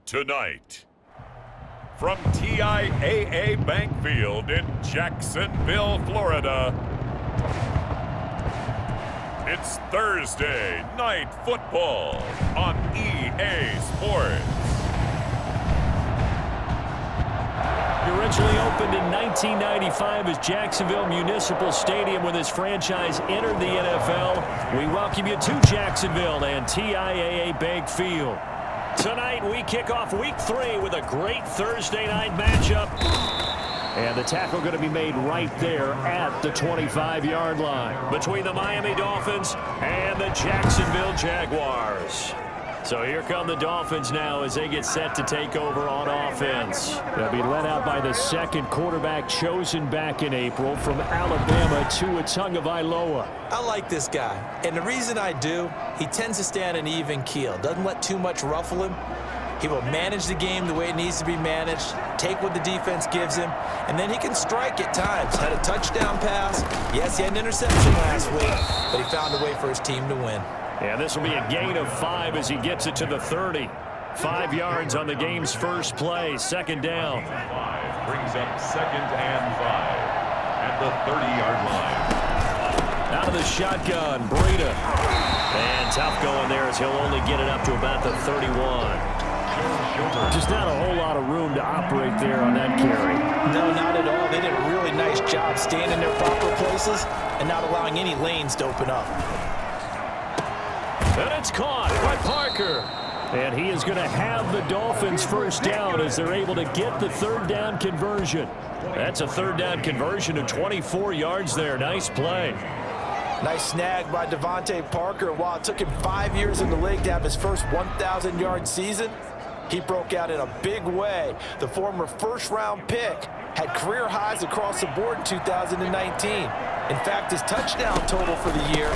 Tonight, from TIAA Bank Field in Jacksonville, Florida, it's Thursday Night Football on EA Sports. Originally opened in 1995 as Jacksonville Municipal Stadium when this franchise entered the NFL. We welcome you to Jacksonville and TIAA Bank Field. Tonight we kick off Week 3 with a great Thursday night matchup. And the tackle going to be made right there at the 25-yard line between the Miami Dolphins and the Jacksonville Jaguars. So here come the Dolphins now as they get set to take over on offense. They'll be led out by the second quarterback chosen back in April from Alabama, Tua Tagovailoa. I like this guy, and the reason I do, he tends to stay on an even keel. Doesn't let too much ruffle him. He will manage the game the way it needs to be managed, take what the defense gives him, and then he can strike at times. Had a touchdown pass. Yes, he had an interception last week, but he found a way for his team to win. And this will be a gain of 5 as he gets it to the 30. 5 yards on the game's first play, second down. Brings up 2nd and 5 at the 30-yard line. Out of the shotgun, Breida. And tough going there as he'll only get it up to about the 31. Just not a whole lot of room to operate there on that carry. No, not at all. They did a really nice job staying in their proper places and not allowing any lanes to open up. And it's caught by Parker. And he is going to have the Dolphins first down as they're able to get the third down conversion. That's a third down conversion of 24 yards there. Nice play. Nice snag by Devontae Parker. While it took him 5 years in the league to have his first 1,000-yard season, he broke out in a big way. The former first-round pick had career highs across the board in 2019. In fact, his touchdown total for the year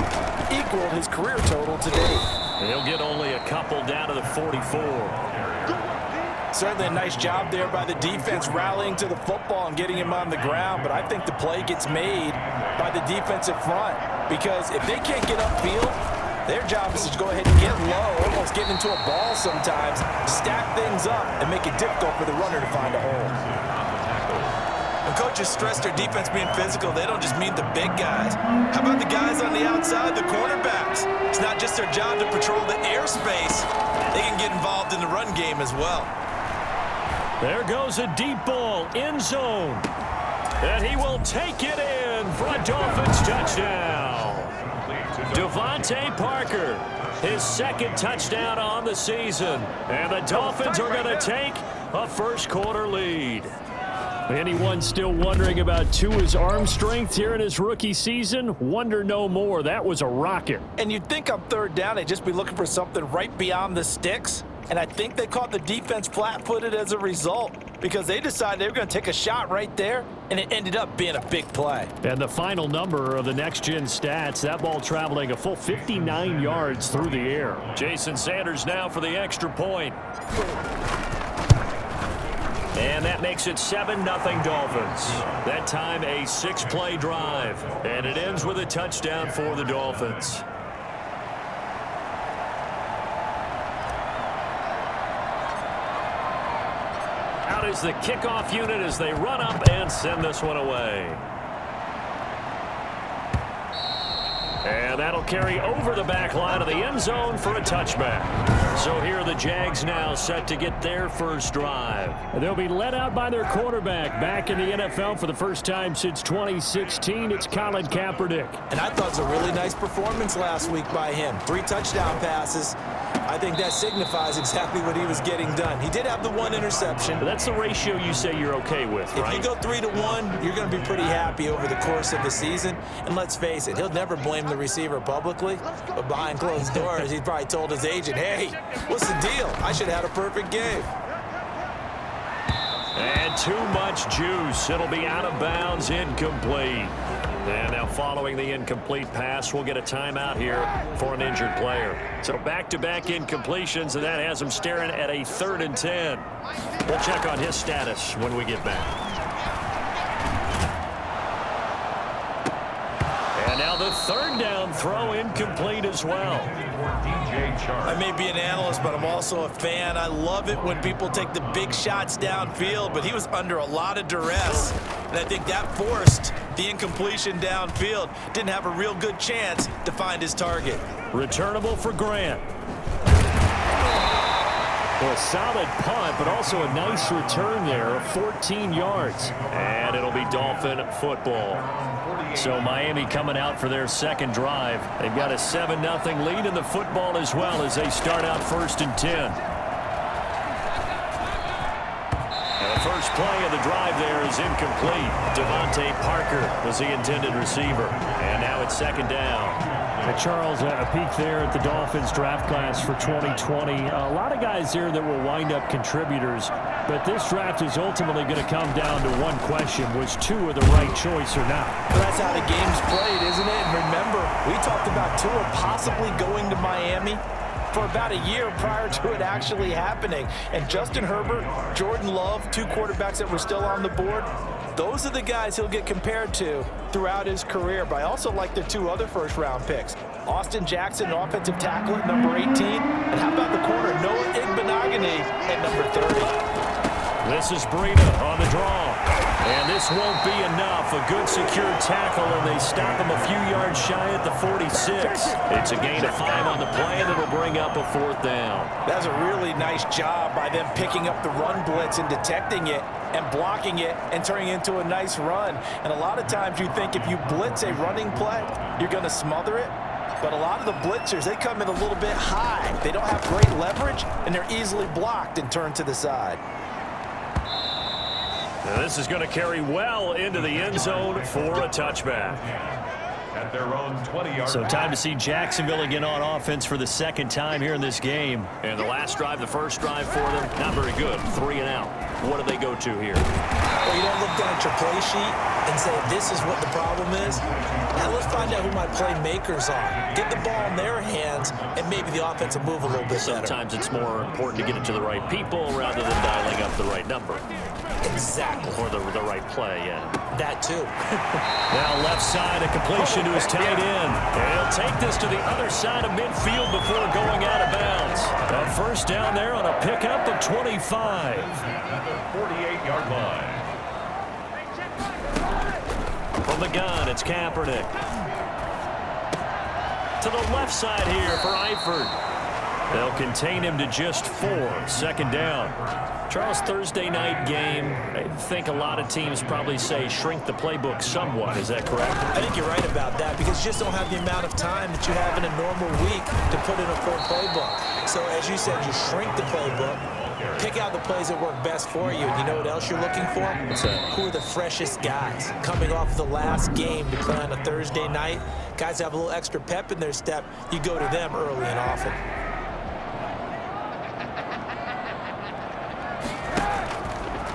equaled his career total to date. He'll get only a couple down to the 44. Certainly a nice job there by the defense rallying to the football and getting him on the ground, but I think the play gets made by the defensive front because if they can't get upfield, their job is to go ahead and get low, almost get into a ball sometimes, stack things up, and make it difficult for the runner to find a hole. When coaches stress their defense being physical, they don't just mean the big guys. How about the guys on the outside, the cornerbacks? It's not just their job to patrol the airspace. They can get involved in the run game as well. There goes a deep ball, end zone. And he will take it in for a Dolphins touchdown. Devontae Parker, his second touchdown on the season. And the Dolphins are going to take a first quarter lead. Anyone still wondering about Tua's arm strength here in his rookie season? Wonder no more. That was a rocket. And you'd think on third down they'd just be looking for something right beyond the sticks. And I think they caught the defense flat-footed as a result because they decided they were going to take a shot right there, and it ended up being a big play. And the final number of the next-gen stats, that ball traveling a full 59 yards through the air. Jason Sanders now for the extra point. And that makes it 7-0 Dolphins. That time a 6-play drive. And it ends with a touchdown for the Dolphins. Out is the kickoff unit as they run up and send this one away. And that'll carry over the back line of the end zone for a touchback. So here are the Jags now set to get their first drive. They'll be led out by their quarterback back in the NFL for the first time since 2016. It's Colin Kaepernick. And I thought it was a really nice performance last week by him. 3 touchdown passes. I think that signifies exactly what he was getting done. He did have the 1 interception. But that's the ratio you say you're okay with, right? If you go 3-to-1, you're going to be pretty happy over the course of the season. And let's face it, he'll never blame the receiver publicly. But behind closed doors, he probably told his agent, hey, what's the deal? I should have had a perfect game. And too much juice. It'll be out of bounds, incomplete. And now following the incomplete pass, we'll get a timeout here for an injured player. So back-to-back incompletions, and that has him staring at a 3rd and 10. We'll check on his status when we get back. And now the third down throw incomplete as well. I may be an analyst, but I'm also a fan. I love it when people take the big shots downfield, but he was under a lot of duress. And I think that forced the incompletion downfield. Didn't have a real good chance to find his target. Returnable for Grant. Well, a solid punt, but also a nice return there of 14 yards. And it'll be Dolphin football. So Miami coming out for their second drive. They've got a 7-0 lead in the football as well as they start out 1st and 10. And the first play of the drive there is incomplete. Devontae Parker was the intended receiver. And now it's 2nd down. Charles, a peek there at the Dolphins draft class for 2020. A lot of guys there that will wind up contributors, but this draft is ultimately going to come down to one question: was Tua the right choice or not? Well, that's how the game's played, isn't it? And remember, we talked about Tua possibly going to Miami for about a year prior to it actually happening. And Justin Herbert, Jordan Love, 2 quarterbacks that were still on the board, those are the guys he'll get compared to throughout his career. But I also like the 2 other first-round picks. Austin Jackson, offensive tackle at number 18. And how about the corner, Noah Igbenogany at number 30. This is Breida on the draw. And this won't be enough. A good secure tackle, and they stop him a few yards shy at the 46. It's a gain of 5 on the play, and it'll bring up a 4th down. That's a really nice job by them picking up the run blitz and detecting it and blocking it and turning it into a nice run. And a lot of times you think if you blitz a running play, you're going to smother it. But a lot of the blitzers, they come in a little bit high. They don't have great leverage, and they're easily blocked and turned to the side. Now this is going to carry well into the end zone for a touchback. At their own 20-yard So time to see Jacksonville again on offense for the 2nd time here in this game. And the last drive, the first drive for them, not very good. 3 and out. What do they go to here? Well, you don't look down at your play sheet and say, this is what the problem is. Now let's find out who my playmakers are. Get the ball in their hands, and maybe the offense will move a little bit better. Sometimes it's more important to get it to the right people rather than dialing up the right number. Exactly. Or the right play, yeah. That too. Now left side, a completion to his tight end. And he'll take this to the other side of midfield before going out of bounds. A 1st down there on a pickup of 25. at the 48-yard line. From the gun, it's Kaepernick. To the left side here for Eifert. They'll contain him to just 4. 2nd down. Charles, Thursday night game, I think a lot of teams probably say shrink the playbook somewhat. Is that correct? I think you're right about that because you just don't have the amount of time that you have in a normal week to put in a full playbook. So as you said, you shrink the playbook, pick out the plays that work best for you. And you know what else you're looking for? What's that? Who are the freshest guys coming off the last game to play on a Thursday night? Guys have a little extra pep in their step. You go to them early and often.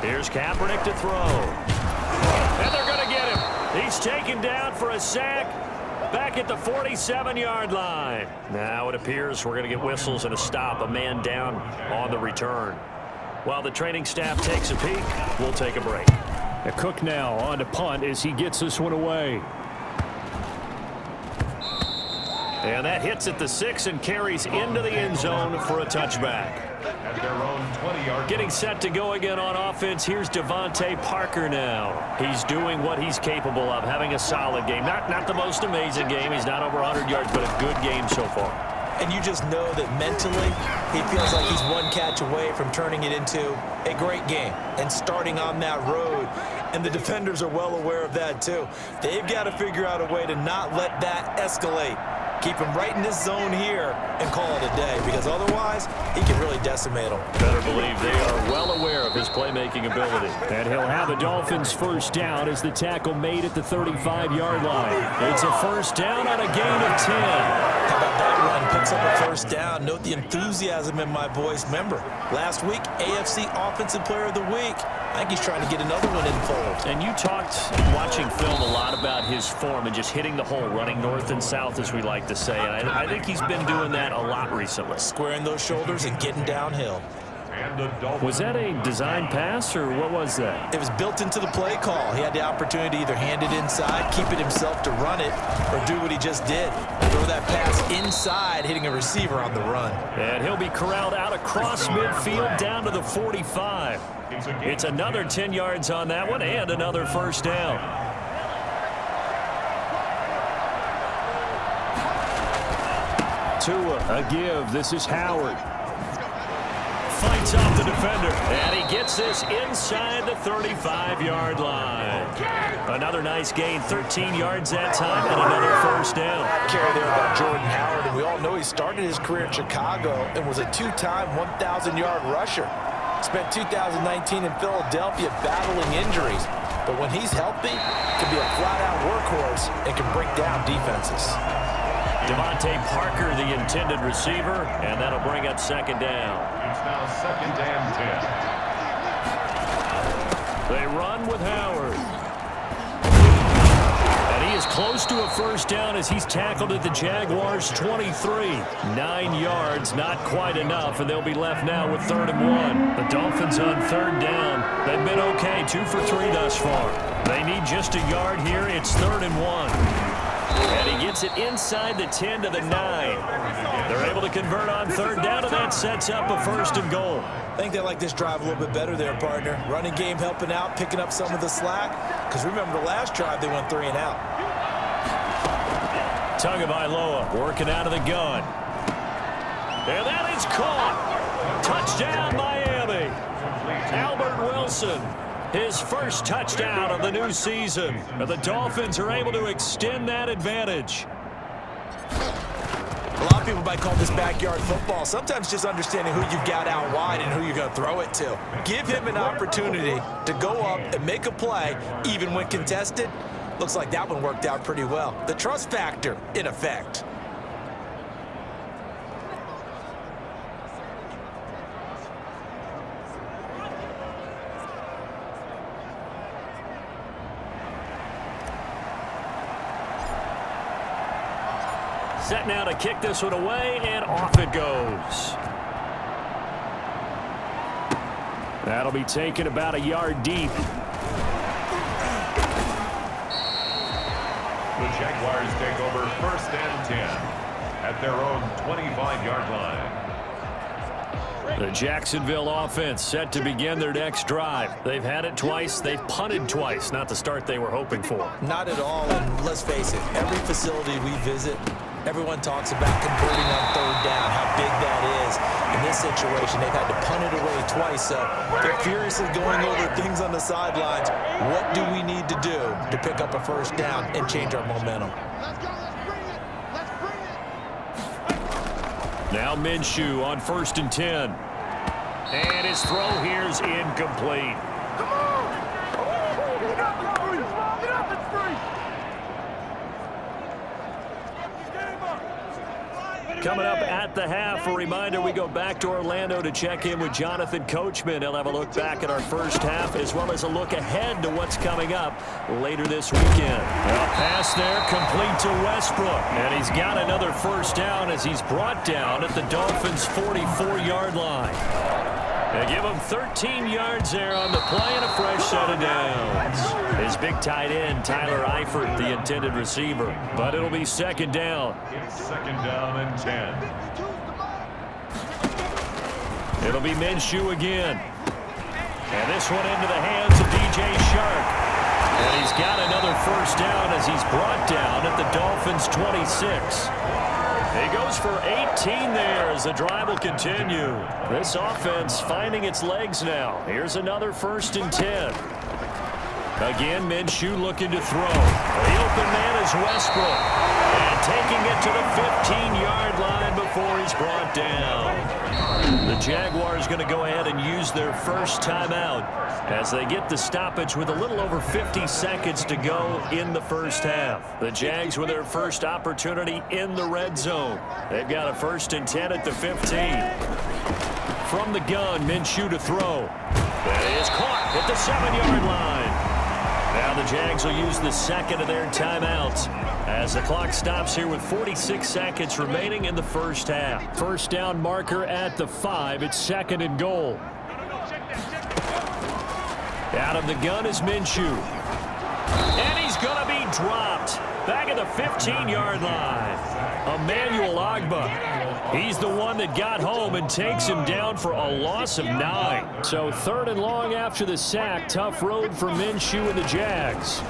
Here's Kaepernick to throw. And they're going to get him. He's taken down for a sack back at the 47-yard line. Now it appears we're going to get whistles and a stop. A man down on the return. While the training staff takes a peek, we'll take a break. Cook now on to punt as he gets this one away. And that hits at the 6 and carries into the end zone for a touchback. At their own 20-yard. Getting set to go again on offense. Here's Devontae Parker now. He's doing what he's capable of, having a solid game. Not the most amazing game. He's not over 100 yards, but a good game so far. And you just know that mentally he feels like he's one catch away from turning it into a great game and starting on that road. And the defenders are well aware of that too. They've got to figure out a way to not let that escalate. Keep him right in this zone here and call it a day, because otherwise he can really decimate them. Better believe they are well aware of his playmaking ability. And he'll have a Dolphins 1st down as the tackle made at the 35-yard line. It's a 1st down on a gain of 10. How about that run? Picks up a 1st down. Note the enthusiasm in my voice. Remember, last week, AFC Offensive Player of the Week. I think he's trying to get another one in fold. And you talked, watching film, a lot about his form and just hitting the hole, running north and south, as we like to say. And I think he's been doing that a lot recently. Squaring those shoulders and getting downhill. And the Dolphins. Was that a design pass, or what was that? It was built into the play call. He had the opportunity to either hand it inside, keep it himself to run it, or do what he just did. Throw that pass inside, hitting a receiver on the run. And he'll be corralled out across midfield down to the 45. It's another 10 yards on that one and another first down. Tua, a give. This is Howard. Fights off the defender, and he gets this inside the 35-yard line. Another nice gain, 13 yards that time, and another first down. Carry there about Jordan Howard, and we all know he started his career in Chicago and was a two-time 1,000-yard rusher. Spent 2019 in Philadelphia battling injuries, but when he's healthy, can be a flat-out workhorse and can break down defenses. Devontae Parker, the intended receiver, and that'll bring up second down. It's now 2nd and 10. They run with Howard. And he is close to a first down as he's tackled at the Jaguars' 23. 9 yards, not quite enough, and they'll be left now with 3rd and 1. The Dolphins on 3rd down. They've been okay, 2 for 3 thus far. They need just a yard here. It's 3rd and 1. And he gets it inside the 10 to the 9. They're able to convert on 3rd down, and that sets up a 1st and goal. I think they like this drive a little bit better there, partner. Running game helping out, picking up some of the slack. Because remember the last drive, they went 3 and out. Tagovailoa working out of the gun. And that is caught. Touchdown, Miami. Albert Wilson. His first touchdown of the new season. And the Dolphins are able to extend that advantage. A lot of people might call this backyard football. Sometimes just understanding who you've got out wide and who you're going to throw it to. Give him an opportunity to go up and make a play, even when contested. Looks like that one worked out pretty well. The trust factor, in effect. Set now to kick this one away, and off it goes. That'll be taken about a yard deep. The Jaguars take over 1st and 10 at their own 25-yard line. The Jacksonville offense set to begin their next drive. They've had it twice. They've punted twice. Not the start they were hoping for. Not at all, and let's face it, every facility we visit, everyone talks about converting on 3rd down, how big that is. In this situation, they've had to punt it away twice, so they're furiously going over things on the sidelines. What do we need to do to pick up a first down and change our momentum? Now Minshew on 1st and 10. And his throw here's incomplete. Coming up at the half, a reminder, we go back to Orlando to check in with Jonathan Coachman. He'll have a look back at our first half as well as a look ahead to what's coming up later this weekend. A pass there complete to Westbrook. And he's got another first down as he's brought down at the Dolphins' 44-yard line. They give him 13 yards there on the play and a fresh set of downs. His big tight end, Tyler Eifert, the intended receiver. But it'll be 2nd down. It's 2nd down and 10. It'll be Minshew again. And this one into the hands of DJ Shark. And he's got another first down as he's brought down at the Dolphins' 26. He goes for 18 there as the drive will continue. This offense finding its legs now. Here's another 1st and 10. Again, Minshew looking to throw. The open man is Westbrook. And taking it to the 15-yard line before he's brought down. The Jaguars going to go ahead and use their first timeout as they get the stoppage with a little over 50 seconds to go in the first half. The Jags with their first opportunity in the red zone. They've got a 1st and 10 at the 15. From the gun, Minshew to throw. That is caught at the 7-yard line. Now the Jags will use the second of their timeouts as the clock stops here with 46 seconds remaining in the first half. First down marker at the 5. It's 2nd and goal. Out of the gun is Minshew. And he's going to be dropped. Back at the 15-yard line. Emmanuel Ogbah. He's the one that got home and takes him down for a loss of 9. So 3rd and long after the sack. Tough road for Minshew and the Jags.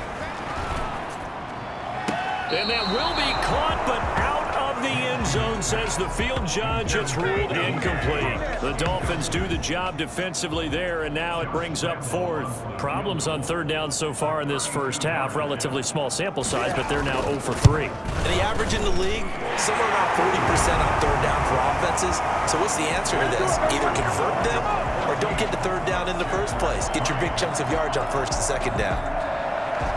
And that will be caught, but out of the end zone, says the field judge. It's ruled incomplete. The Dolphins do the job defensively there, and now it brings up 4th. Problems on 3rd down so far in this first half. Relatively small sample size, but they're now 0 for 3. And the average in the league, somewhere around 40% on 3rd down for offenses. So what's the answer to this? Either convert them or don't get the 3rd down in the first place. Get your big chunks of yards on 1st and 2nd down.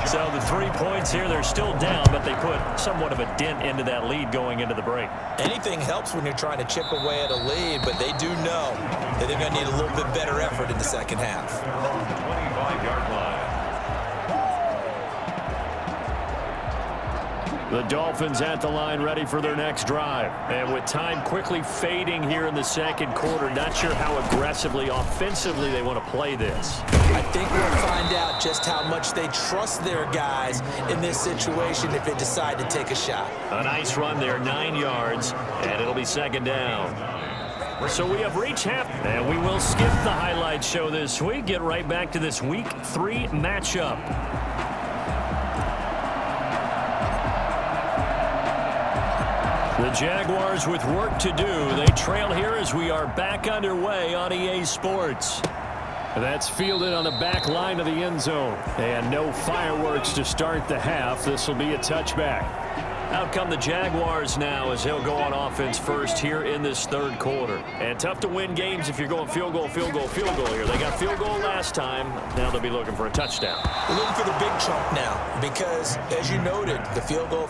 So the 3 points here, they're still down, but they put somewhat of a dent into that lead going into the break. Anything helps when you're trying to chip away at a lead, but they do know that they're going to need a little bit better effort in the second half. 25-yard line. The Dolphins at the line ready for their next drive. And with time quickly fading here in the second quarter, not sure how aggressively, offensively they want to play this. I think we'll find out just how much they trust their guys in this situation if they decide to take a shot. A nice run there, 9 yards, and it'll be 2nd down. So we have reached half, and we will skip the highlight show this week. Get right back to this Week 3 matchup. The Jaguars with work to do. They trail here as we are back underway on EA Sports. That's fielded on the back line of the end zone. And no fireworks to start the half. This will be a touchback. Out come the Jaguars now as they'll go on offense first here in this 3rd quarter. And tough to win games if you're going field goal, field goal, field goal here. They got field goal last time. Now they'll be looking for a touchdown. We're looking for the big chunk now because, as you noted, the field goal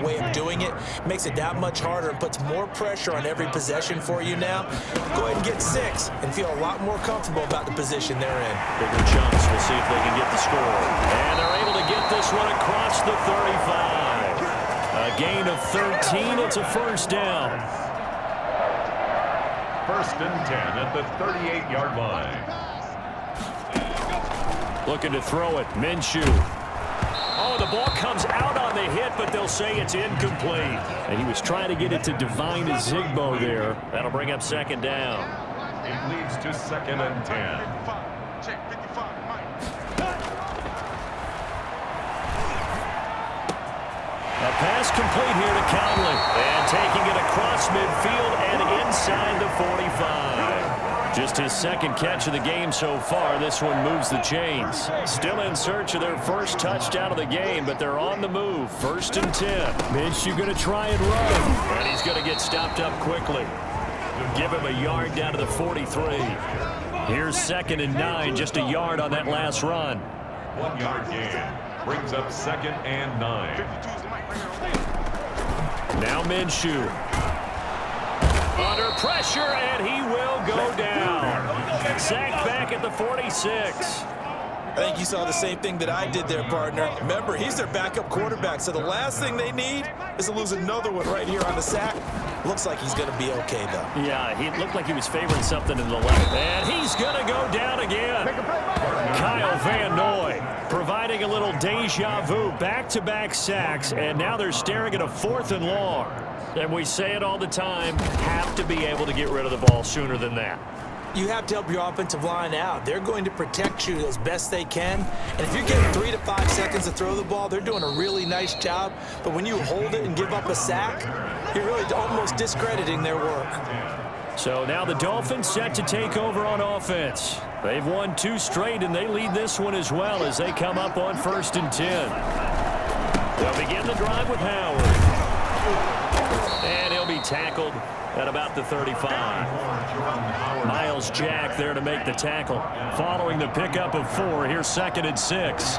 way of doing it makes it that much harder and puts more pressure on every possession for you now. Go ahead and get 6 and feel a lot more comfortable about the position they're in. Bigger chunks. We'll see if they can get the score. And they're able to get this one across the 35. A gain of 13. It's a 1st down. 1st and 10 at the 38-yard line. Looking to throw it. Minshew. Oh, the ball comes out on the hit, but they'll say it's incomplete. And he was trying to get it to Divine Zigbo there. That'll bring up 2nd down. It leads to 2nd and 10. A pass complete here to Conley. And taking it across midfield and inside the 45. Just his 2nd catch of the game so far. This one moves the chains. Still in search of their first touchdown of the game, but they're on the move. 1st and 10. Minshew going to try and run. And he's going to get stopped up quickly. Give him a yard down to the 43. Here's 2nd and 9. Just a yard on that last run. 1-yard gain. Brings up 2nd and 9. Now Minshew. Under pressure, and he will go down. Sacked back at the 46. I think you saw the same thing that I did there, partner. Remember, he's their backup quarterback, so the last thing they need is to lose another one right here on the sack. Looks like he's going to be okay, though. Yeah, he looked like he was favoring something in the left. And he's going to go down again. Kyle Van Noy providing a little deja vu. Back-to-back sacks, and now they're staring at a 4th and long. And we say it all the time, have to be able to get rid of the ball sooner than that. You have to help your offensive line out. They're going to protect you as best they can. And if you're getting 3 to 5 seconds to throw the ball, they're doing a really nice job. But when you hold it and give up a sack, you're really almost discrediting their work. So now the Dolphins set to take over on offense. They've won 2 straight, and they lead this one as well as they come up on 1st and 10. They'll begin the drive with Howard. And he'll be tackled at about the 35. Miles Jack there to make the tackle. Following the pickup of 4, here's 2nd and 6.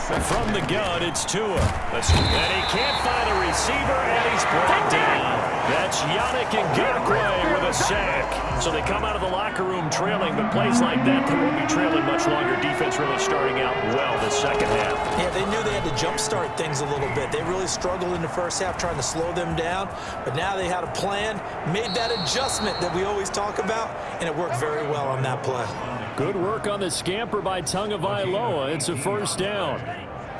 From the gun, it's Tua. And he can't find a receiver, and he's brought down. That's Yannick Ngakoue with a sack. So they come out of the locker room trailing, but plays like that, they won't be trailing much longer. Defense really starting out well this second half. Yeah, they knew they had to jumpstart things a little bit. They really struggled in the first half trying to slow them down, but now they had a plan, made that adjustment that we always talk about, and it worked very well on that play. Good work on the scamper by Tagovailoa. It's a first down.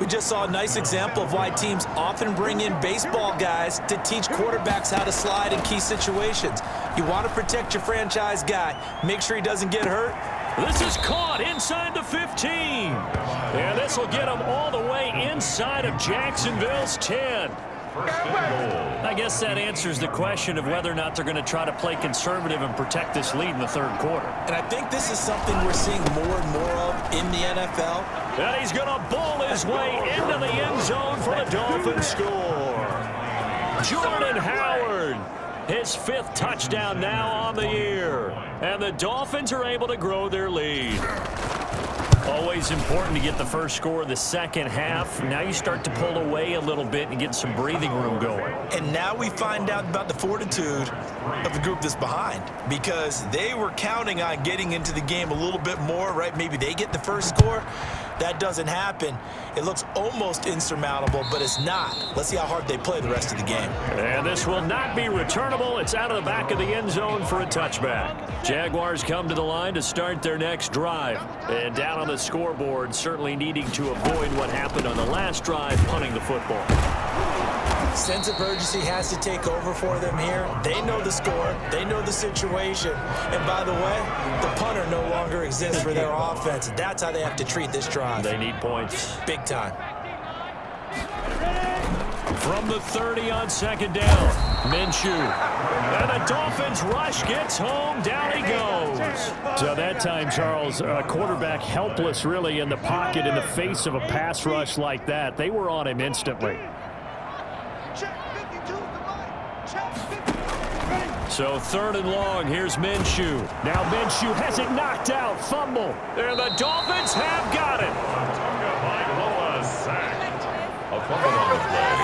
We just saw a nice example of why teams often bring in baseball guys to teach quarterbacks how to slide in key situations. You want to protect your franchise guy. Make sure he doesn't get hurt. This is caught inside the 15. And this will get him all the way inside of Jacksonville's 10. I guess that answers the question of whether or not they're going to try to play conservative and protect this lead in the third quarter. And I think this is something we're seeing more and more of in the NFL. And he's going to bull his way into the end zone for the Dolphins score. Jordan Howard, his 5th touchdown now on the year. And the Dolphins are able to grow their lead. Always important to get the first score of the second half. Now you start to pull away a little bit and get some breathing room going. And now we find out about the fortitude of the group that's behind, because they were counting on getting into the game a little bit more, right? Maybe they get the first score. That doesn't happen. It looks almost insurmountable, but it's not. Let's see how hard they play the rest of the game. And this will not be returnable. It's out of the back of the end zone for a touchback. Jaguars come to the line to start their next drive. And down on the scoreboard, certainly needing to avoid what happened on the last drive, punting the football. Sense of urgency has to take over for them here. They know the score. They know the situation. And by the way, the punter no longer exists for their offense. That's how they have to treat this drive. They need points. Big time. From the 30 on second down, Minshew. And the Dolphins rush gets home. Down he goes. So that time, Charles, quarterback helpless really in the pocket in the face of a pass rush like that. They were on him instantly. So 3rd and long, here's Minshew. Now Minshew has it knocked out, fumble. And the Dolphins have got it. Tagovailoa sacked. A fumble on the play.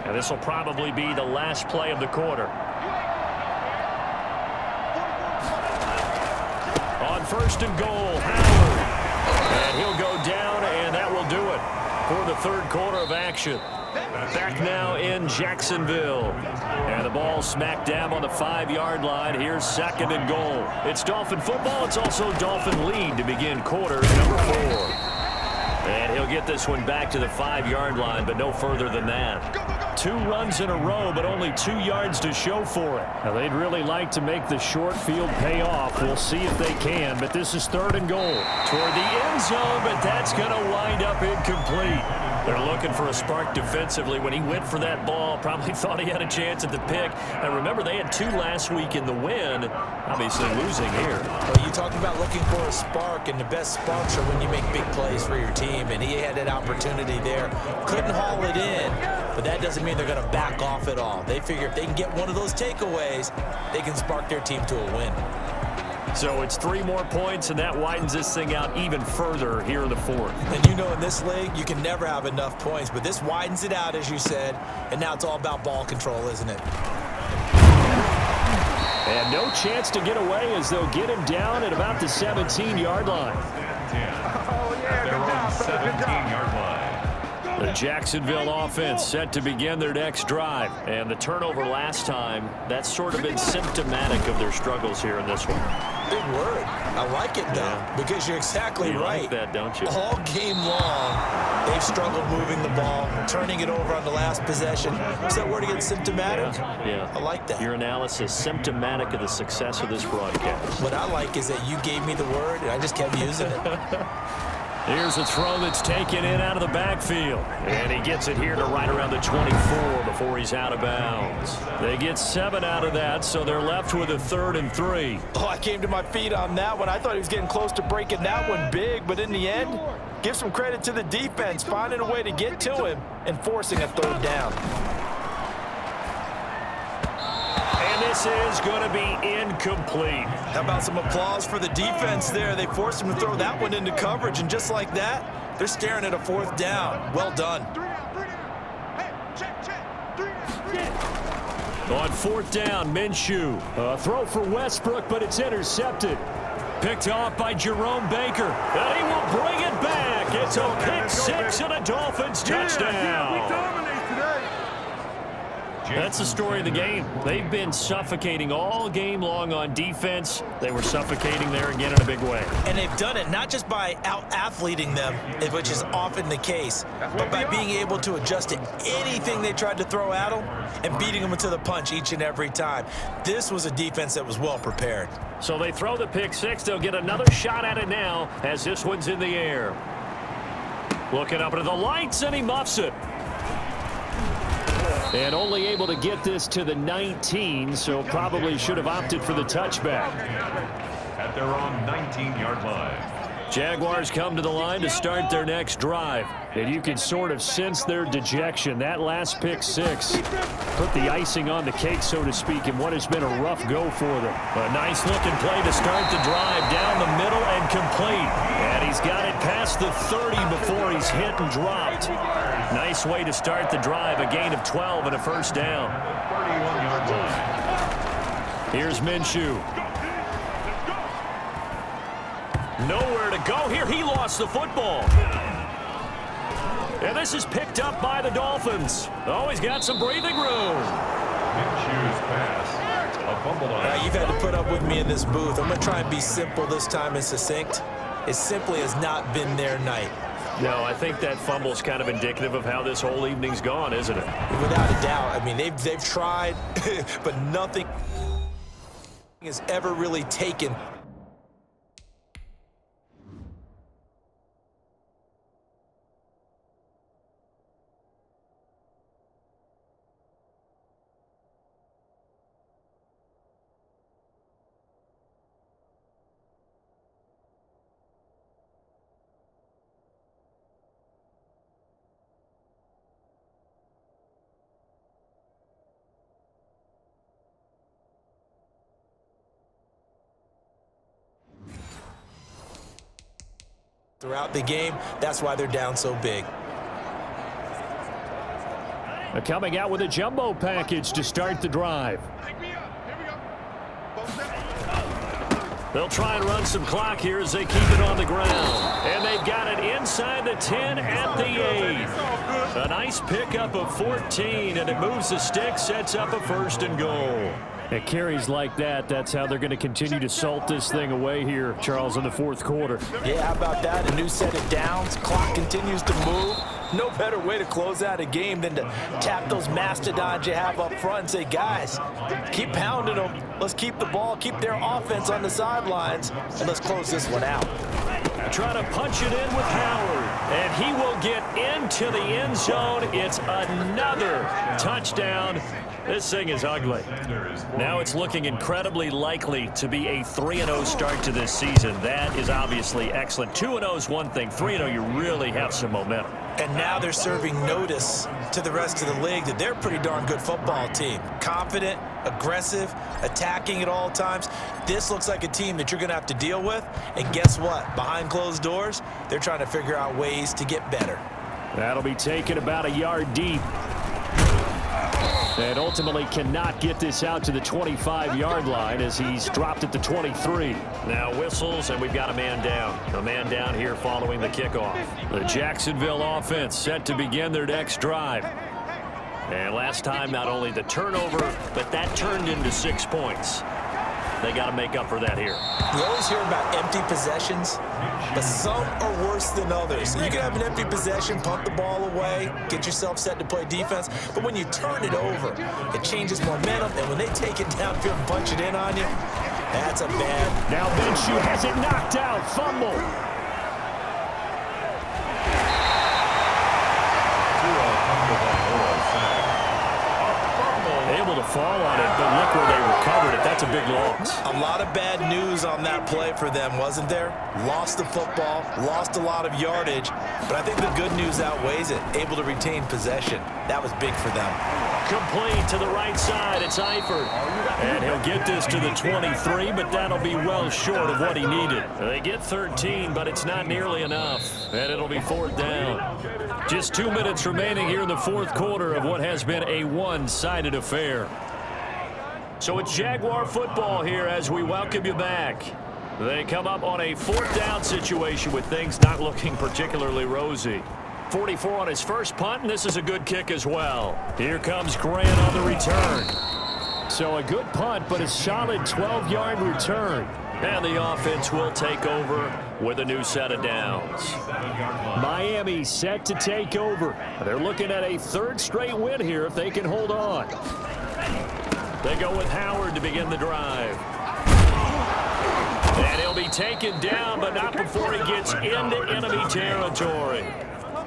And this will probably be the last play of the quarter. On 1st and goal, Howard. And he'll go down, and that will do it for the third quarter of action. Back now in Jacksonville. And the ball smack dab on the 5-yard line. Here's 2nd and goal. It's Dolphin football. It's also Dolphin lead to begin quarter number 4. And he'll get this one back to the 5-yard line, but no further than that. 2 runs in a row, but only 2 yards to show for it. Now they'd really like to make the short field pay off. We'll see if they can, but this is 3rd and goal. Toward the end zone, but that's going to wind up incomplete. They're looking for a spark defensively. When he went for that ball, probably thought he had a chance at the pick. And remember, they had 2 last week in the win, obviously losing here. Well, you talk about looking for a spark, and the best sparks are when you make big plays for your team, and he had that opportunity there. Couldn't haul it in, but that doesn't mean they're going to back off at all. They figure if they can get one of those takeaways, they can spark their team to a win. So it's 3 more points, and that widens this thing out even further here in the 4th. And you know, in this league, you can never have enough points, but this widens it out, as you said, and now it's all about ball control, isn't it? And no chance to get away as they'll get him down at about the 17-yard line. At their own 17-yard line. The Jacksonville offense set to begin their next drive. And the turnover last time, that's sort of been symptomatic of their struggles here in this one. Big word. I like it, though, because you're exactly right. You like that, don't you? All game long, they've struggled moving the ball, turning it over on the last possession. Is that word again, symptomatic? Yeah. I like that. Your analysis, symptomatic of the success of this broadcast. What I like is that you gave me the word, and I just kept using it. Here's a throw that's taken in out of the backfield. And he gets it here to right around the 24 before he's out of bounds. They get 7 out of that, so they're left with a 3rd and 3. Oh, I came to my feet on that one. I thought he was getting close to breaking that one big, but in the end, give some credit to the defense, finding a way to get to him and forcing a 3rd down. And this is going to be incomplete. How about some applause for the defense there? They forced him to throw that one into coverage, and just like that, they're staring at a 4th down. Well done. On 4th down, Minshew. A throw for Westbrook, but it's intercepted. Picked off by Jerome Baker. And he will bring it back. It's a pick 6 and a Dolphins touchdown. We dominate today. That's the story of the game. They've been suffocating all game long on defense. They were suffocating there again in a big way. And they've done it not just by out-athleting them, which is often the case, but by being able to adjust to anything they tried to throw at them and beating them to the punch each and every time. This was a defense that was well prepared. So they throw the pick 6. They'll get another shot at it now as this one's in the air. Looking up into the lights, and he muffs it. And only able to get this to the 19, so probably should have opted for the touchback. At their own 19-yard line. Jaguars come to the line to start their next drive. And you can sort of sense their dejection. That last pick 6 put the icing on the cake, so to speak, in what has been a rough go for them. A nice-looking play to start the drive down the middle and complete. And he's got it past the 30 before he's hit and dropped. Nice way to start the drive, a gain of 12 and a first down. 31-yard line. Here's Minshew. Nowhere to go here. He lost the football. And this is picked up by the Dolphins. Oh, he's got some breathing room. Minshew's pass. A fumble on. You've had to put up with me in this booth. I'm going to try and be simple this time and succinct. It simply has not been their night. No, I think that fumble's kind of indicative of how this whole evening's gone, isn't it? Without a doubt. I mean, they've tried, but nothing has ever really taken. Throughout the game, that's why they're down so big. Coming out with a jumbo package to start the drive. They'll try and run some clock here as they keep it on the ground. And they've got it inside the 10 at the 8. A nice pickup of 14, and it moves the stick, sets up a 1st and goal. At carries like that, that's how they're going to continue to salt this thing away here, Charles, in the 4th quarter. Yeah, how about that? A new set of downs. Clock continues to move. No better way to close out a game than to tap those mastodons you have up front and say, guys, keep pounding them. Let's keep the ball, keep their offense on the sidelines, and let's close this one out. Try to punch it in with Howard, and he will get into the end zone. It's another touchdown. This thing is ugly. Now it's looking incredibly likely to be a 3-0 start to this season. That is obviously excellent. 2-0 is one thing. 3-0, you really have some momentum. And now they're serving notice to the rest of the league that they're a pretty darn good football team. Confident, aggressive, attacking at all times. This looks like a team that you're going to have to deal with. And guess what? Behind closed doors, they're trying to figure out ways to get better. That'll be taken about a yard deep. And ultimately cannot get this out to the 25-yard line as he's dropped at the 23. Now whistles, and we've got a man down. A man down here following the kickoff. The Jacksonville offense set to begin their next drive. And last time, not only the turnover, but that turned into 6 points. They got to make up for that here. You always hear about empty possessions, but some are worse than others. You can have an empty possession, punt the ball away, get yourself set to play defense, but when you turn it over, it changes momentum, and when they take it downfield and punch it in on you, that's a bad. Now Minshew has it knocked out, fumble. Able to fall on it, but look where they recovered it. That's a big loss. defense. A lot of bad news on that play for them, wasn't there? Lost the football, lost a lot of yardage, but I think the good news outweighs it. Able to retain possession. That was big for them. Complete to the right side. It's Eifert. And he'll get this to the 23, but that'll be well short of what he needed. They get 13, but it's not nearly enough. And it'll be 4th down. Just 2 minutes remaining here in the 4th quarter of what has been a one-sided affair. So it's Jaguar football here as we welcome you back. They come up on a 4th down situation with things not looking particularly rosy. 44 on his first punt, and this is a good kick as well. Here comes Grant on the return. So a good punt, but a solid 12-yard return. And the offense will take over with a new set of downs. Miami set to take over. They're looking at a 3rd straight win here if they can hold on. They go with Howard to begin the drive. And he'll be taken down, but not before he gets into enemy territory.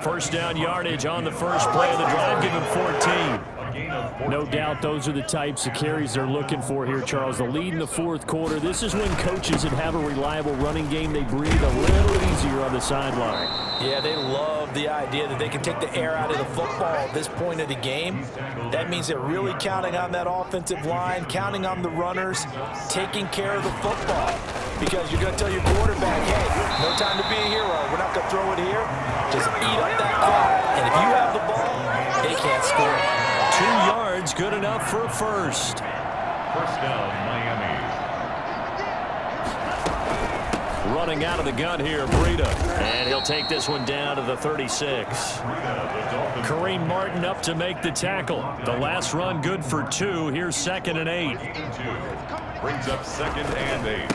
First down yardage on the first play of the drive. Give him 14. No doubt those are the types of carries they're looking for here, Charles. The lead in the 4th quarter. This is when coaches that have a reliable running game, they breathe a little easier on the sideline. Yeah, they love the idea that they can take the air out of the football at this point of the game. That means they're really counting on that offensive line, counting on the runners, taking care of the football. Because you're going to tell your quarterback, hey, no time to be a hero. We're not going to throw it here. Just eat up that clock. And if you have the ball, they can't score. 2 yards, good enough for a first. First down, Miami. Running out of the gun here, Breida. And he'll take this one down to the 36. Kareem Martin up to make the tackle. The last run good for 2. Here's 2nd and 8. Brings up 2nd and 8.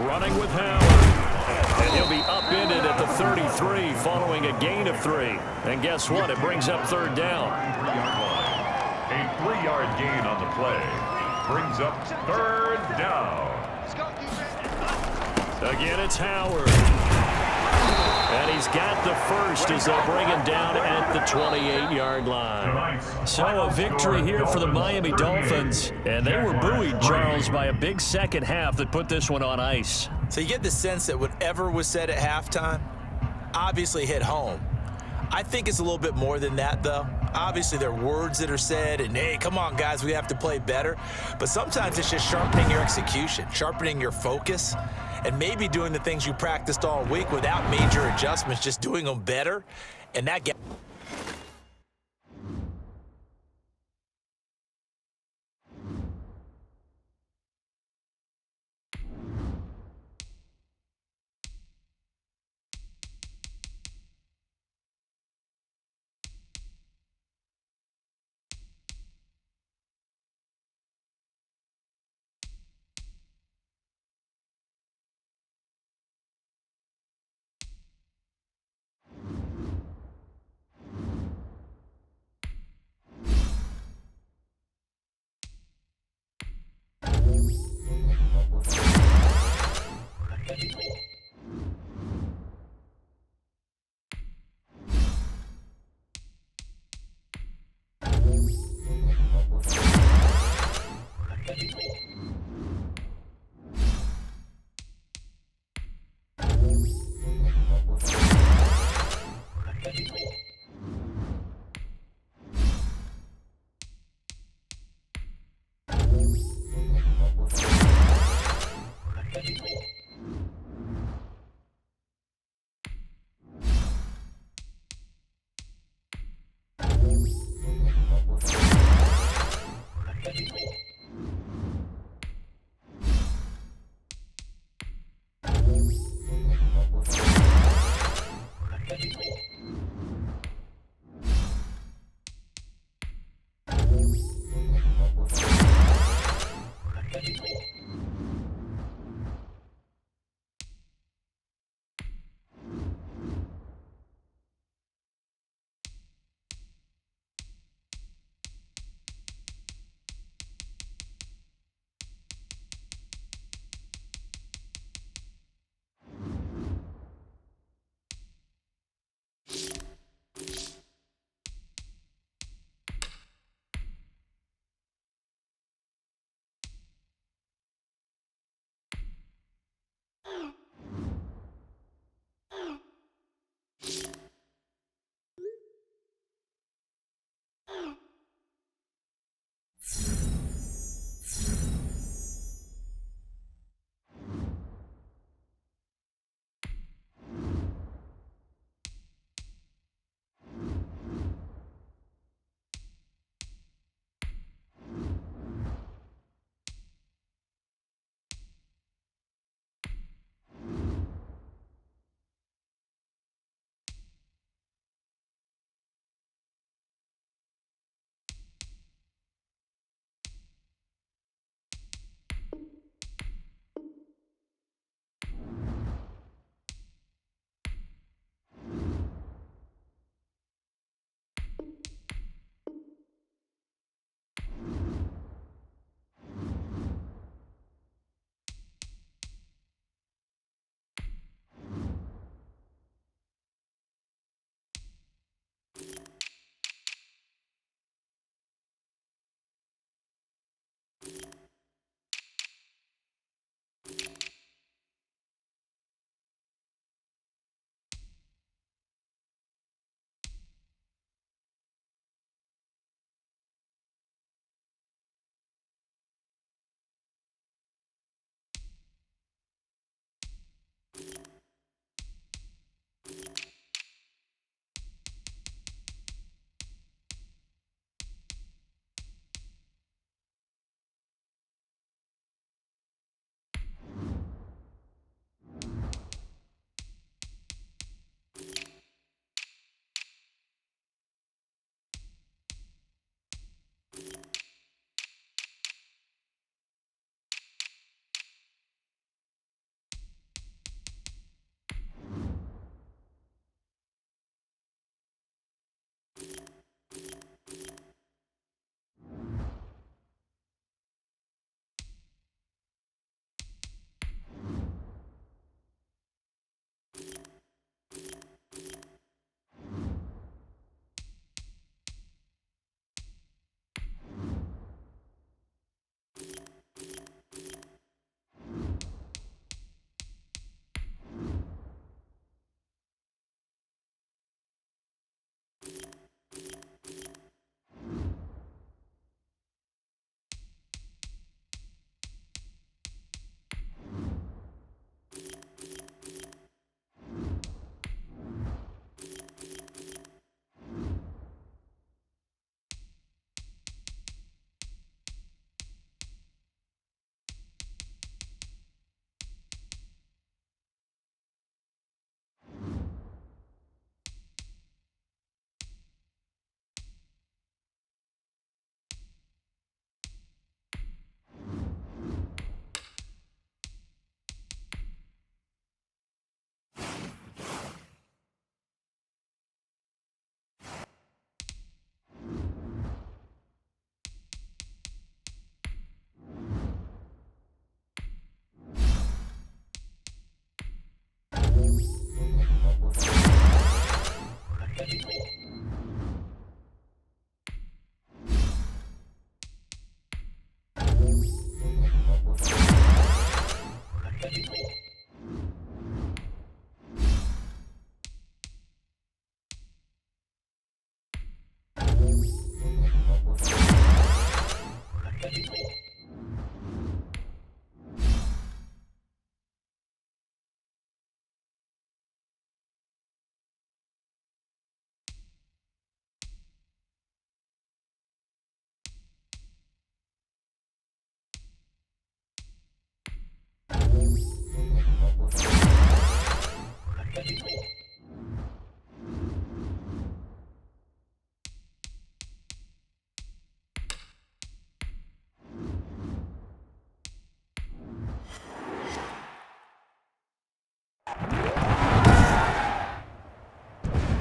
Running with Howard. And he'll be upended at the 33 following a gain of 3. And guess what? It brings up 3rd down. A 3-yard gain on the play. Brings up 3rd down. Again, it's Howard. And he's got the first as they'll bring him down at the 28-yard line. So a victory here for the Miami Dolphins. And they were buoyed, Charles, by a big second half that put this one on ice. So you get the sense that whatever was said at halftime obviously hit home. I think it's a little bit more than that, though. Obviously, there are words that are said, and, hey, come on, guys, we have to play better. But sometimes it's just sharpening your execution, sharpening your focus, and maybe doing the things you practiced all week without major adjustments, just doing them better. And that gets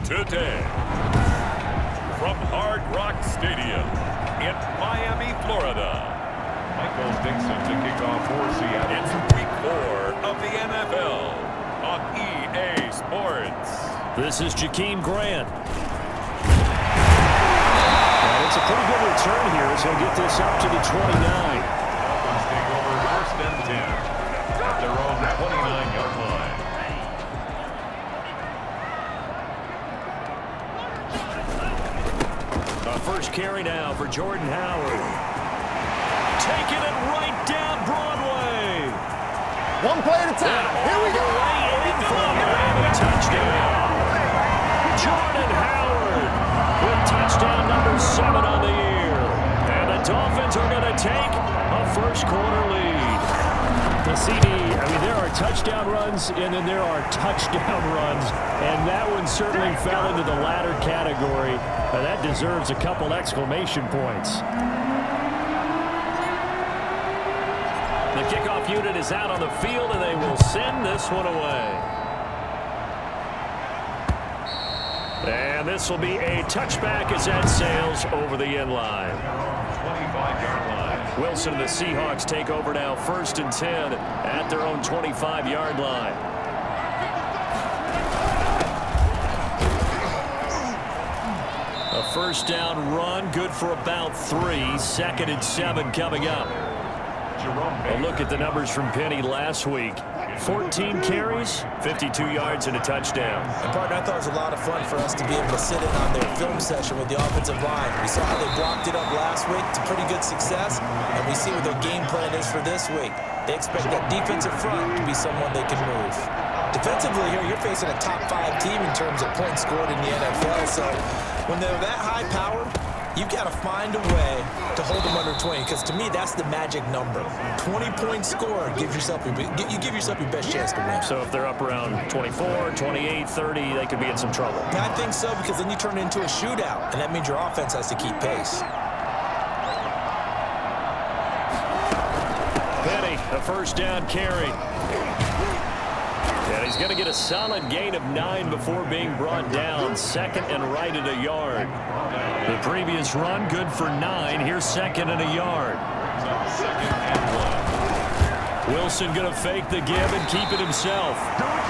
today. From Hard Rock Stadium in Miami, Florida, Michael Dixon to kick off for Seattle. It's week 4 of the NFL on EA Sports. This is Jakeem Grant. And it's a pretty good return here as he'll get this up to the 29. Dolphins take over 1st and 10 at their own 29-yard line. First carry now for Jordan Howard. Taking it right down Broadway. One play at a time. Here we go. In for a Miami touchdown. Jordan Howard with touchdown number 7 on the year. And the Dolphins are going to take a first-quarter lead. The CD, there are touchdown runs, and then there are touchdown runs, and that one certainly fell into the latter category. That deserves a couple exclamation points. The kickoff unit is out on the field, and they will send this one away. And this will be a touchback as that sails over the end line. 25-yard line. Wilson and the Seahawks take over now 1st and 10 at their own 25-yard line. A first down run, good for about 3. 2nd and 7 coming up. A look at the numbers from Penny last week. 14 carries, 52 yards, and a touchdown. And, partner, I thought it was a lot of fun for us to be able to sit in on their film session with the offensive line. We saw how they blocked it up last week to pretty good success, and we see what their game plan is for this week. They expect that defensive front to be someone they can move. Defensively here, you're facing a top 5 team in terms of points scored in the NFL, so when they're that high power, you've got to find a way to hold them under 20, because to me, that's the magic number. 20 points scored gives yourself you give yourself your best chance to win. So if they're up around 24, 28, 30, they could be in some trouble. Yeah, I think so, because then you turn it into a shootout, and that means your offense has to keep pace. Penny, a first down carry. And he's going to get a solid gain of 9 before being brought down. 2nd and right at a yard. The previous run, good for 9. Here's 2nd and a yard. 2nd and 1. Wilson going to fake the give and keep it himself.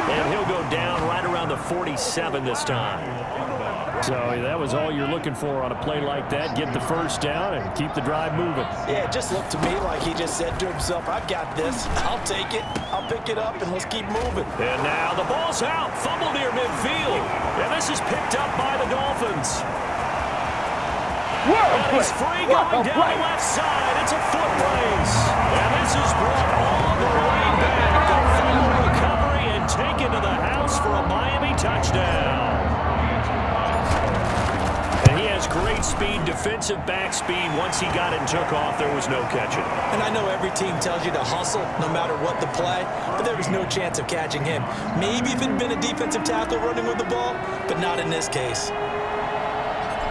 And he'll go down right around the 47 this time. So that was all you're looking for on a play like that. Get the first down and keep the drive moving. Yeah, it just looked to me like he just said to himself, I've got this. I'll take it. I'll pick it up, and let's keep moving. And now the ball's out. Fumble near midfield. And this is picked up by the Dolphins. And he's free going down the left side. It's a foot race. And this is brought all the way back. A fumble recovery and taken to the house for a Miami touchdown. And he has great speed, defensive back speed. Once he got it and took off, there was no catching. And I know every team tells you to hustle no matter what the play, but there was no chance of catching him. Maybe if it had been a defensive tackle running with the ball, but not in this case.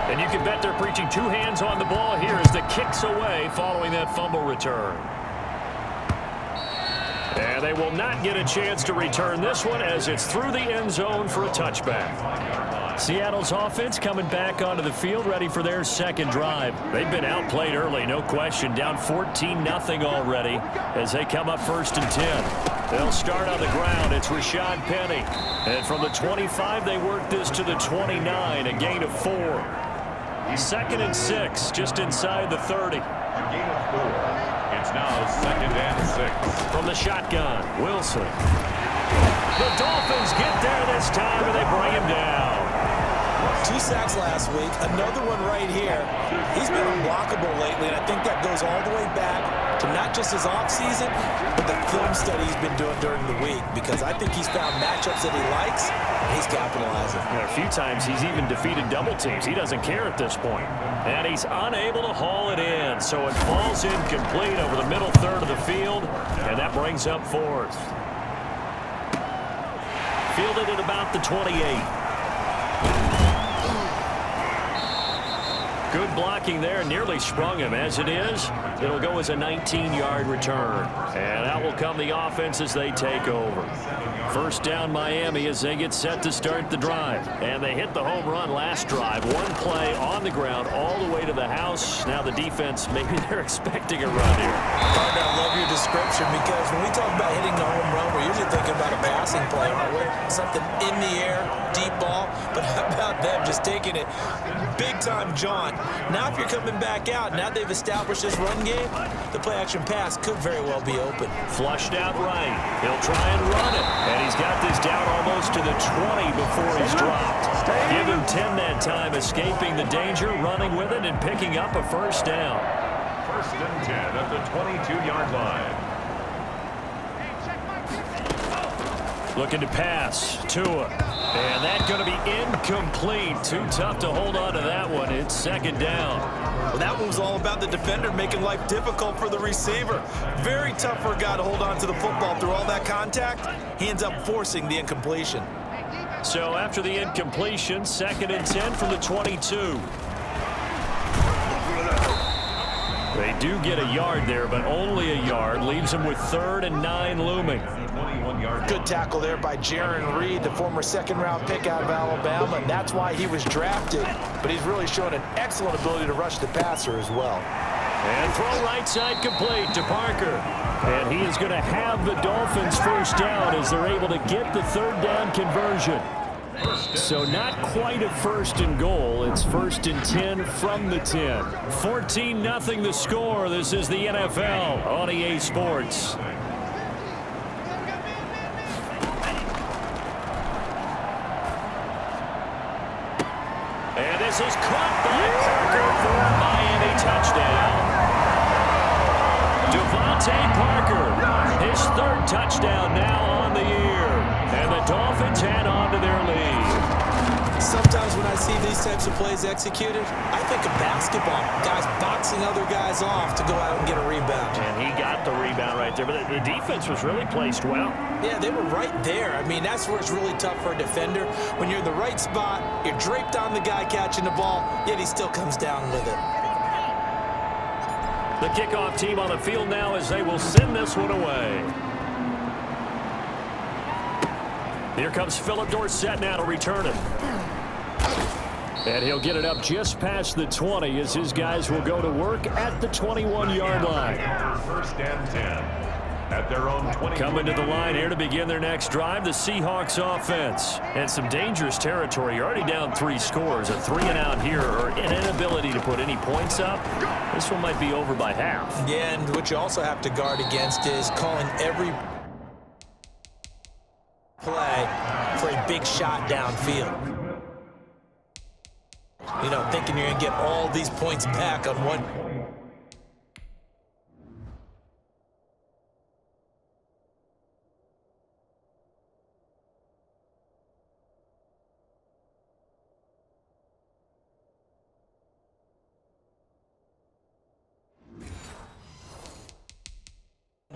And you can bet they're preaching 2 hands on the ball here as the kick's away following that fumble return. And they will not get a chance to return this one as it's through the end zone for a touchback. Seattle's offense coming back onto the field, ready for their 2nd drive. They've been outplayed early, no question, down 14-0 already as they come up 1st and 10. They'll start on the ground. It's Rashad Penny. And from the 25, they work this to the 29, a gain of 4. 2nd and 6, just inside the 30. A gain of 4. It's now 2nd and 6. From the shotgun, Wilson. The Dolphins get there this time, and they bring him down. 2 sacks last week, another one right here. He's been unblockable lately, and I think that goes all the way back to not just his offseason, but the film study he's been doing during the week, because I think he's found matchups that he likes, and he's capitalizing. A few times he's even defeated double teams. He doesn't care at this point. And he's unable to haul it in, so it falls incomplete over the middle third of the field, and that brings up 4th. Fielded at about the 28. Good blocking there, nearly sprung him. As it is, It'll go as a 19-yard return. And out will come the offense as they take over. First down Miami as they get set to start the drive. And they hit the home run last drive. One play on the ground all the way to the house. Now the defense, maybe they're expecting a run here. Partner, I love your description because when we talk about hitting the home run, we're usually thinking about a passing play, aren't we? Something in the air, deep ball. But how about them just taking it big-time jaunt? Now if you're coming back out, now they've established this run game, the play-action pass could very well be open. Flushed out right. He'll try and run it. And he's got this down almost to the 20 before he's dropped. Give him 10 that time, escaping the danger, running with it, and picking up a first down. First and 10 at the 22-yard line. Looking to pass. Tua. And that's going to be incomplete. Too tough to hold on to that one. It's second down. Well, that one was all about the defender making life difficult for the receiver. Very tough for a guy to hold on to the football through all that contact. He ends up forcing the incompletion. So after the incompletion, second and 10 from the 22. They do get a yard there, but only a yard. Leaves them with 3rd and 9 looming. Good tackle there by Jaron Reed, the former second-round pick out of Alabama, and that's why he was drafted. But he's really shown an excellent ability to rush the passer as well. And throw right side complete to Parker. And he is going to have the Dolphins first down as they're able to get the 3rd down conversion. So not quite a first and goal. It's 1st and 10 from the 10. 14-0 the score. This is the NFL on EA Sports. And this is caught by Parker for a Miami touchdown. Devontae Parker, his 3rd touchdown now on the year. And the Dolphins head on to their lead. Sometimes when I see these types of plays executed, I think of basketball. Guys boxing other guys off to go out and get a rebound. And he got the rebound right there, but the defense was really placed well. Yeah, they were right there. I mean, that's where it's really tough for a defender. When you're in the right spot, you're draped on the guy catching the ball, yet he still comes down with it. The kickoff team on the field now as they will send this one away. Here comes Philip Dorsett now to return it. And he'll get it up just past the 20 as his guys will go to work at the 21-yard line. First and 10 at their own 20. Coming to the line here to begin their next drive, the Seahawks offense. And some dangerous territory. You're already down 3 scores. A 3-and-out here or an inability to put any points up. This one might be over by half. Yeah, and what you also have to guard against is calling every play for a big shot downfield. You know, thinking you're going to get all these points back on one.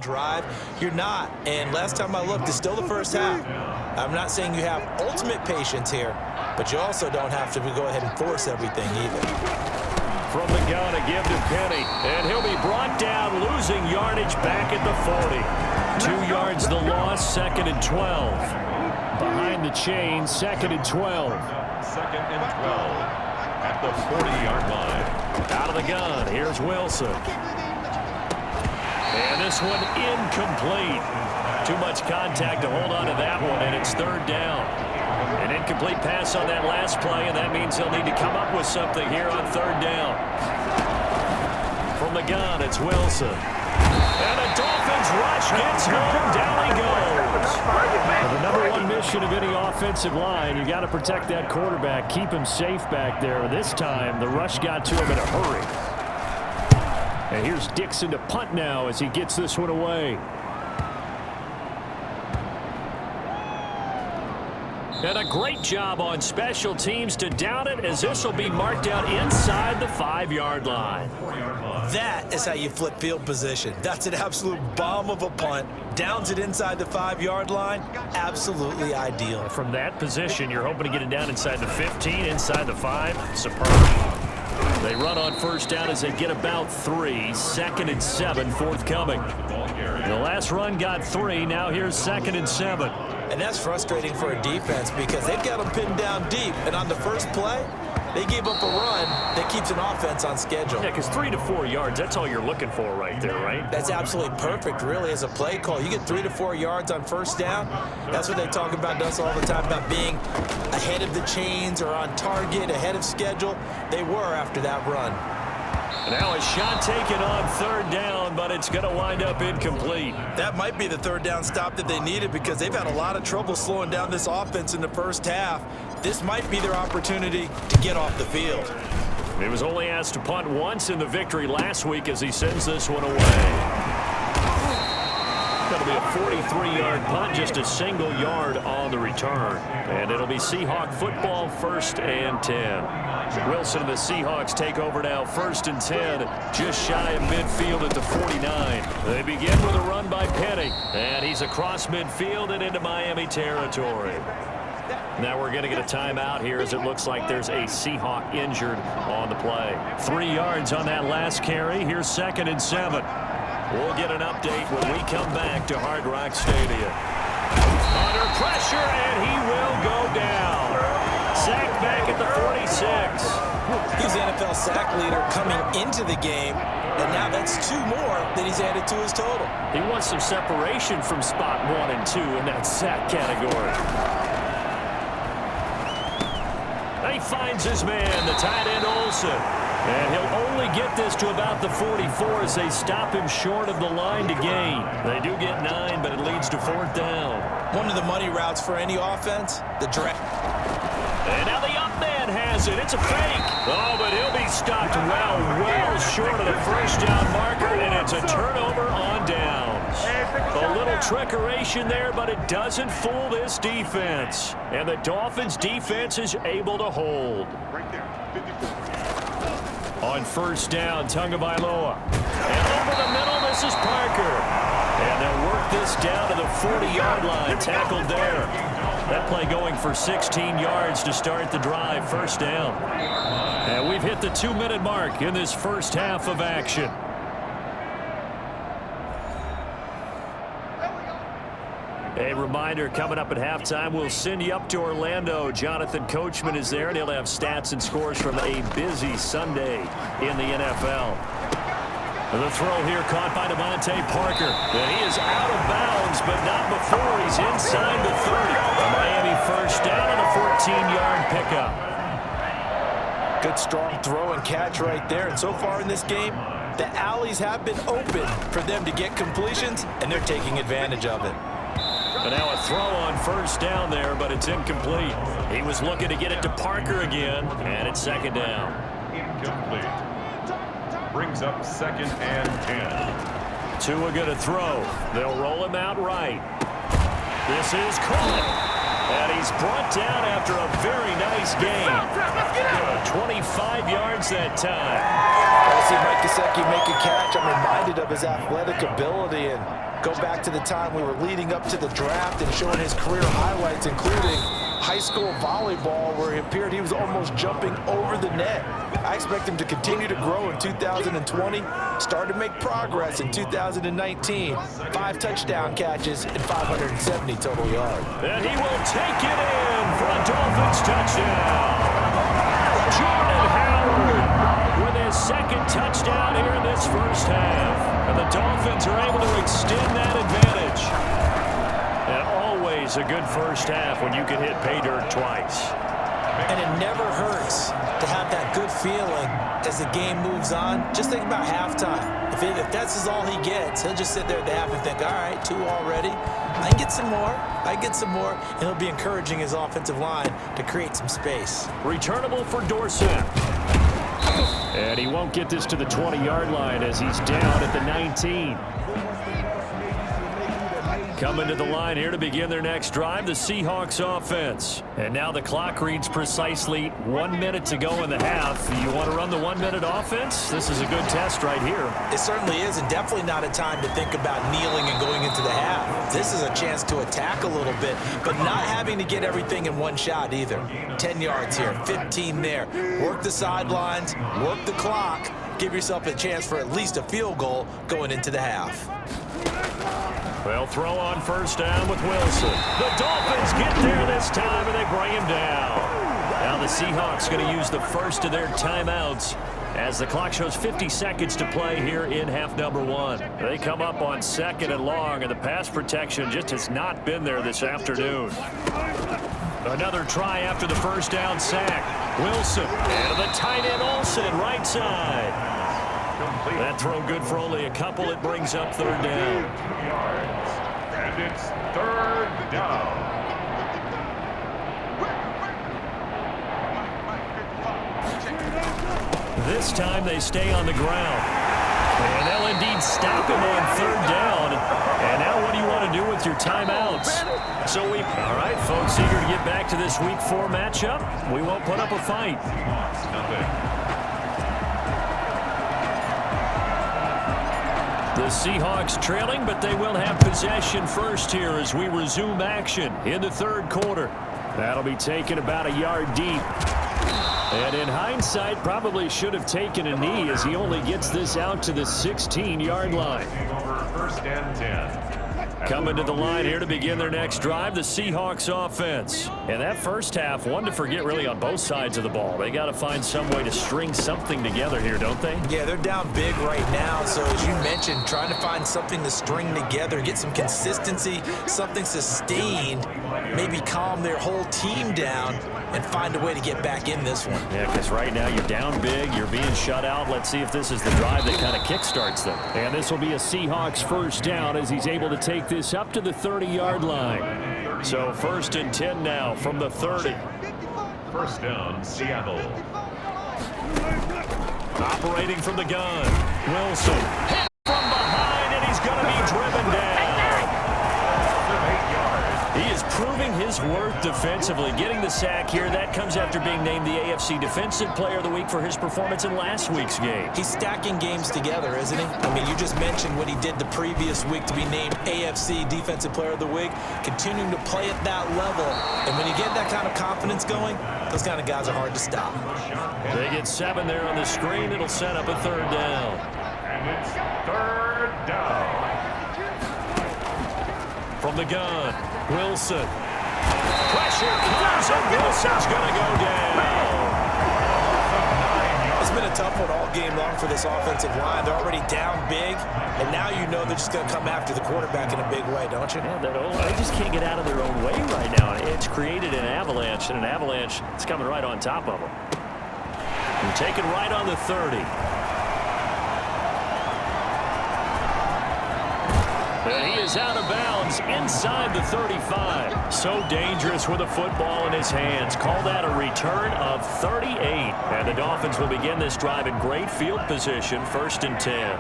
Drive, you're not. And last time I looked, it's still the first half. I'm not saying you have ultimate patience here, but you also don't have to go ahead and force everything either. From the gun, a give to Penny. And he'll be brought down, losing yardage back at the 40. 2 yards the loss, 2nd and 12. Behind the chain, 2nd and 12. 2nd and 12 at the 40-yard line. Out of the gun, here's Wilson. And this one incomplete. Too much contact to hold on to that one, and it's 3rd down. An incomplete pass on that last play, and that means they'll need to come up with something here on 3rd down. From the gun, it's Wilson. And the Dolphins rush gets home. Down he goes. Well, the #1 mission of any offensive line, you got to protect that quarterback, keep him safe back there. This time, the rush got to him in a hurry. And here's Dixon to punt now as he gets this one away. And a great job on special teams to down it as this will be marked out inside the 5-yard line. That is how you flip field position. That's an absolute bomb of a punt. Downs it inside the 5-yard line. Absolutely ideal. From that position, you're hoping to get it down inside the 15, inside the 5. Superb. They run on first down as they get about 3. 2nd and 7 forthcoming. The last run got 3. Now here's 2nd and 7. And that's frustrating for a defense because they've got them pinned down deep. And on the first play, they gave up a run that keeps an offense on schedule. Yeah, because 3 to 4 yards, that's all you're looking for right there, right? That's absolutely perfect, really, as a play call. You get 3 to 4 yards on first down. That's what they talk about us all the time, about being ahead of the chains or on target, ahead of schedule. They were after that run. Now a shot taken on 3rd down, but it's going to wind up incomplete. That might be the 3rd down stop that they needed because they've had a lot of trouble slowing down this offense in the first half. This might be their opportunity to get off the field. He was only asked to punt once in the victory last week as he sends this one away. That'll be a 43-yard punt, just a single yard on the return. And it'll be Seahawk football, 1st and 10. Wilson and the Seahawks take over now, 1st and 10, just shy of midfield at the 49. They begin with a run by Penny, and he's across midfield and into Miami territory. Now we're going to get a timeout here as it looks like there's a Seahawk injured on the play. 3 yards on that last carry. Here's 2nd and 7. We'll get an update when we come back to Hard Rock Stadium. Under pressure, and he will go down. Sacked back at the 46. He's the NFL sack leader coming into the game, and now that's 2 more that he's added to his total. He wants some separation from spot 1 and 2 in that sack category. He finds his man, the tight end Olsen. And he'll only get this to about the 44 as they stop him short of the line to gain. They do get 9, but it leads to 4th down. One of the money routes for any offense, the draft. And now the up man has it. It's a fake. Oh, but he'll be stopped well short of the 1st down marker, and it's a turnover on downs. A little trickeration there, but it doesn't fool this defense. And the Dolphins' defense is able to hold. On 1st down, Tagovailoa. And over the middle, this is Parker. And they'll work this down to the 40-yard line, tackled there. That play going for 16 yards to start the drive, 1st down. And we've hit the 2-minute mark in this first half of action. A reminder, coming up at halftime, we'll send you up to Orlando. Jonathan Coachman is there, and he'll have stats and scores from a busy Sunday in the NFL. The throw here caught by Devontae Parker. And he is out of bounds, but not before he's inside the 30. A Miami 1st down and a 14-yard pickup. Good strong throw and catch right there. And so far in this game, the alleys have been open for them to get completions, and they're taking advantage of it. And now a throw on 1st down there, but it's incomplete. He was looking to get it to Parker again, and it's 2nd down. Incomplete. Brings up 2nd and 10. Tua going to throw. They'll roll him out right. This is caught. And he's brought down after a very nice game. 25 yards that time. I see Mike Gesicki make a catch. I'm reminded of his athletic ability and go back to the time we were leading up to the draft and showing his career highlights, including high school volleyball, where it appeared he was almost jumping over the net. I expect him to continue to grow in 2020, start to make progress in 2019. 5 touchdown catches and 570 total yards. And he will take it in for a Dolphins touchdown. Jordan Howard with his 2nd touchdown here in this first half. And the Dolphins are able to extend that advantage. And always a good first half when you can hit pay dirt twice. And it never hurts to have that good feeling as the game moves on. Just think about halftime. If that's all he gets, he'll just sit there at the half and think, all right, 2 already. I can get some more. I get some more. And he'll be encouraging his offensive line to create some space. Returnable for Dorsett. And he won't get this to the 20-yard line as he's down at the 19. Coming to the line here to begin their next drive, the Seahawks offense. And now the clock reads precisely 1 minute to go in the half. You want to run the 1 minute offense? This is a good test right here. It certainly is, and definitely not a time to think about kneeling and going into the half. This is a chance to attack a little bit, but not having to get everything in one shot either. 10 yards here, 15 there. Work the sidelines, work the clock. Give yourself a chance for at least a field goal going into the half. They'll throw on first down with Wilson. The Dolphins get there this time, and they bring him down. Now the Seahawks going to use the first of their timeouts as the clock shows 50 seconds to play here in half number 1. They come up on 2nd and long, and the pass protection just has not been there this afternoon. Another try after the first down sack. Wilson and the tight end Olsen right side. That throw good for only a couple. It brings up 3rd down. And it's 3rd down. This time they stay on the ground. And they'll indeed stop him on 3rd down. And now what do you want to do with your timeouts? All right, folks, eager to get back to this Week 4 matchup. We won't put up a fight. The Seahawks trailing, but they will have possession first here as we resume action in the 3rd quarter. That'll be taken about a yard deep. And in hindsight, probably should have taken a knee as he only gets this out to the 16-yard line. First and 10. Coming to the line here to begin their next drive, the Seahawks offense. And that first half, one to forget really on both sides of the ball. They got to find some way to string something together here, don't they? Yeah, they're down big right now. So as you mentioned, trying to find something to string together, get some consistency, something sustained, maybe calm their whole team down and find a way to get back in this one. Yeah, because right now you're down big, you're being shut out. Let's see if this is the drive that kind of kickstarts them. And this will be a Seahawks first down as he's able to take this up to the 30-yard line. So 1st and 10 now from the 30. First down, Seattle. Operating from the gun, Wilson. Hit from behind, and he's going to be driven down. He is proving his worth defensively. Getting the sack here, that comes after being named the AFC Defensive Player of the Week for his performance in last week's game. He's stacking games together, isn't he? I mean, you just mentioned what he did the previous week to be named AFC Defensive Player of the Week, continuing to play at that level. And when you get that kind of confidence going, those kind of guys are hard to stop. They get 7 there on the screen. It'll set up a 3rd down. And it's 3rd down. From the gun, Wilson. Pressure comes, and Wilson's going to go down. It's been a tough one all game long for this offensive line. They're already down big, and now you know they're just going to come after the quarterback in a big way, don't you? Yeah, they just can't get out of their own way right now. It's created an avalanche, and an avalanche is coming right on top of them. And taken right on the 30. And he is out of bounds inside the 35. So dangerous with a football in his hands. Call that a return of 38. And the Dolphins will begin this drive in great field position, 1st and 10.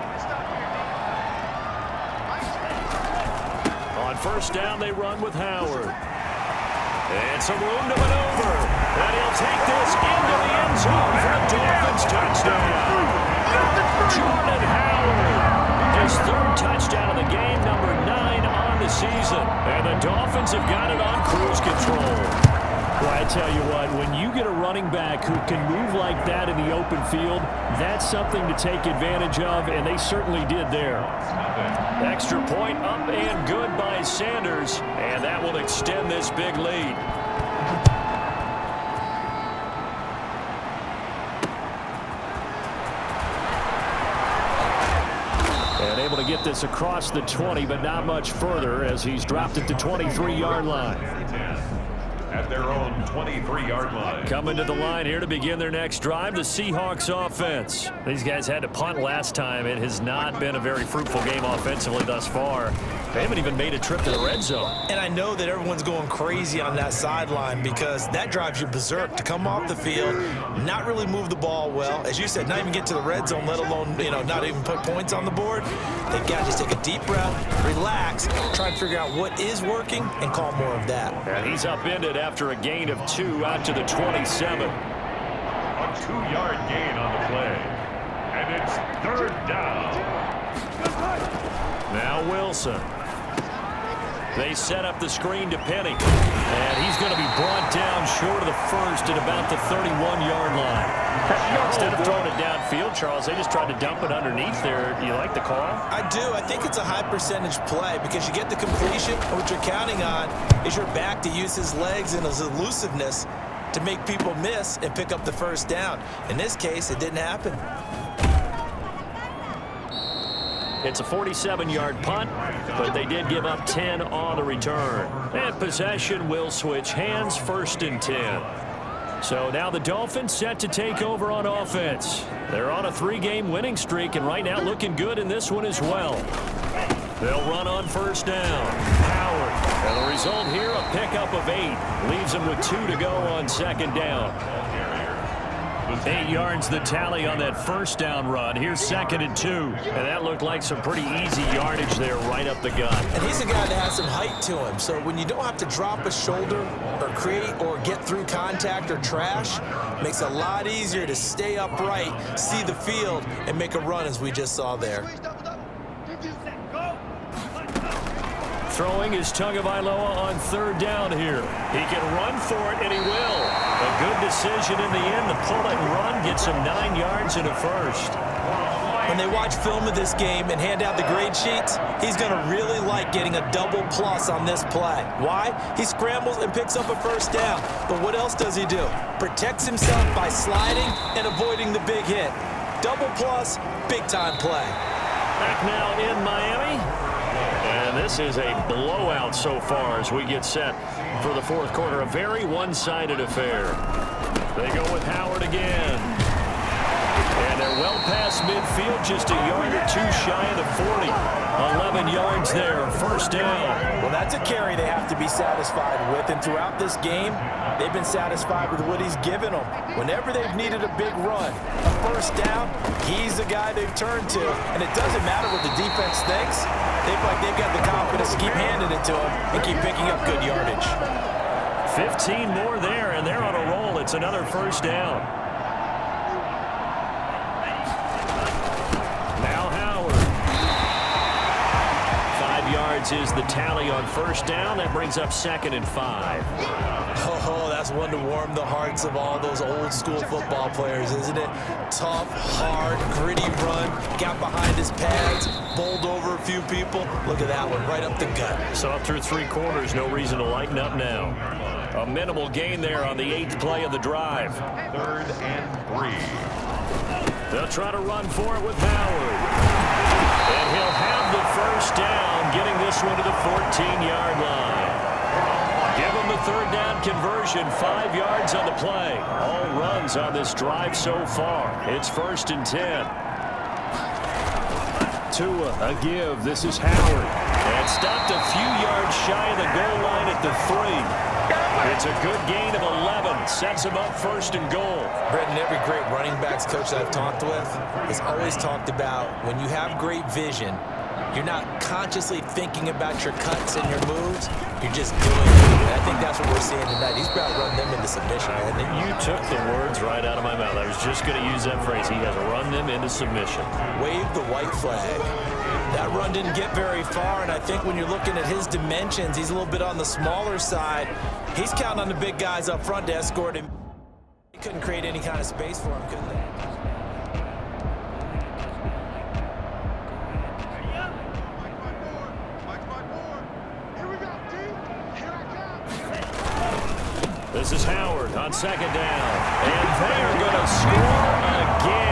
On first down, they run with Howard. And some room to maneuver. And he'll take this into the end zone for a Dolphins touchdown. Jordan Howard. His 3rd touchdown of the game, number 9 on the season. And the Dolphins have got it on cruise control. Well, I tell you what, when you get a running back who can move like that in the open field, that's something to take advantage of, and they certainly did there. Extra point up and good by Sanders, and that will extend this big lead. And able to get this across the 20, but not much further as he's dropped it to 23-yard line. At their own 23-yard line. Coming to the line here to begin their next drive, the Seahawks offense. These guys had to punt last time. It has not been a very fruitful game offensively thus far. They haven't even made a trip to the red zone. And I know that everyone's going crazy on that sideline because that drives you berserk to come off the field, not really move the ball well. As you said, not even get to the red zone, let alone, not even put points on the board. They've got to just take a deep breath, relax, try and figure out what is working, and call more of that. And he's upended after a gain of 2 out to the 27. A 2-yard gain on the play. And it's 3rd down. Now Wilson. They set up the screen to Penny. And he's going to be brought down short of the first at about the 31-yard line. Instead of throwing it downfield, Charles, they just tried to dump it underneath there. Do you like the call? I do. I think it's a high percentage play because you get the completion, and what you're counting on is your back to use his legs and his elusiveness to make people miss and pick up the first down. In this case, it didn't happen. It's a 47-yard punt, but they did give up 10 on the return. And possession will switch hands, 1st and 10. So now the Dolphins set to take over on offense. They're on a 3-game winning streak, and right now looking good in this one as well. They'll run on 1st down. Howard. And the result here, a pickup of 8. Leaves them with 2 to go on 2nd down. 8 yards the tally on that 1st down run. Here's 2nd and 2. And that looked like some pretty easy yardage there right up the gut. And he's a guy that has some height to him. So when you don't have to drop a shoulder or create or get through contact or trash, it makes it a lot easier to stay upright, see the field, and make a run as we just saw there. Throwing is Tagovailoa on 3rd down here. He can run for it, and he will. A good decision in the end to pull it and run, gets him 9 yards and a first. When they watch film of this game and hand out the grade sheets, he's going to really like getting a double plus on this play. Why? He scrambles and picks up a first down. But what else does he do? Protects himself by sliding and avoiding the big hit. Double plus, big-time play. Back now in Miami. And this is a blowout so far as we get set for the 4th quarter. A very one-sided affair. They go with Howard again. And they're well past midfield, just a yard or 2 shy of the 40. 11 yards there, 1st down. Well, that's a carry they have to be satisfied with. And throughout this game, they've been satisfied with what he's given them. Whenever they've needed a big run, a 1st down, he's the guy they've turned to. And it doesn't matter what the defense thinks. They feel like they've got the confidence to keep handing it to him and keep picking up good yardage. 15 more there, and they're on a roll. It's another 1st down. Now Howard. 5 yards is the tally on 1st down. That brings up 2nd and 5. Oh, that's one to warm the hearts of all those old school football players, isn't it? Tough, hard, gritty run, got behind his pads, bowled over a few people. Look at that one, right up the gut. So up through 3 quarters, no reason to lighten up now. A minimal gain there on the 8th play of the drive. 3rd and 3. They'll try to run for it with Howard. And he'll have the 1st down, getting this one to the 14-yard line. Give him the 3rd down conversion, 5 yards on the play. All runs on this drive so far. It's 1st and 10. Tua, a give. This is Howard. And stopped a few yards shy of the goal line at the 3. It's a good gain of 11. Sets him up 1st and goal. Brendan, every great running backs coach that I've talked with has always talked about when you have great vision, you're not consciously thinking about your cuts and your moves. You're just doing it. And I think that's what we're seeing tonight. He's about to run them into submission, hasn't he? You took the words right out of my mouth. I was just going to use that phrase. He has run them into submission. Wave the white flag. That run didn't get very far, and I think when you're looking at his dimensions, he's a little bit on the smaller side. He's counting on the big guys up front to escort him. He couldn't create any kind of space for him, could they? This is Howard on 2nd down. And they're going to score again.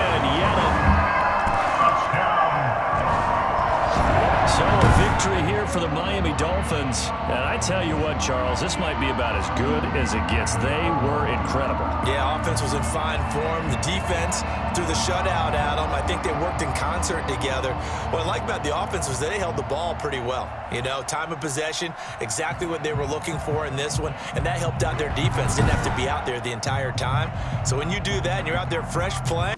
So a victory here for the Miami Dolphins. And I tell you what, Charles, this might be about as good as it gets. They were incredible. Yeah, offense was in fine form. The defense threw the shutout at them. I think they worked in concert together. What I like about the offense was they held the ball pretty well. You know, time of possession, exactly what they were looking for in this one, and that helped out their defense. Didn't have to be out there the entire time. So when you do that and you're out there fresh playing,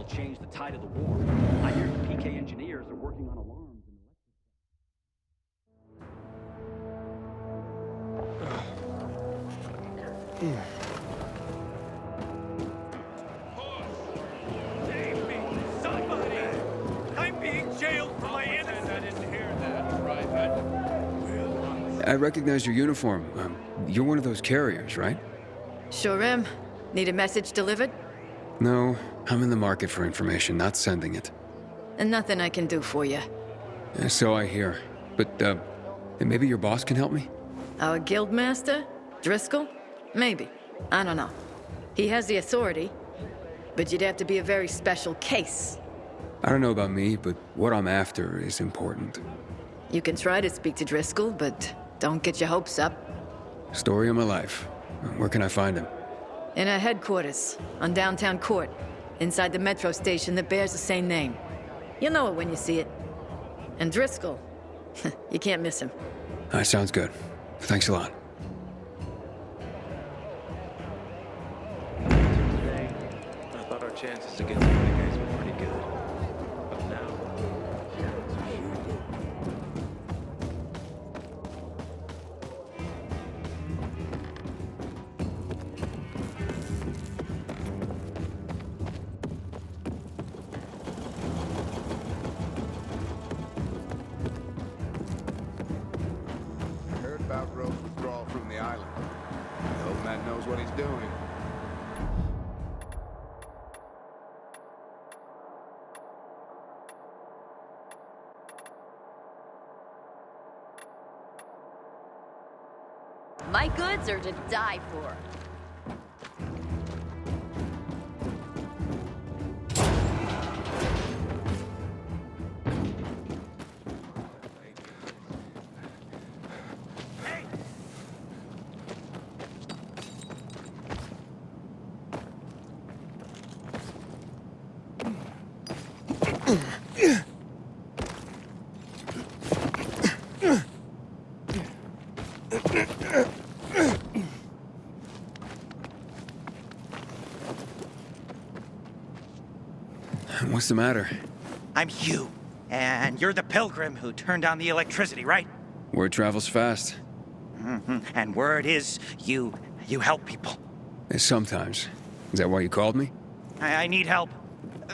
will change the tide of the war. I hear the PK engineers are working on alarms and Save me! Somebody! I'm being jailed for my innocence! I didn't hear that, right? I recognize your uniform. You're one of those carriers, right? Sure am. Need a message delivered? No, I'm in the market for information, not sending it. And nothing I can do for you. So I hear. But, maybe your boss can help me? Our guildmaster? Driscoll? Maybe. I don't know. He has the authority, but you'd have to be a very special case. I don't know about me, but what I'm after is important. You can try to speak to Driscoll, but don't get your hopes up. Story of my life. Where can I find him? In our headquarters, on downtown Court, inside the metro station that bears the same name. You'll know it when you see it. And Driscoll, you can't miss him. That sounds good. Thanks a lot. Today, I thought our chances against the guys were pretty good. But now, I heard about Rose's withdrawal from the island. The old man knows what he's doing. My goods are to die for. What's the matter? I'm Hugh, and you're the pilgrim who turned on the electricity, right? Word travels fast. And word is you help people. Sometimes. Is that why you called me? I need help.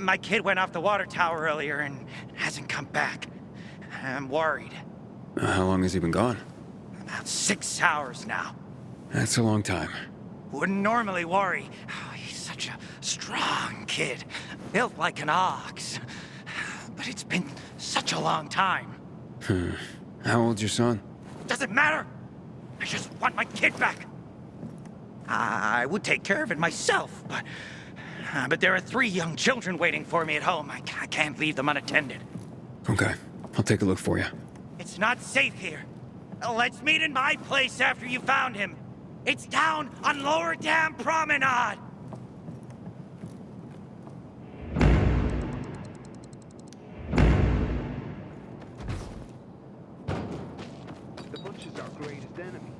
My kid went off the water tower earlier and hasn't come back. I'm worried. How long has he been gone? About 6 hours now. That's a long time. Wouldn't normally worry. Oh, he's such a strong kid, built like an ox. But it's been such a long time. How old's your son? Doesn't matter. I just want my kid back. I would take care of it myself, but there are 3 young children waiting for me at home. I can't leave them unattended. Okay, I'll take a look for you. It's not safe here. Let's meet in my place after you found him. It's down on Lower Dam Promenade. The butcher's our greatest enemy.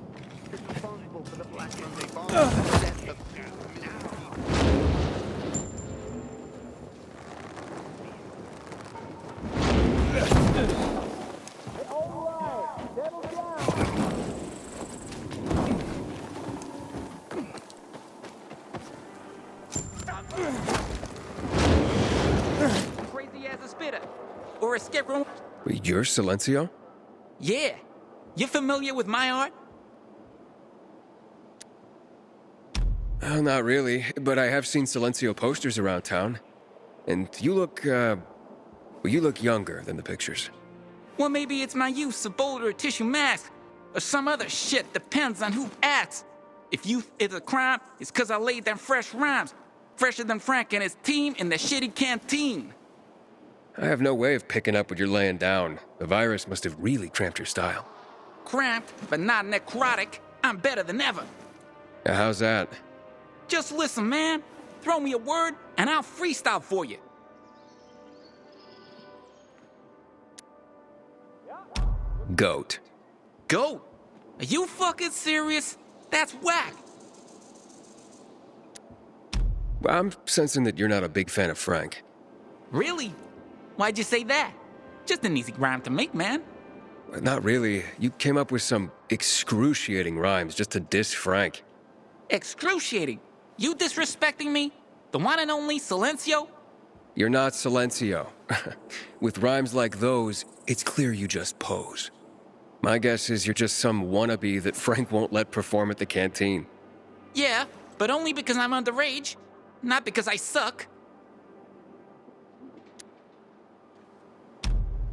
It's responsible for the Black Monday bomb and the death of Crazy as a spitter. Or a skip room. Wait, you're Silencio? Yeah. You familiar with my art? Oh, not really, but I have seen Silencio posters around town. And you look, you look younger than the pictures. Well, maybe it's my use of bolder tissue mask. Or some other shit, depends on who asks. If youth is a crime, it's cause I laid them fresh rhymes. Fresher than Frank and his team in the shitty canteen. I have no way of picking up what you're laying down. The virus must have really cramped your style. Cramped, but not necrotic. I'm better than ever. How's that? Just listen, man. Throw me a word, and I'll freestyle for you. Goat. Goat? Are you fucking serious? That's whack. I'm sensing that you're not a big fan of Frank. Really? Why'd you say that? Just an easy rhyme to make, man. Not really. You came up with some excruciating rhymes just to diss Frank. Excruciating. You disrespecting me? The one and only Silencio? You're not Silencio. With rhymes like those, it's clear you just pose. My guess is you're just some wannabe that Frank won't let perform at the canteen. Yeah, but only because I'm underage, not because I suck.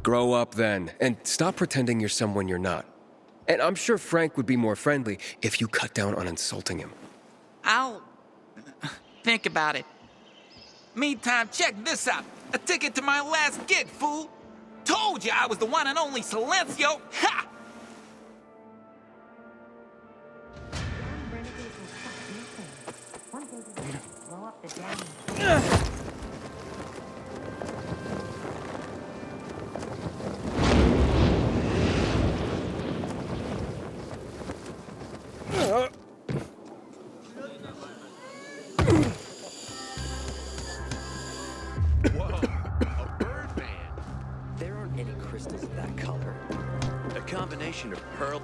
Grow up then, and stop pretending you're someone you're not. And I'm sure Frank would be more friendly if you cut down on insulting him. I'll think about it. Meantime, check this out. A ticket to my last gig, fool. Told you I was the one and only Silencio. Ha! There aren't any crystals of that color. A combination of pearl.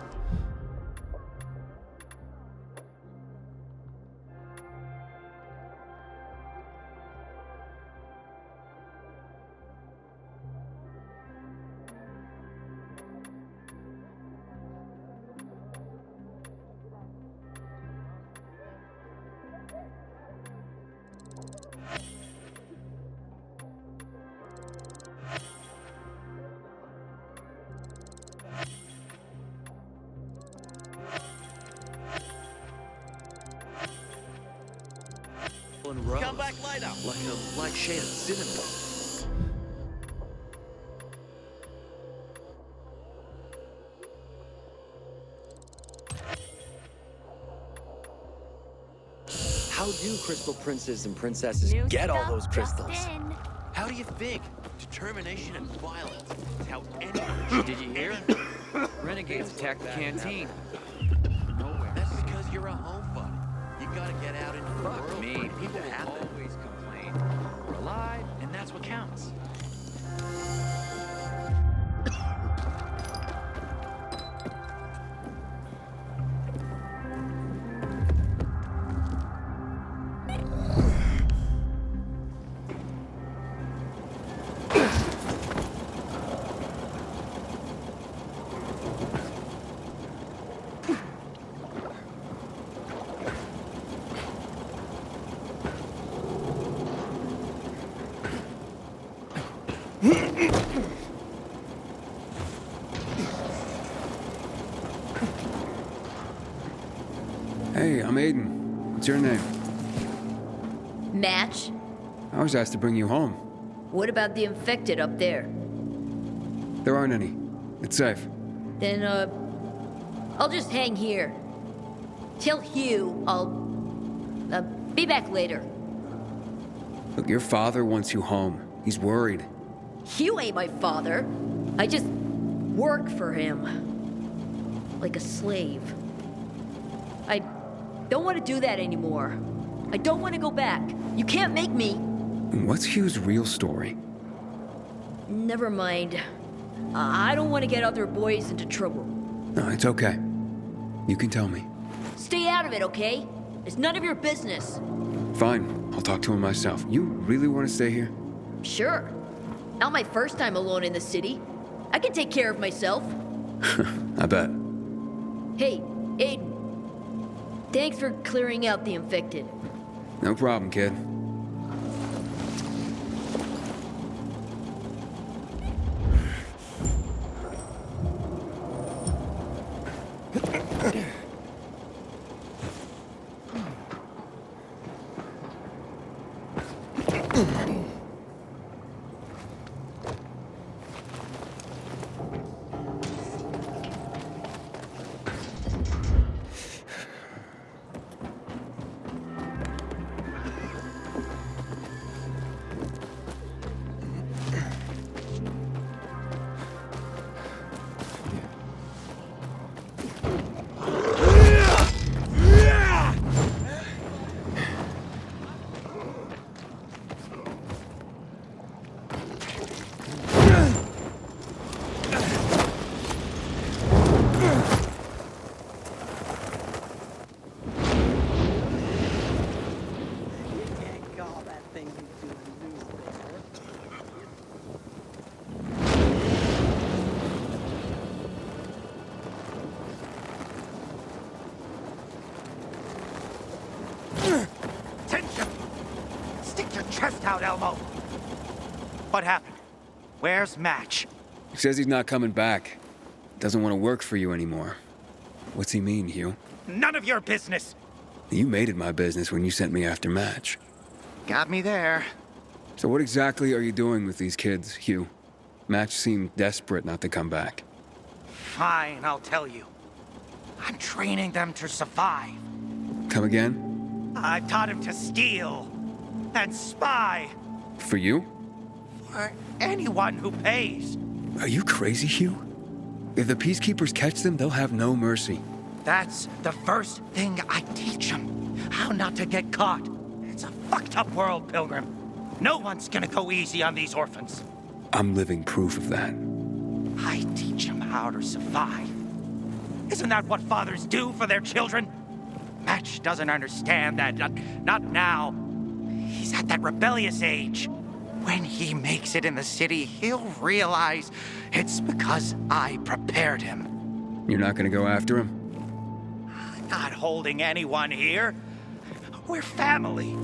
Come back later. Like a light shade of cinnamon. How do crystal princes and princesses get all those crystals? How do you think? Determination and violence. It's how anyone. Did you hear? Renegades attacked the canteen. Nowhere. That's because you're a homebody. You gotta get out into the world. Fuck me. People always complain. We're alive, and that's what counts. Hey, I'm Aiden. What's your name? Match? I was asked to bring you home. What about the infected up there? There aren't any. It's safe. Then, I'll just hang here. Tell Hugh I'll, be back later. Look, your father wants you home. He's worried. Hugh ain't my father. I just work for him. Like a slave. I don't want to do that anymore. I don't want to go back. You can't make me. What's Hugh's real story? Never mind. I don't want to get other boys into trouble. No, it's okay. You can tell me. Stay out of it, okay? It's none of your business. Fine, I'll talk to him myself. You really want to stay here? Sure. Not my first time alone in the city. I can take care of myself. I bet. Hey, Aiden. Thanks for clearing out the infected. No problem, kid. Attention! Stick your chest out, Elmo. What happened? Where's Match? He says he's not coming back. Doesn't want to work for you anymore. What's he mean, Hugh? None of your business. You made it my business when you sent me after Match. Got me there. So what exactly are you doing with these kids, Hugh? Match seemed desperate not to come back. Fine, I'll tell you. I'm training them to survive. Come again? I've taught him to steal and spy For you? for anyone who pays. Are you crazy, Hugh? If the Peacekeepers catch them, they'll have no mercy. That's the first thing I teach them. How not to get caught. It's a fucked up world, Pilgrim. No one's gonna go easy on these orphans. I'm living proof of that. I teach them how to survive. Isn't that what fathers do for their children? Match doesn't understand that. Not now. He's at that rebellious age. When he makes it in the city, he'll realize it's because I prepared him. You're not gonna go after him? I'm not holding anyone here. We're family.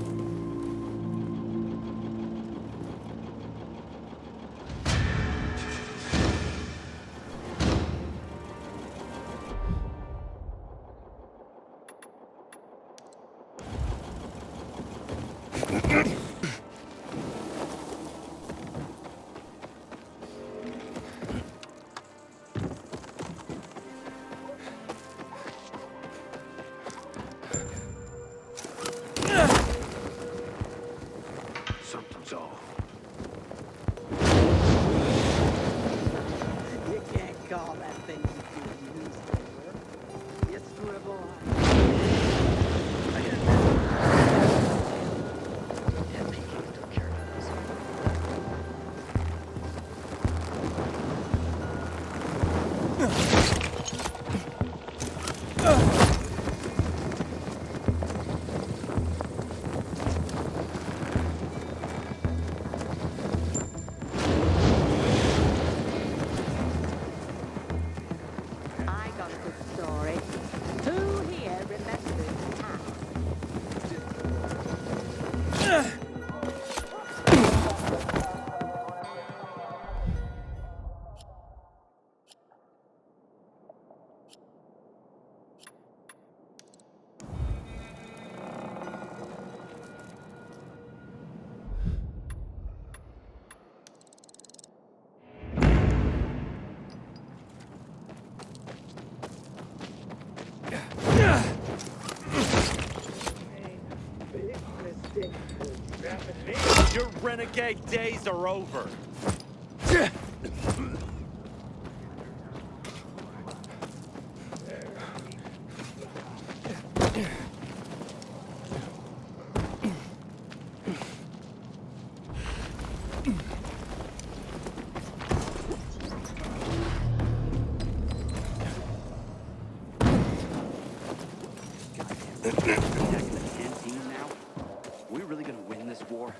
Something's off. You can't call that thing a newspaper. You scribble. I got a good story. Who here remembers time? Your renegade days are over. Canteen now? Are we really gonna win this war?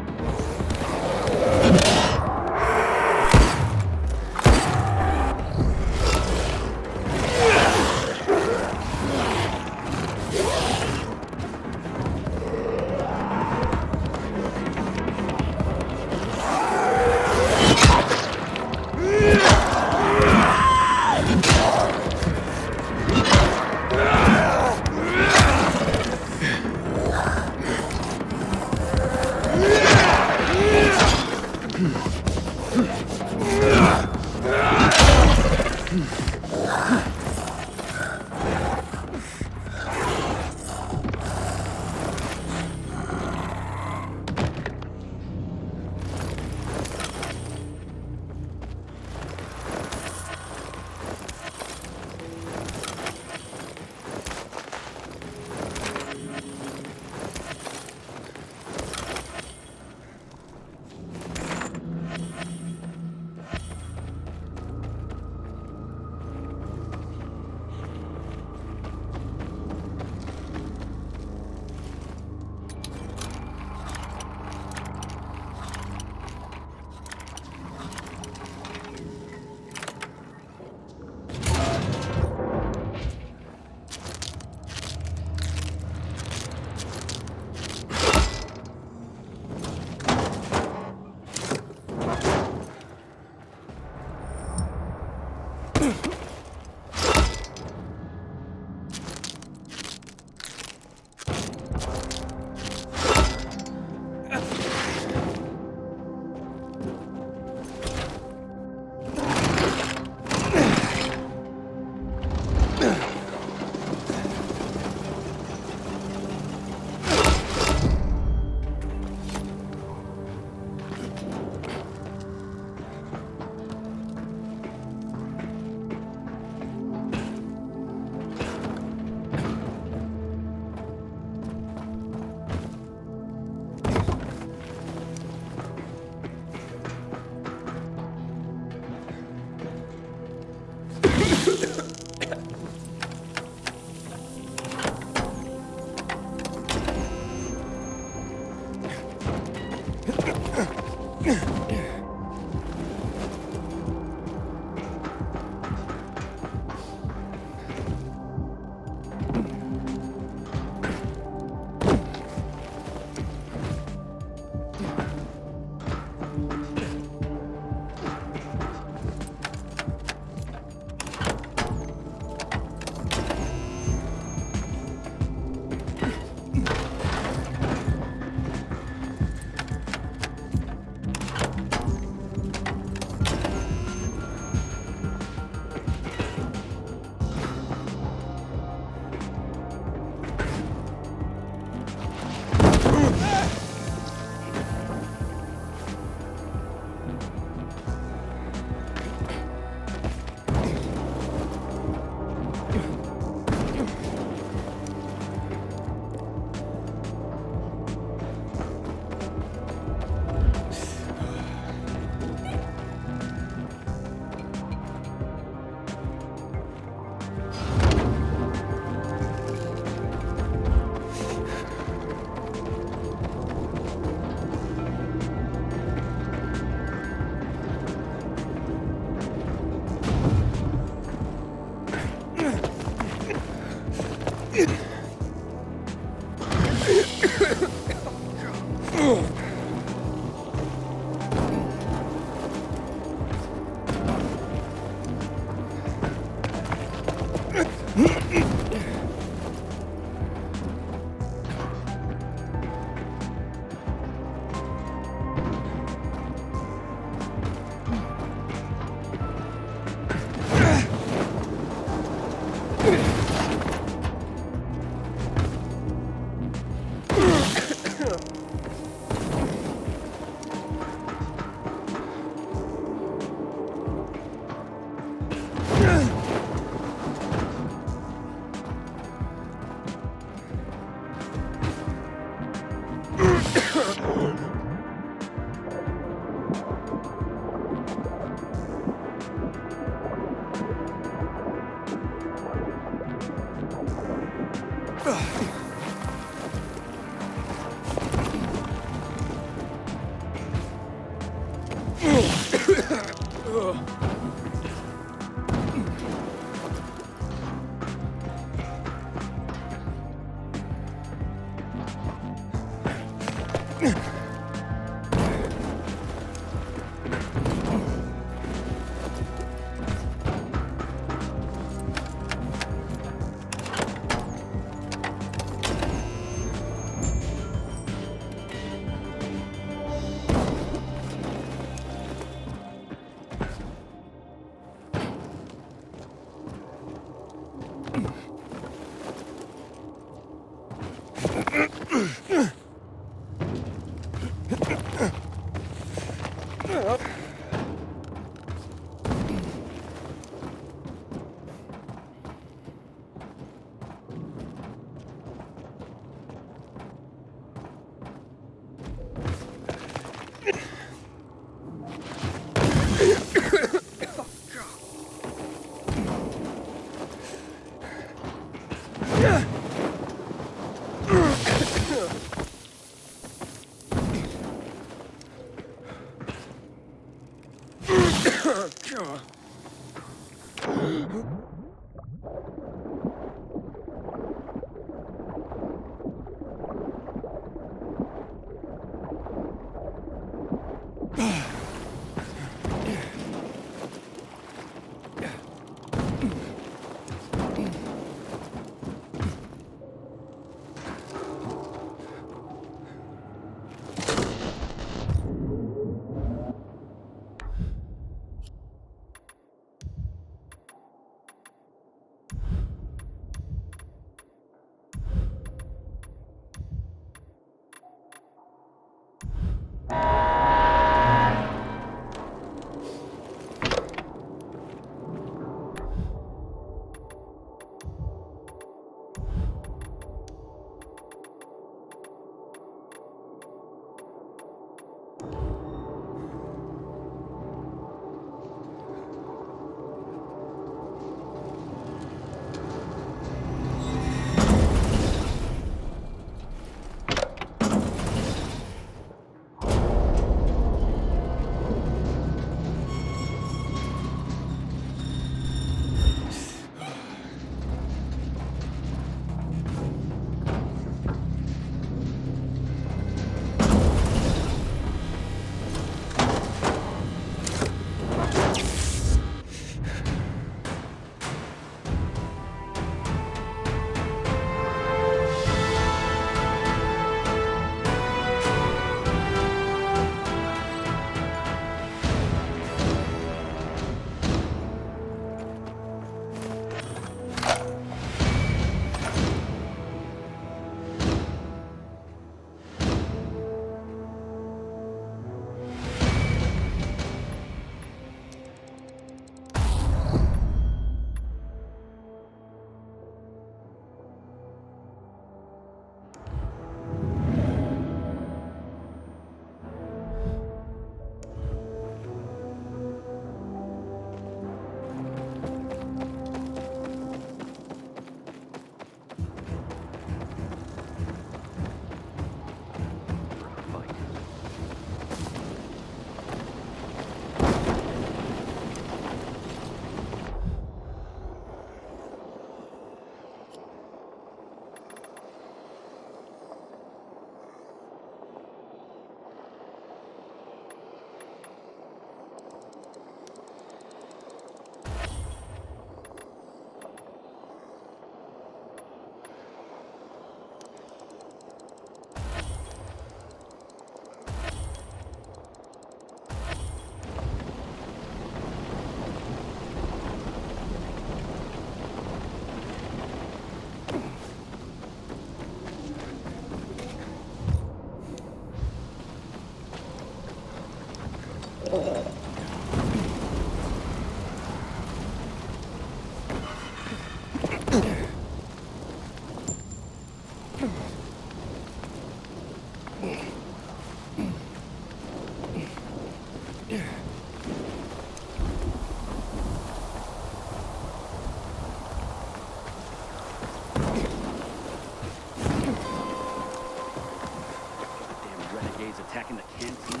attacking the canteen.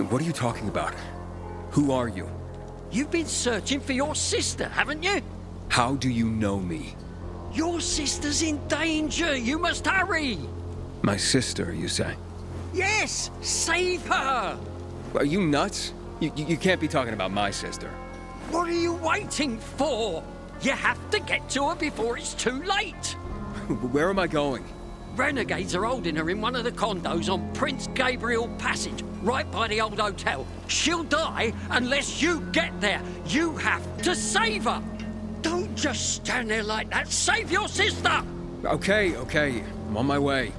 What are you talking about? Who are you? You've been searching for your sister, haven't you? How do you know me? Your sister's in danger. You must hurry. My sister, you say? Yes, save her. Are you nuts? You can't be talking about my sister. What are you waiting for? You have to get to her before it's too late. Where am I going? Renegades are holding her in one of the condos on Prince Gabriel Passage, right by the old hotel. She'll die unless you get there. You have to save her. Don't just stand there like that. Save your sister! Okay. I'm on my way.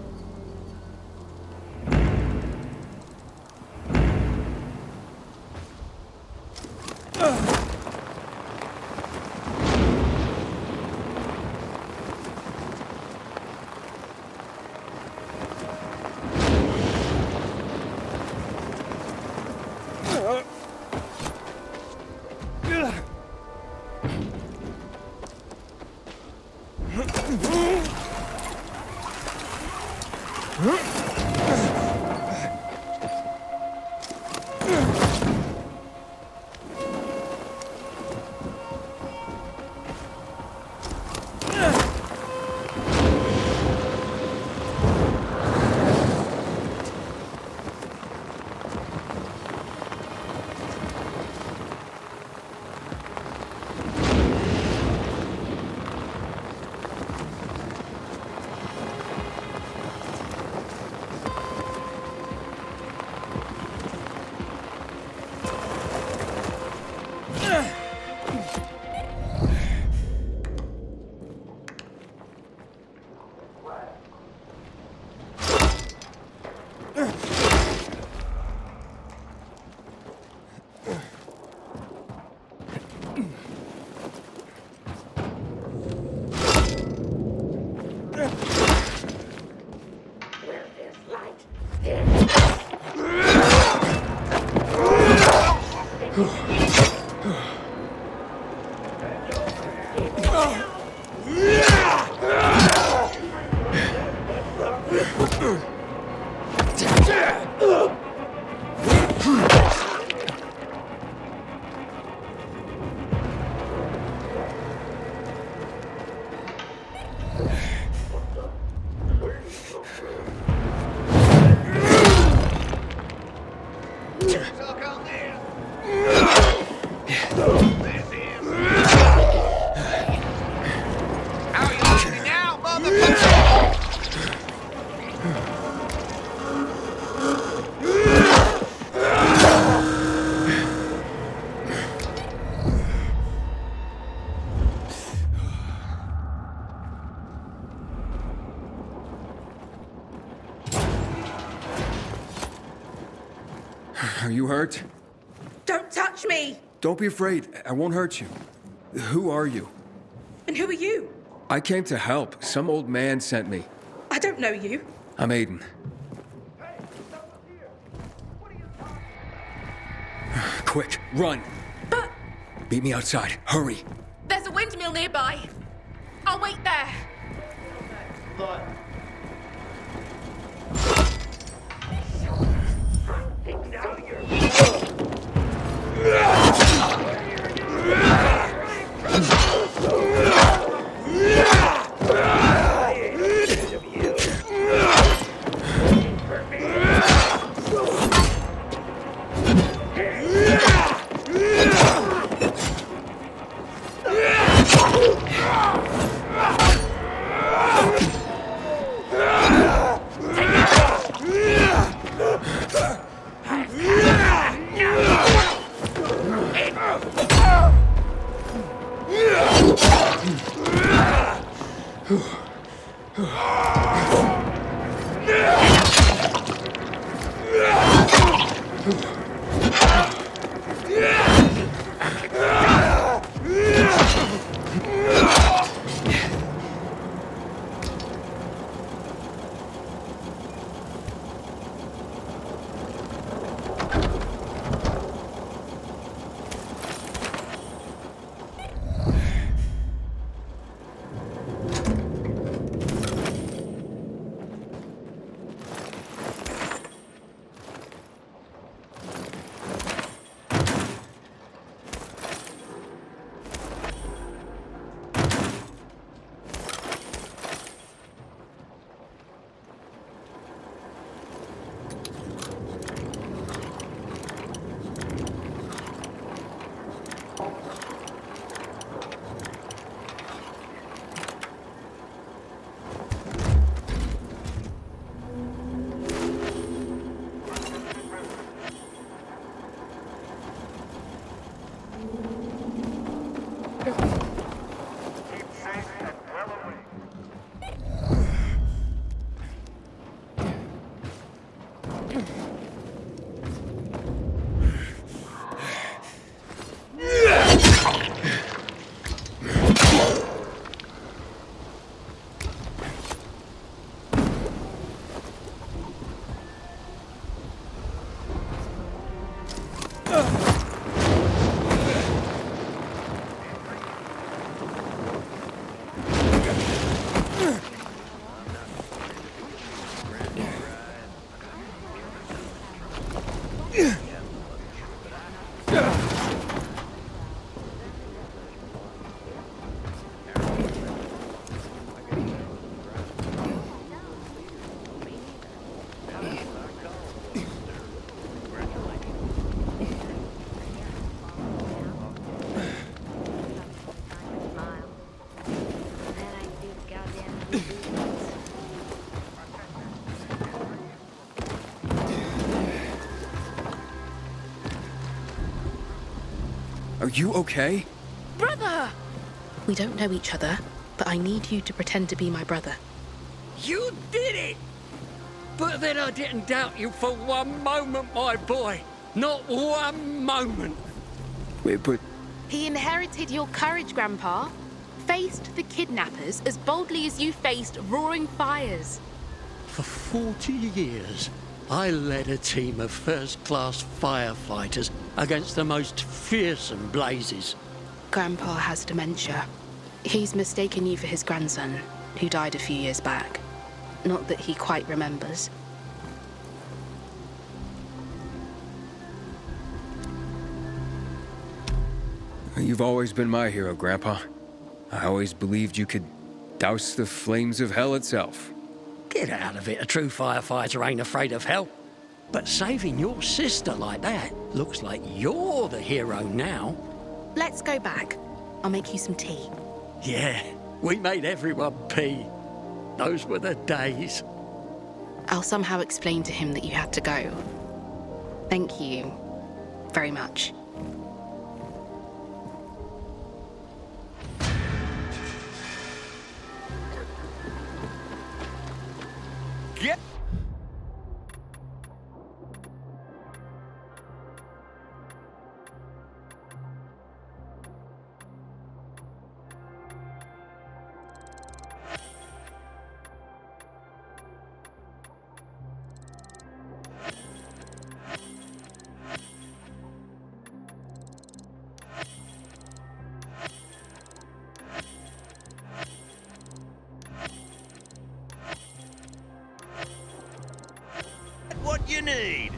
Are you hurt? Don't touch me! Don't be afraid. I won't hurt you. Who are you? And who are you? I came to help. Some old man sent me. I don't know you. I'm Aiden. Quick, run! But... Meet me outside. Hurry! There's a windmill nearby. I'll wait there. But... Are you okay? Brother! We don't know each other, but I need you to pretend to be my brother. You did it! But then I didn't doubt you for one moment, my boy. Not one moment. Wait, but... He inherited your courage, Grandpa. Faced the kidnappers as boldly as you faced roaring fires. For 40 years, I led a team of first-class firefighters against the most fearsome blazes. Grandpa has dementia. He's mistaken you for his grandson, who died a few years back. Not that he quite remembers. You've always been my hero, Grandpa. I always believed you could douse the flames of hell itself. Get out of it, a true firefighter ain't afraid of hell. But saving your sister like that looks like you're the hero now. Let's go back. I'll make you some tea. Yeah, we made everyone pee. Those were the days. I'll somehow explain to him that you had to go. Thank you very much. Get... you need.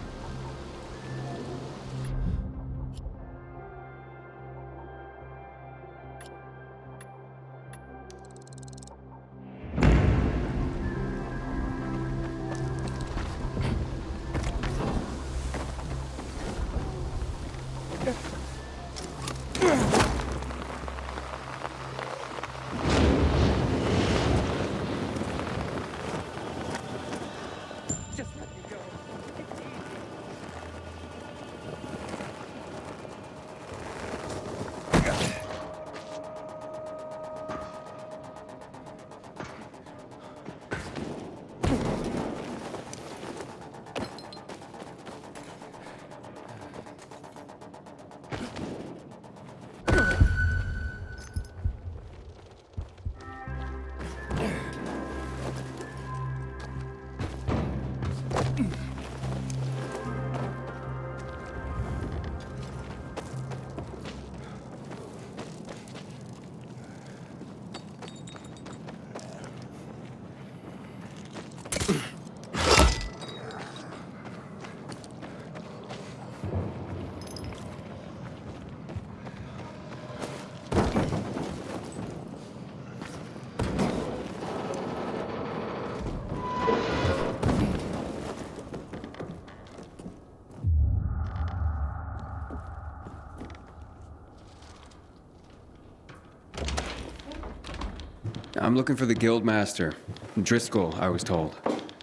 I'm looking for the Guildmaster. Driscoll, I was told.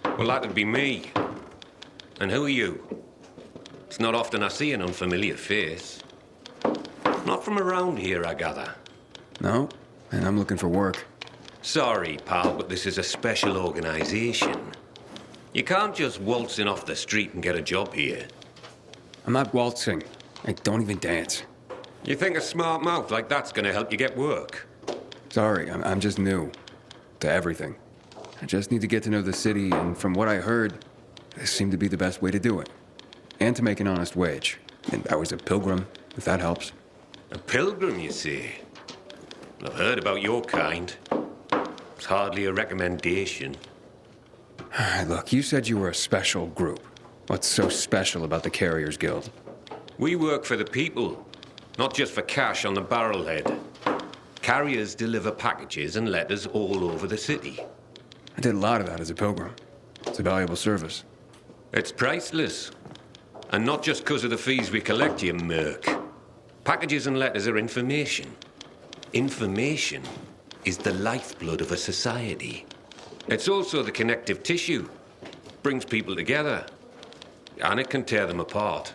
Well, that'd be me. And who are you? It's not often I see an unfamiliar face. Not from around here, I gather. No, and I'm looking for work. Sorry, pal, but this is a special organization. You can't just waltz in off the street and get a job here. I'm not waltzing. I don't even dance. You think a smart mouth like that's gonna help you get work? Sorry, I'm just new to everything. I just need to get to know the city, and from what I heard, this seemed to be the best way to do it. And to make an honest wage. And I was a pilgrim, if that helps. A pilgrim, you say? I've heard about your kind. It's hardly a recommendation. Look, you said you were a special group. What's so special about the Carriers Guild? We work for the people, not just for cash on the barrelhead. Carriers deliver packages and letters all over the city. I did a lot of that as a pilgrim. It's a valuable service. It's priceless. And not just because of the fees we collect, you merc. Packages and letters are information. Information is the lifeblood of a society. It's also the connective tissue. Brings people together. And it can tear them apart.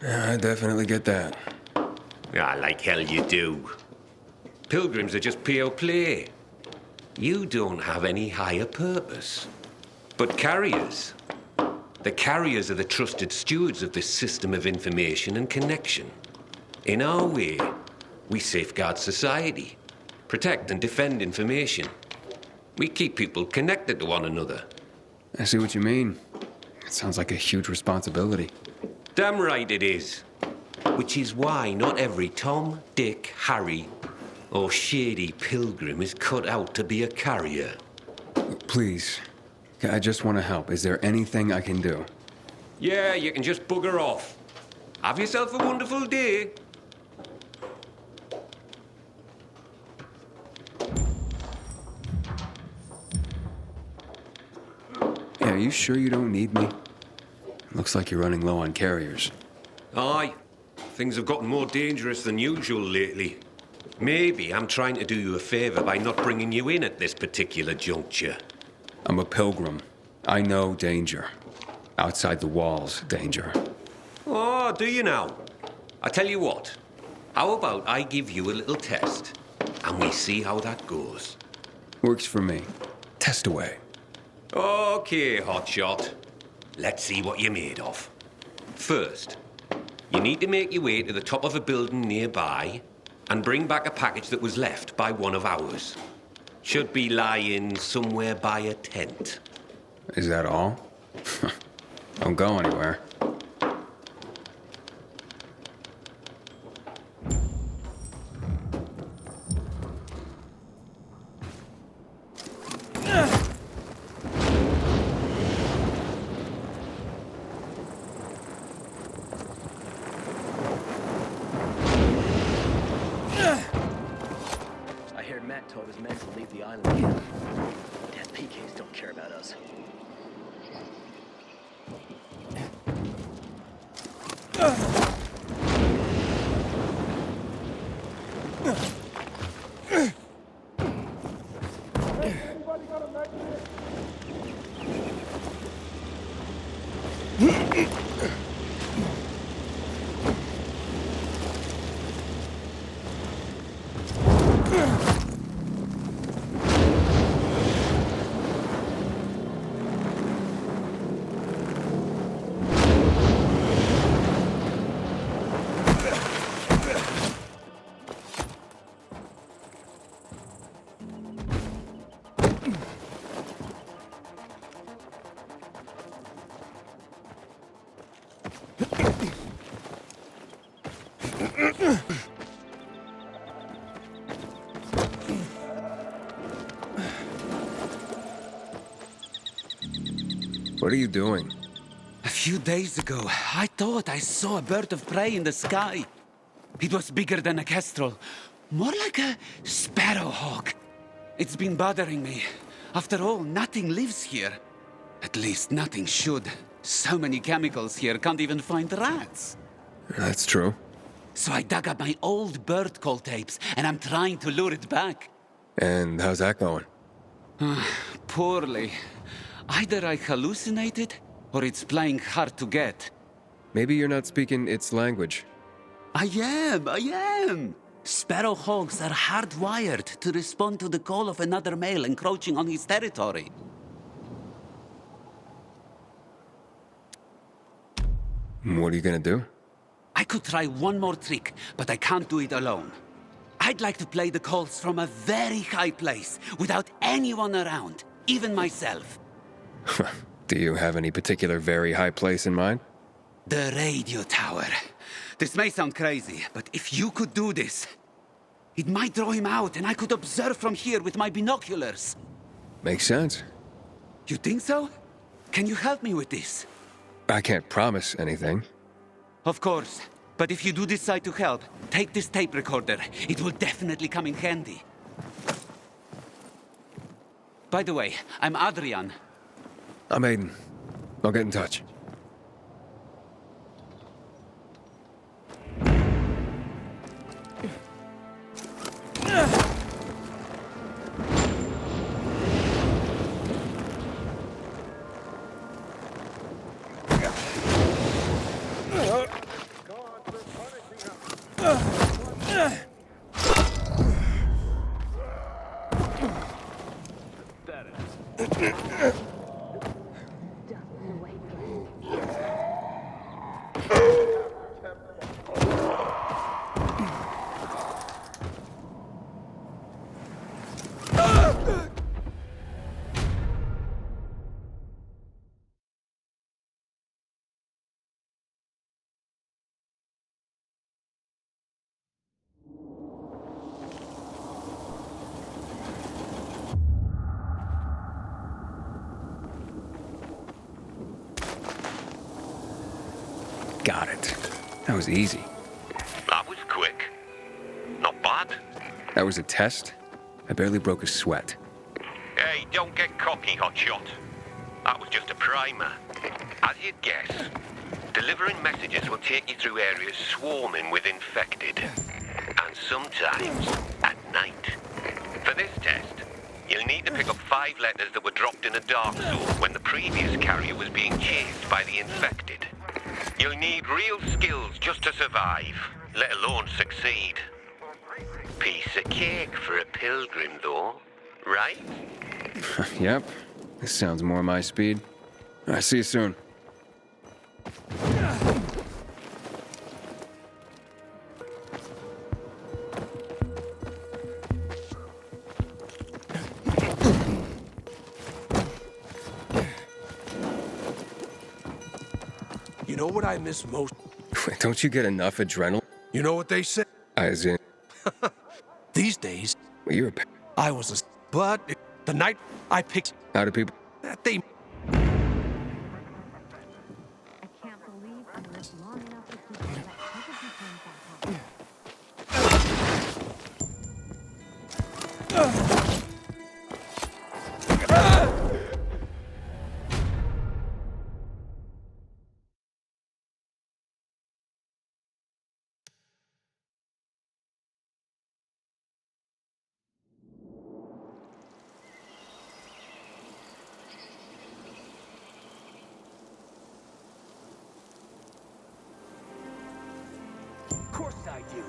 Yeah, I definitely get that. Ah, like hell you do. Pilgrims are just pure play. You don't have any higher purpose. But carriers, the carriers are the trusted stewards of this system of information and connection. In our way, we safeguard society, protect and defend information. We keep people connected to one another. I see what you mean. It sounds like a huge responsibility. Damn right it is. Which is why not every Tom, Dick, Harry, or shady pilgrim is cut out to be a carrier. Please, I just want to help. Is there anything I can do? Yeah, you can just bugger off. Have yourself a wonderful day. Yeah, are you sure you don't need me? Looks like you're running low on carriers. Aye. Things have gotten more dangerous than usual lately. Maybe I'm trying to do you a favor by not bringing you in at this particular juncture. I'm a pilgrim. I know danger. Outside the walls, danger. Oh, do you now? I tell you what. How about I give you a little test, and we see how that goes? Works for me. Test away. Okay, hotshot. Let's see what you're made of. First, you need to make your way to the top of a building nearby and bring back a package that was left by one of ours. Should be lying somewhere by a tent. Is that all? Don't go anywhere. told his men to leave the island camp. Damn PKs don't care about us. What are you doing? A few days ago, I thought I saw a bird of prey in the sky. It was bigger than a kestrel, more like a sparrowhawk. It's been bothering me. After all, nothing lives here. At least nothing should. So many chemicals here, can't even find rats. That's true. So I dug up my old bird call tapes, and I'm trying to lure it back. And how's that going? Poorly. Either I hallucinated, or it's playing hard to get. Maybe you're not speaking its language. I am! Sparrowhawks are hardwired to respond to the call of another male encroaching on his territory. What are you gonna do? I could try one more trick, but I can't do it alone. I'd like to play the calls from a very high place, without anyone around, even myself. Do you have any particular very high place in mind? The radio tower. This may sound crazy, but if you could do this, it might draw him out, and I could observe from here with my binoculars. Makes sense. You think so? Can you help me with this? I can't promise anything. Of course. But if you do decide to help, take this tape recorder. It will definitely come in handy. By the way, I'm Adrian. I'm Aiden. I'll get in touch. Got it. That was easy. That was quick. Not bad. That was a test. I barely broke a sweat. Hey, don't get cocky, hotshot. That was just a primer. As you'd guess, delivering messages will take you through areas swarming with infected. And sometimes at night. For this test, you'll need to pick up 5 letters that were dropped in a dark zone when the previous carrier was being chased by the infected. You'll need real skills just to survive, let alone succeed. Piece of cake for a pilgrim, though, right? Yep. This sounds more my speed. I'll see you soon. You know what I miss most? Don't you get enough adrenaline? You know what they say? As in... These days... Well, you're a... I was a... But the night I picked... How do people... That they... Ugh. course I do.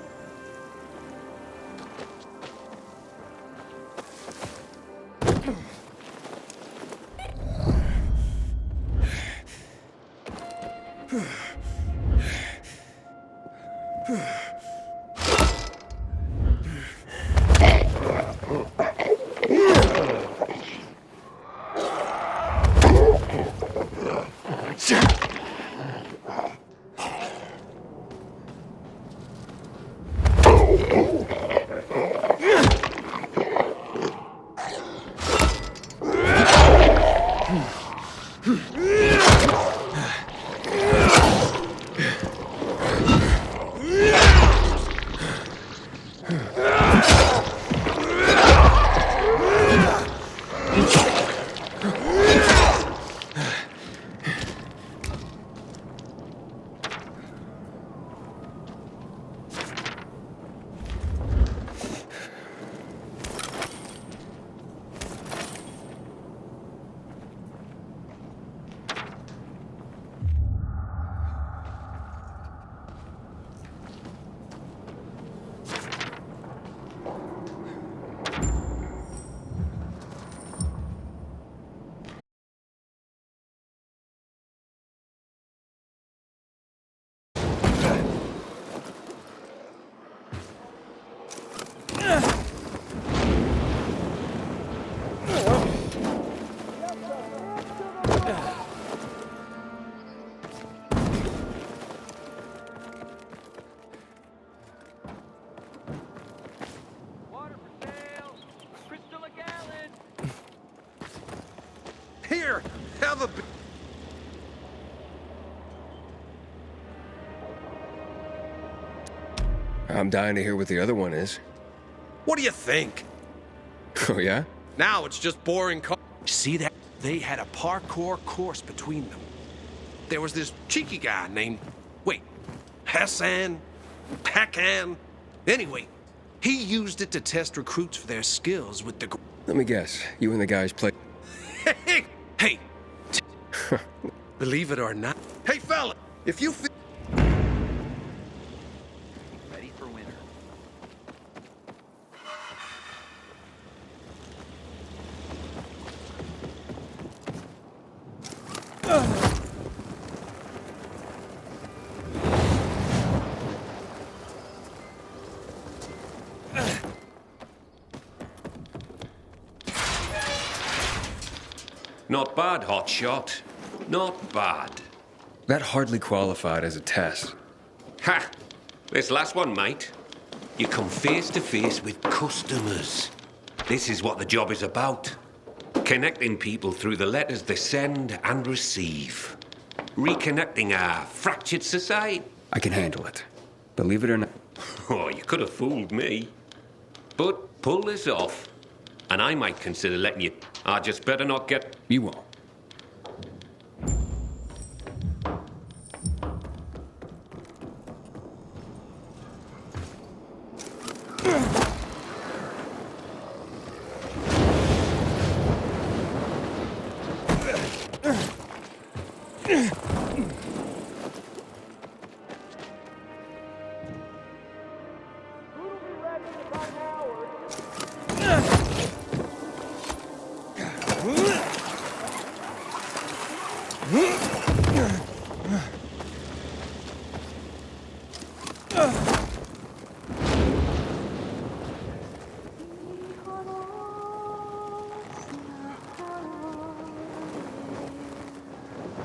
Here, have a... I'm dying to hear what the other one is. What do you think? Oh, yeah? Now it's just boring. See that? They had a parkour course between them. There was this cheeky guy named... Wait, Hassan? Pakan? Anyway, he used it to test recruits for their skills with the... Let me guess. You and the guys play... Hey! Believe it or not. Hey, fella! If you feel... Ready for winter. Not bad, hotshot. Not bad. That hardly qualified as a test. Ha! This last one, mate. You come face to face with customers. This is what the job is about. Connecting people through the letters they send and receive. Reconnecting our fractured society. I can handle it. Believe it or not. Oh, you could have fooled me. But pull this off, and I might consider letting you... I just better not get... You won't.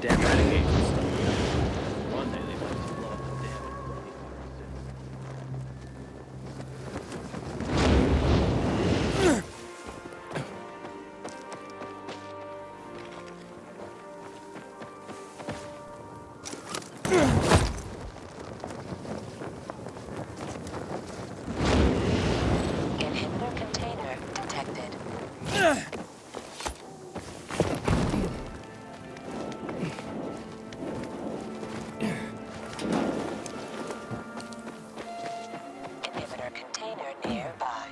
Damn renegade stuff. One day they might just blow up the damn. Inhibitor container detected. Inhibitor container nearby.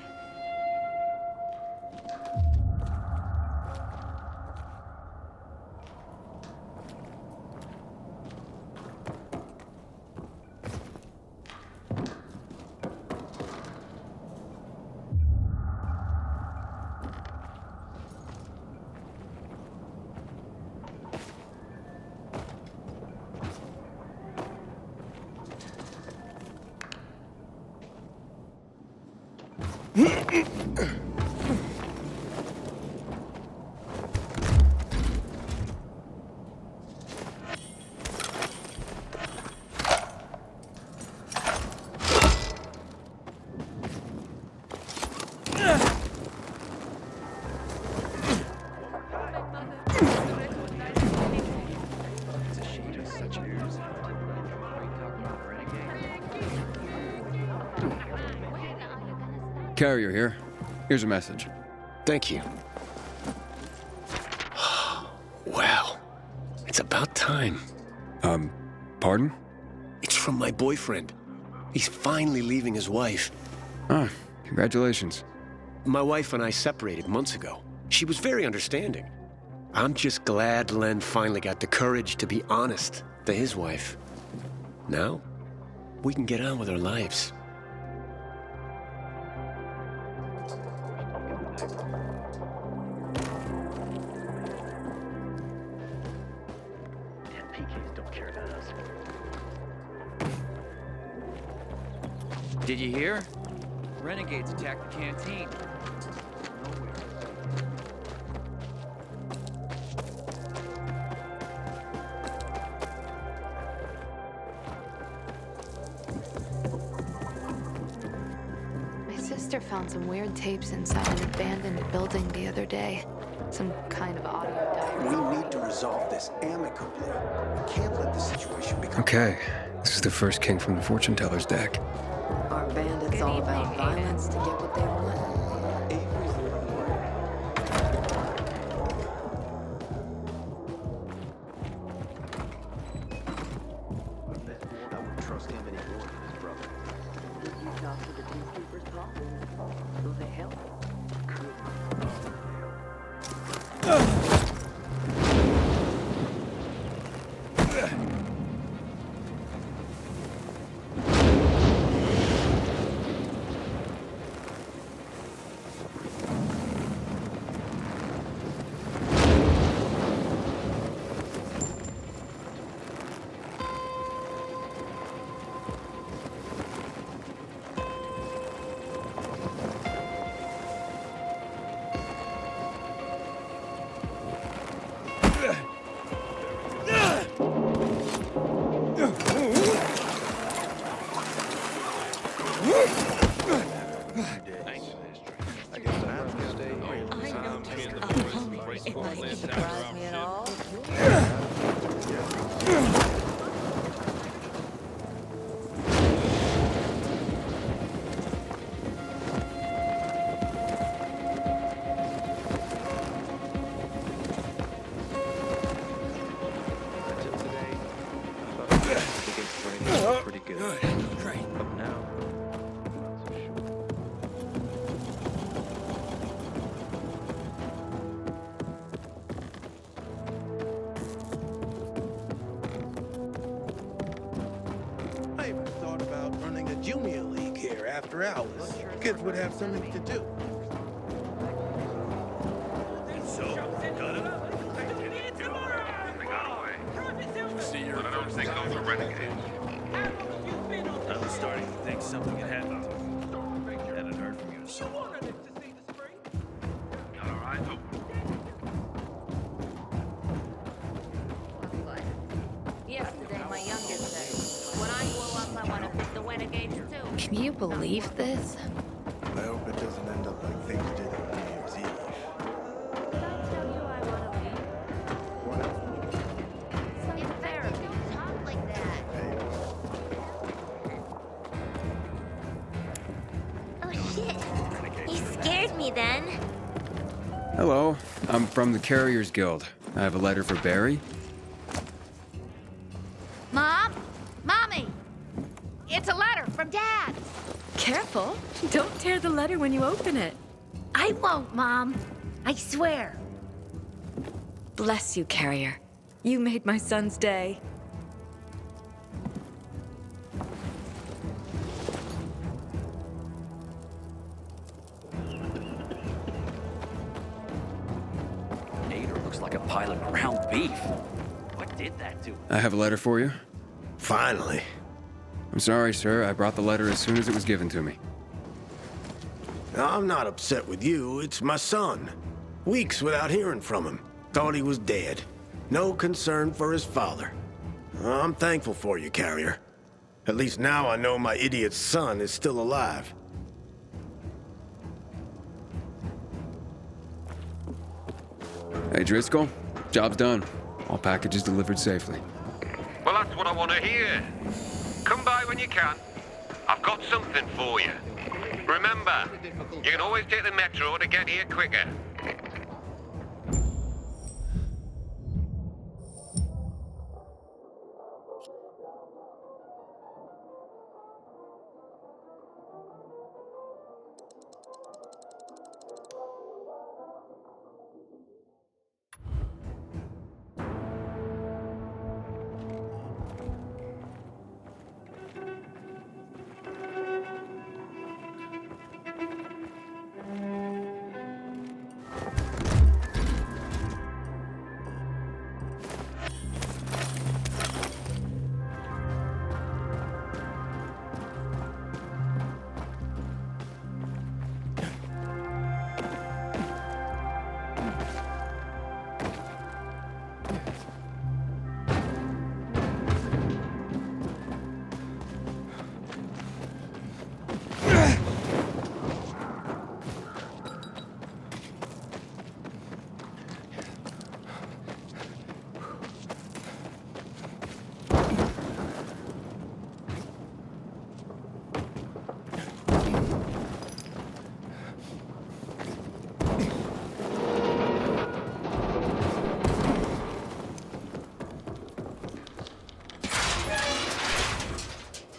Carrier here. Here's a message. Thank you. Wow. It's about time. Pardon? It's from my boyfriend. He's finally leaving his wife. Ah, congratulations. My wife and I separated months ago. She was very understanding. I'm just glad Len finally got the courage to be honest to his wife. Now, we can get on with our lives. PKs don't care about us. Did you hear? Renegades attacked the canteen. My sister found some weird tapes inside an abandoned building the other day. Some kind of audio diary. We need to resolve this amicably. We can't let the situation become... Okay, this is the first king from the fortune teller's deck. Are bandits all about violence to get what they want? I wouldn't trust him anymore than his brother. Did you talk to the peacekeepers, Paul? Will they help? Pretty good. Great. But now, not so sure. I even thought about running a junior league here after hours. Kids would have something to do. But I don't think those are renegades. I was starting to think something had happened to him. I hadn't heard from you in so long. Got our eyes open. Yesterday, my youngest said, when I grow up, I want to fit the renegades too. Can you believe this? I hope it doesn't end up like things did on New Year's Eve. Then. Hello, I'm from the Carriers Guild. I have a letter for Barry. Mom? Mommy! It's a letter from Dad. Careful. Don't tear the letter when you open it. I won't, Mom. I swear. Bless you, Carrier. You made my son's day. Like a pile of ground beef. What did that do? I have a letter for you. Finally. I'm sorry, sir. I brought the letter as soon as it was given to me. I'm not upset with you, it's my son. Weeks without hearing from him. Thought he was dead. No concern for his father. I'm thankful for you, Carrier. At least now I know my idiot son is still alive. Hey, Driscoll. Job's done. All packages delivered safely. Well, that's what I want to hear. Come by when you can. I've got something for you. Remember, you can always take the metro to get here quicker.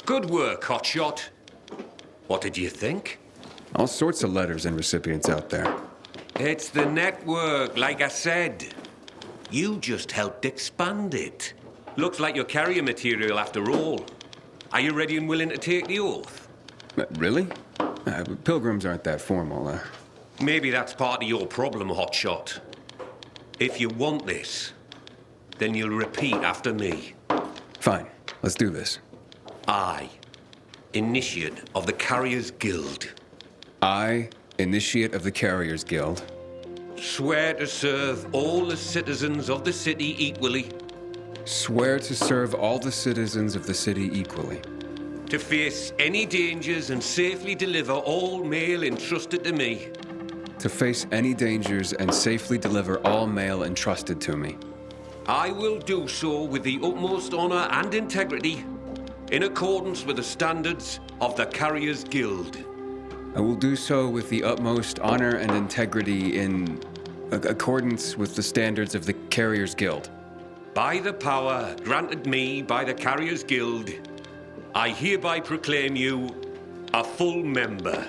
Good work, hotshot. What did you think? All sorts of letters and recipients out there. It's the network, like I said. You just helped expand it. Looks like your carrier material after all. Are you ready and willing to take the oath? Really? Pilgrims aren't that formal. Maybe that's part of your problem, hotshot. If you want this, then you'll repeat after me. Fine. Let's do this. I, Initiate of the Carriers Guild. I, Initiate of the Carriers Guild. Swear to serve all the citizens of the city equally. Swear to serve all the citizens of the city equally. To face any dangers and safely deliver all mail entrusted to me. To face any dangers and safely deliver all mail entrusted to me. I will do so with the utmost honor and integrity, in accordance with the standards of the Carriers Guild. I will do so with the utmost honor and integrity in accordance with the standards of the Carriers Guild. By the power granted me by the Carriers Guild, I hereby proclaim you a full member,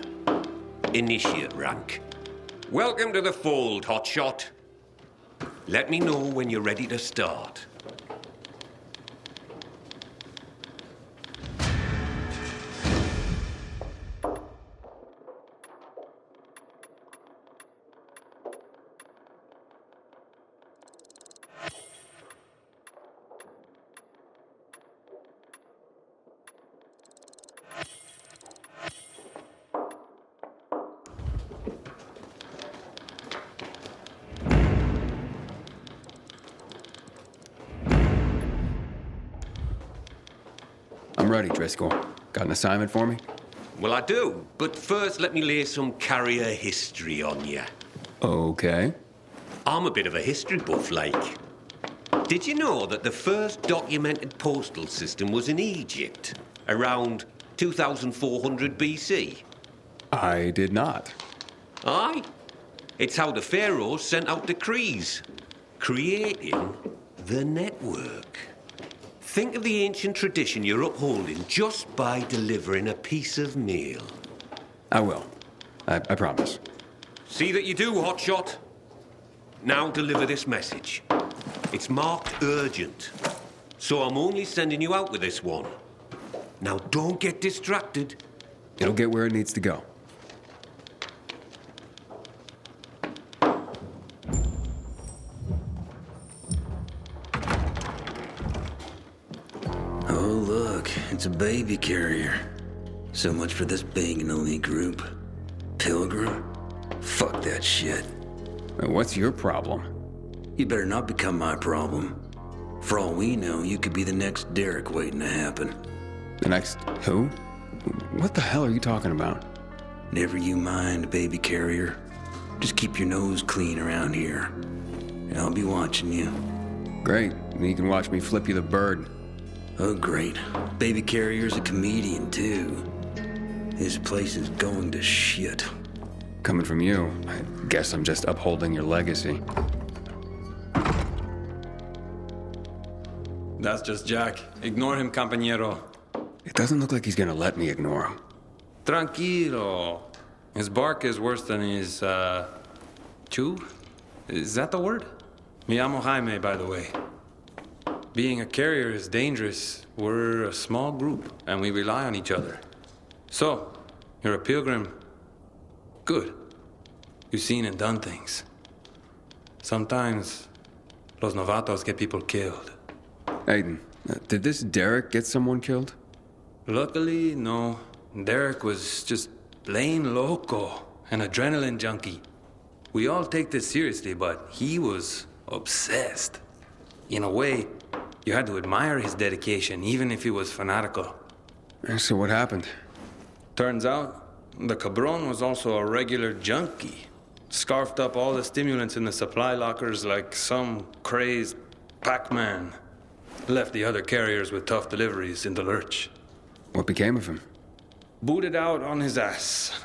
Initiate rank. Welcome to the fold, hotshot. Let me know when you're ready to start. I'm ready, Driscoll. Got an assignment for me? Well, I do, but first let me lay some carrier history on you. Okay. I'm a bit of a history buff, like. Did you know that the first documented postal system was in Egypt, around 2400 BC? I did not. Aye. It's how the pharaohs sent out decrees, creating the network. Think of the ancient tradition you're upholding just by delivering a piece of mail. I will. I promise. See that you do, hotshot. Now deliver this message. It's marked urgent, so I'm only sending you out with this one. Now don't get distracted. It'll get where it needs to go. Oh, look, it's a baby carrier. So much for this being an elite group. Pilgrim? Fuck that shit. What's your problem? You better not become my problem. For all we know, you could be the next Derek waiting to happen. The next who? What the hell are you talking about? Never you mind, baby carrier. Just keep your nose clean around here. And I'll be watching you. Great. You can watch me flip you the bird. Oh, great. Baby carrier's a comedian, too. This place is going to shit. Coming from you, I guess I'm just upholding your legacy. That's just Jack. Ignore him, compañero. It doesn't look like he's gonna let me ignore him. Tranquilo. His bark is worse than his, chew? Is that the word? Me llamo Jaime, by the way. Being a carrier is dangerous. We're a small group, and we rely on each other. So, you're a pilgrim. Good. You've seen and done things. Sometimes, los novatos get people killed. Aiden, did this Derek get someone killed? Luckily, no. Derek was just plain loco, an adrenaline junkie. We all take this seriously, but he was obsessed. In a way, you had to admire his dedication, even if he was fanatical. So what happened? Turns out, the cabron was also a regular junkie. Scarfed up all the stimulants in the supply lockers like some crazed Pac-Man. Left the other carriers with tough deliveries in the lurch. What became of him? Booted out on his ass.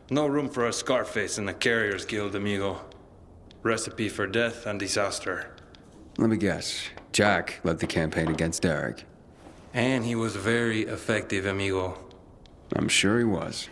No room for a Scarface in the Carriers Guild, amigo. Recipe for death and disaster. Let me guess. Jack led the campaign against Derek. And he was very effective, amigo. I'm sure he was.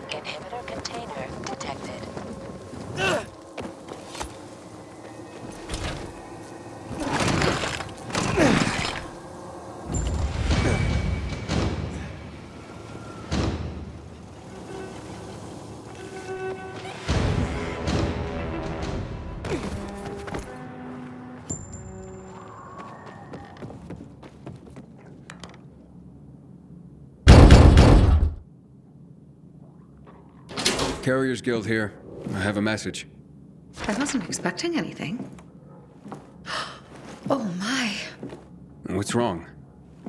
Inhibitor container detected. Carriers Guild here. I have a message. I wasn't expecting anything. Oh my. What's wrong?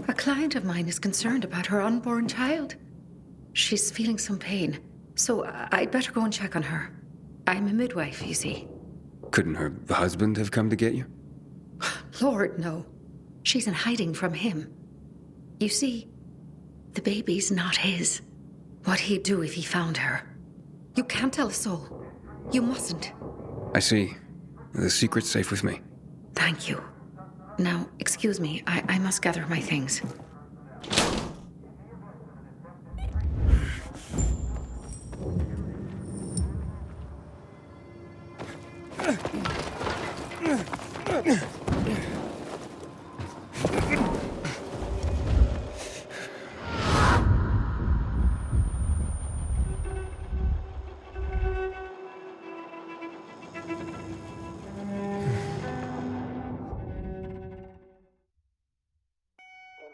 A client of mine is concerned about her unborn child. She's feeling some pain, so I'd better go and check on her. I'm a midwife, you see. Couldn't her husband have come to get you? Lord, no. She's in hiding from him. You see, the baby's not his. What'd he do if he found her? You can't tell a soul. You mustn't. I see. The secret's safe with me. Thank you. Now, excuse me. I must gather my things.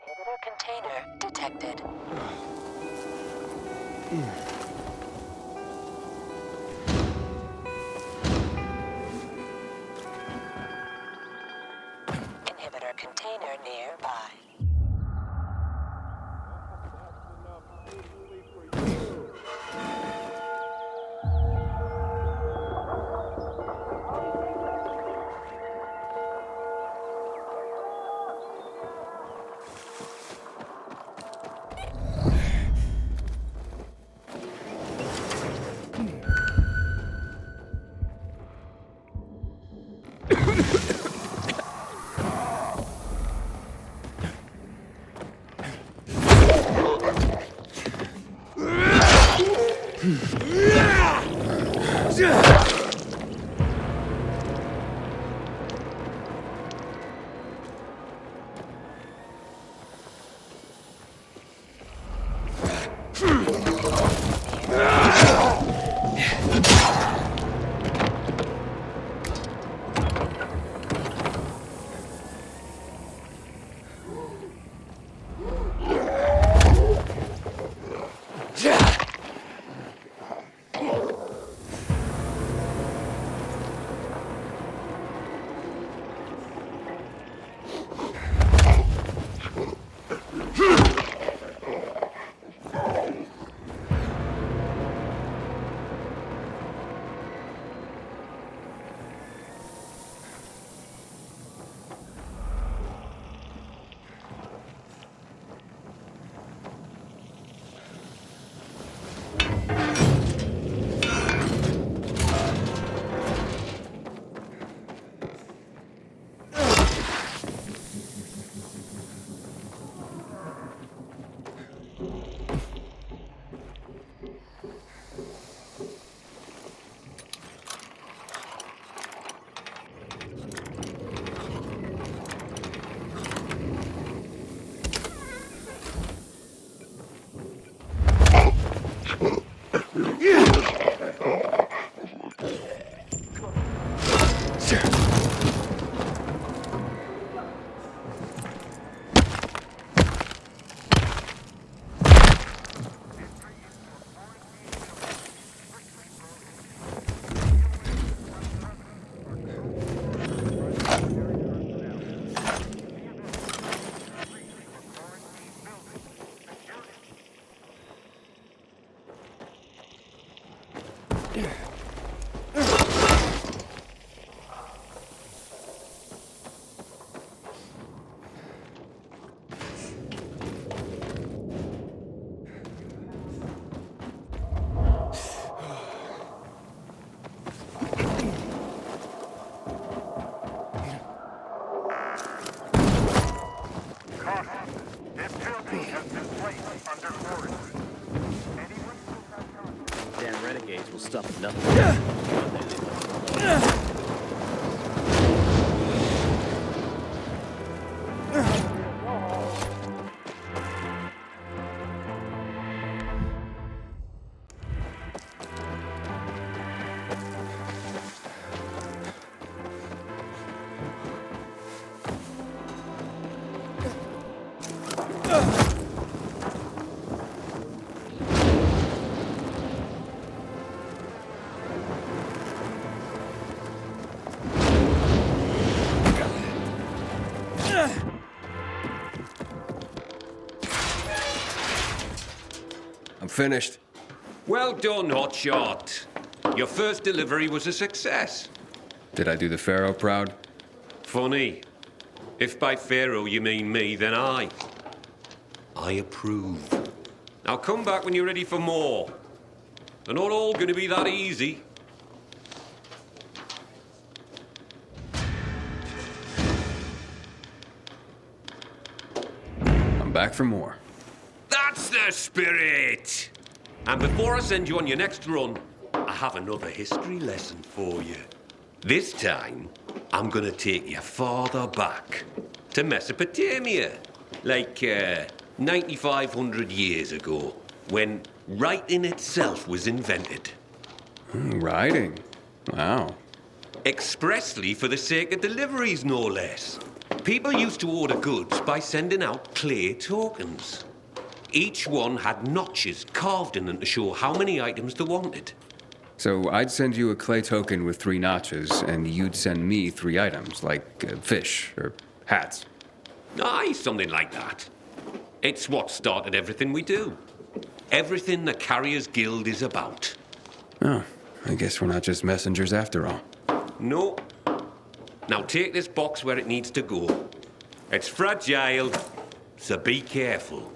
Inhibitor container detected. Damn renegades will stop at nothing. I'm finished. Well done, Hotshot. Your first delivery was a success. Did I do the Pharaoh proud? Funny. If by Pharaoh you mean me, then I approve. Now come back when you're ready for more. They're not all going to be that easy. I'm back for more. That's the spirit! And before I send you on your next run, I have another history lesson for you. This time, I'm gonna take you farther back to Mesopotamia, like 9,500 years ago, when writing itself was invented. Writing? Wow. Expressly for the sake of deliveries, no less. People used to order goods by sending out clay tokens. Each one had notches carved in them to show how many items they wanted. So I'd send you a clay token with 3 notches, and you'd send me 3 items, like fish or hats. Aye, something like that. It's what started everything we do. Everything the Carriers Guild is about. Oh, I guess we're not just messengers after all. No. Now take this box where it needs to go. It's fragile, so be careful.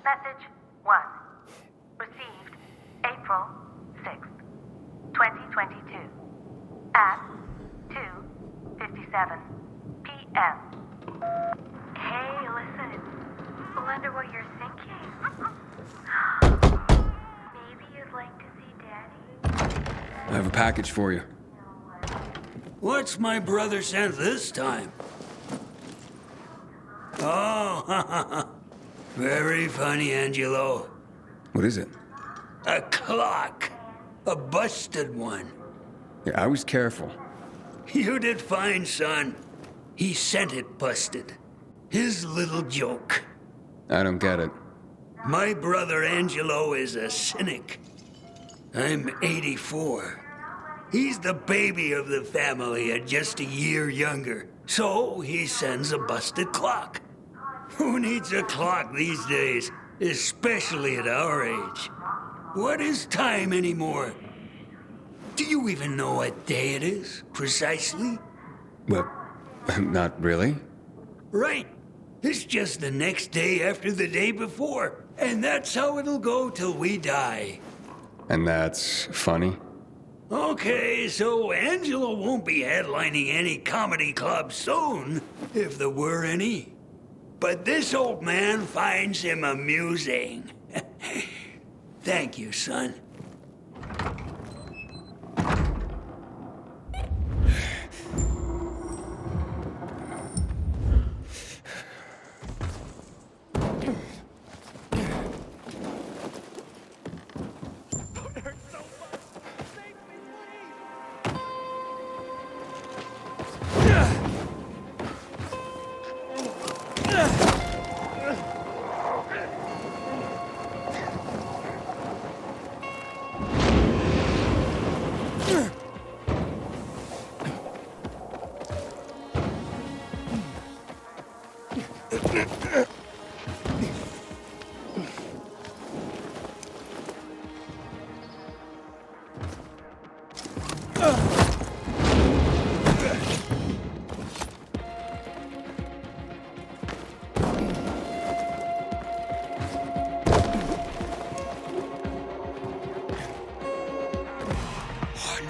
Message 1. Received April 6th, 2022 at 2:57 p.m. Hey, listen. Wonder what you're thinking. Maybe you'd like to see Daddy? I have a package for you. What's my brother sent this time? Oh, very funny, Angelo. What is it? A clock. A busted one. Yeah, I was careful. You did fine, son. He sent it busted. His little joke. I don't get it. My brother Angelo is a cynic. I'm 84. He's the baby of the family and just a year younger. So he sends a busted clock. Who needs a clock these days, especially at our age? What is time anymore? Do you even know what day it is, precisely? Well, not really. Right. It's just the next day after the day before. And that's how it'll go till we die. And that's funny? Okay, so Angelo won't be headlining any comedy club soon, if there were any. But this old man finds him amusing. Thank you, son.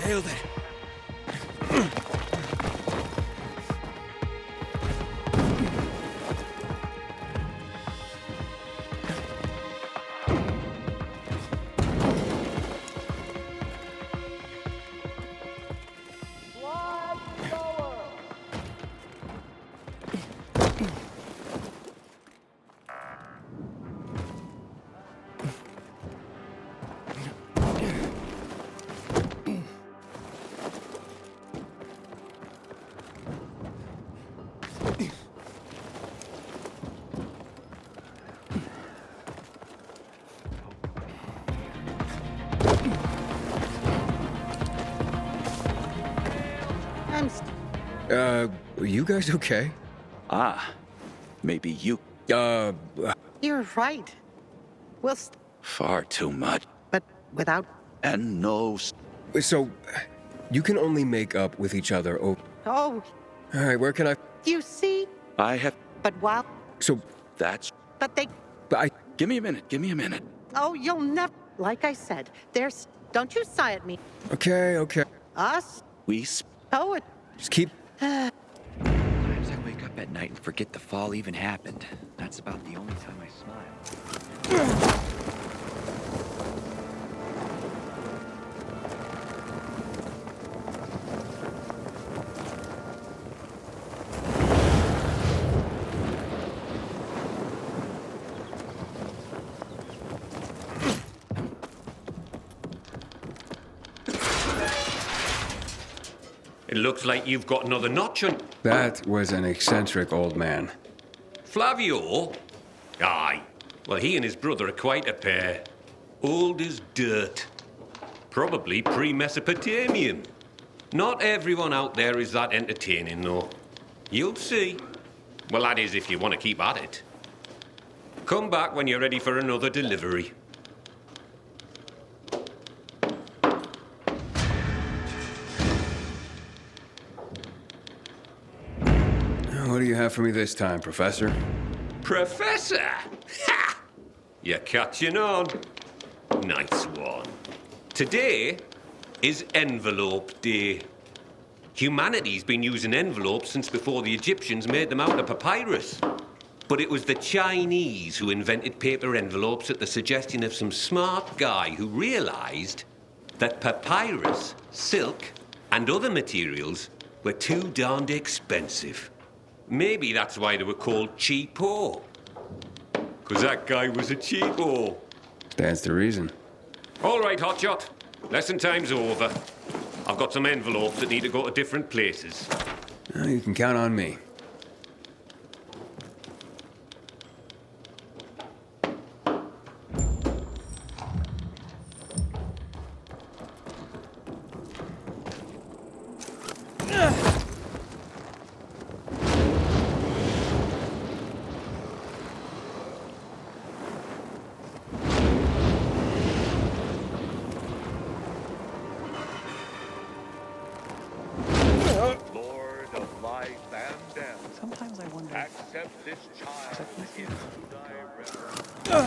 Nailed it. Are you guys okay? Maybe you. You're right. We'll Far too much. but without... And no. So, you can only make up with each other. Oh, Oh, all right. Where can I? you see? I have. But while... So, That's. But they... but I. Give me a minute. Give me a minute. Oh, you'll never... Like I said, there's... Don't you sigh at me. Okay, okay. Us? We. Poet. Just keep. Sometimes I wake up at night and forget the fall even happened. That's about the only time I smile. It looks like you've got another notch on. That was an eccentric old man. Flavio? Aye. Well, he and his brother are quite a pair. Old as dirt. Probably pre-Mesopotamian. Not everyone out there is that entertaining, though. You'll see. Well, that is if you want to keep at it. Come back when you're ready for another delivery. What do you have for me this time, Professor? Professor? Ha! You're catching on. Nice one. Today is Envelope Day. Humanity's been using envelopes since before the Egyptians made them out of papyrus. But it was the Chinese who invented paper envelopes at the suggestion of some smart guy who realized that papyrus, silk, and other materials were too darned expensive. Maybe that's why they were called cheapo. 'Cause that guy was a cheapo. Stands to reason. All right, Hotshot. Lesson time's over. I've got some envelopes that need to go to different places. You can count on me. Lord of life and death. Sometimes I wonder. Accept this child into thy realm.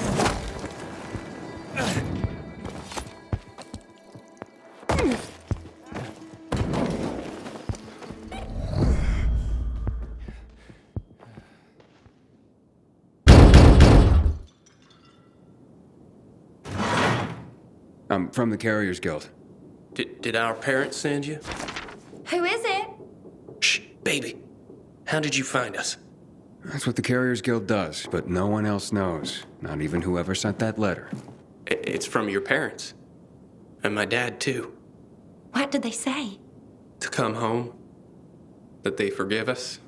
I'm from the Carriers Guild. Did our parents send you? Who is it? Shh, baby. How did you find us? That's what the Carriers Guild does, but no one else knows. Not even whoever sent that letter. It's from your parents. And my dad, too. What did they say? To come home. That they forgive us.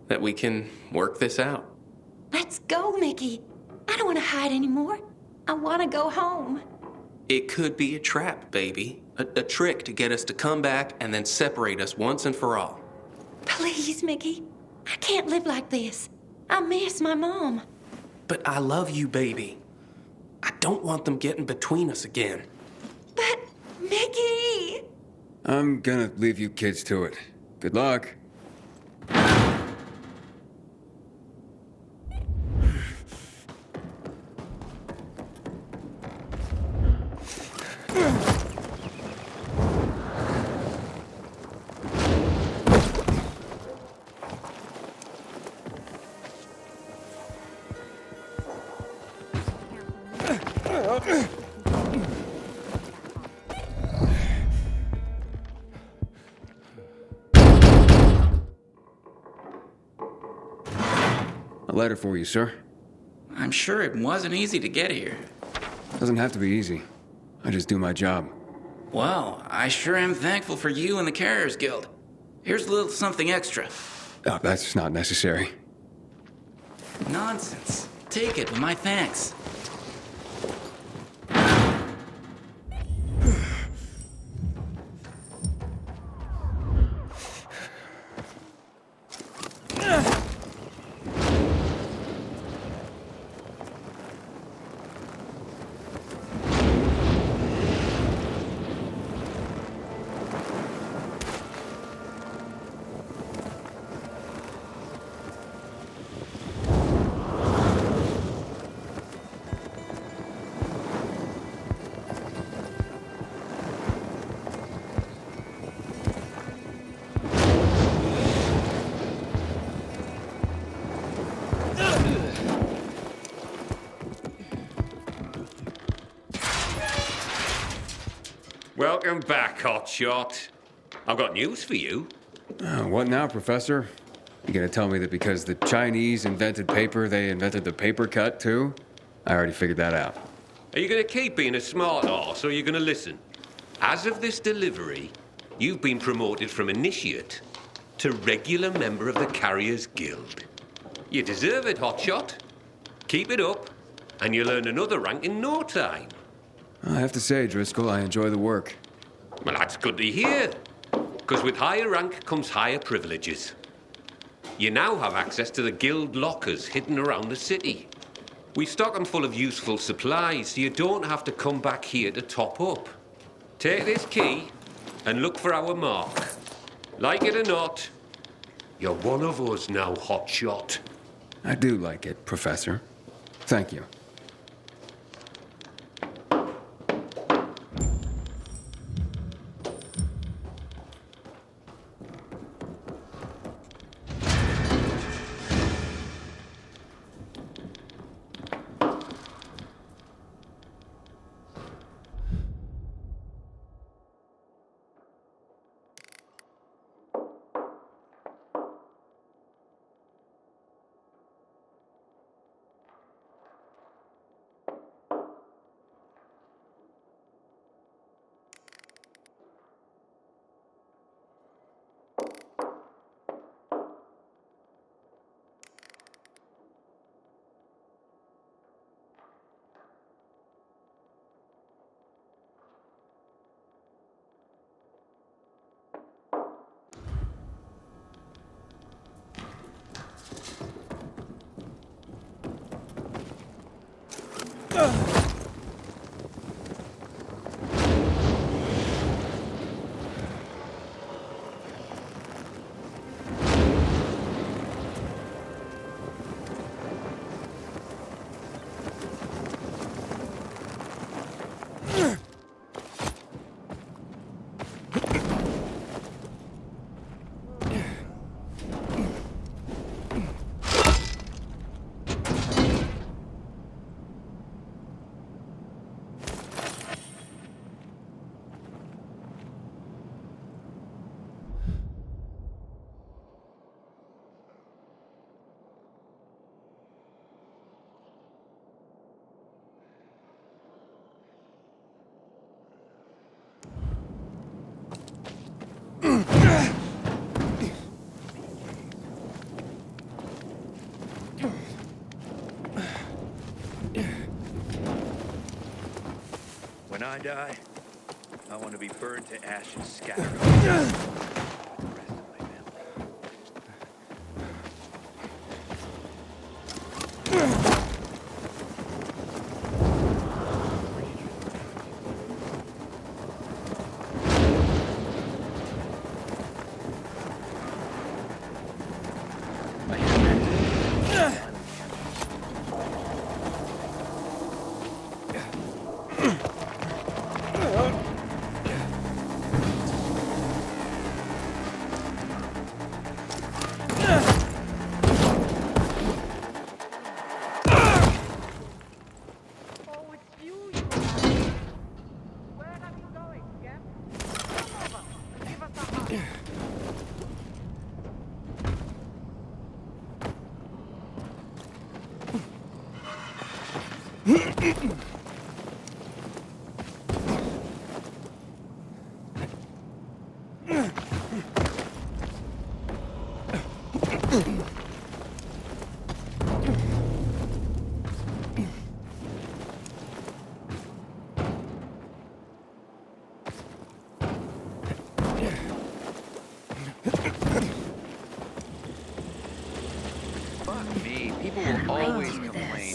That we can work this out. Let's go, Mickey. I don't want to hide anymore. I want to go home. It could be a trap, baby. A trick to get us to come back and then separate us once and for all. Please, Mickey. I can't live like this. I miss my mom. But I love you, baby. I don't want them getting between us again. But, Mickey! I'm gonna leave you kids to it. Good luck. A letter for you, sir. I'm sure it wasn't easy to get here. Doesn't have to be easy. I just do my job. Well, I sure am thankful for you and the Carriers Guild. Here's a little something extra. Oh, that's not necessary. Nonsense. Take it with my thanks. Welcome back, Hotshot. I've got news for you. What now, Professor? You gonna tell me that because the Chinese invented paper, they invented the paper cut, too? I already figured that out. Are you going to keep being a smart arse, or are you going to listen? As of this delivery, you've been promoted from initiate to regular member of the Carriers Guild. You deserve it, Hotshot. Keep it up, and you'll earn another rank in no time. I have to say, Driscoll, I enjoy the work. Well, that's good to hear. Because with higher rank comes higher privileges. You now have access to the guild lockers hidden around the city. We stock them full of useful supplies, so you don't have to come back here to top up. Take this key and look for our mark. Like it or not, you're one of us now, Hotshot. I do like it, Professor. Thank you. When I die, I want to be burned to ashes, scattered.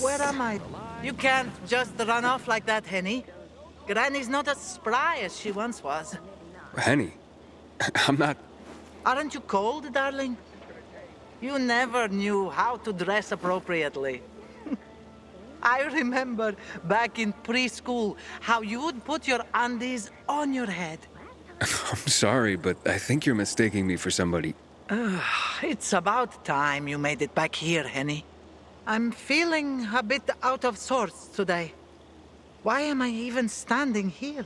Where am I? You can't just run off like that, Henny. Granny's not as spry as she once was. Henny, I'm not... Aren't you cold, darling? You never knew how to dress appropriately. I remember back in preschool how you would put your undies on your head. I'm sorry, but I think you're mistaking me for somebody. It's about time you made it back here, Henny. I'm feeling a bit out of sorts today. Why am I even standing here?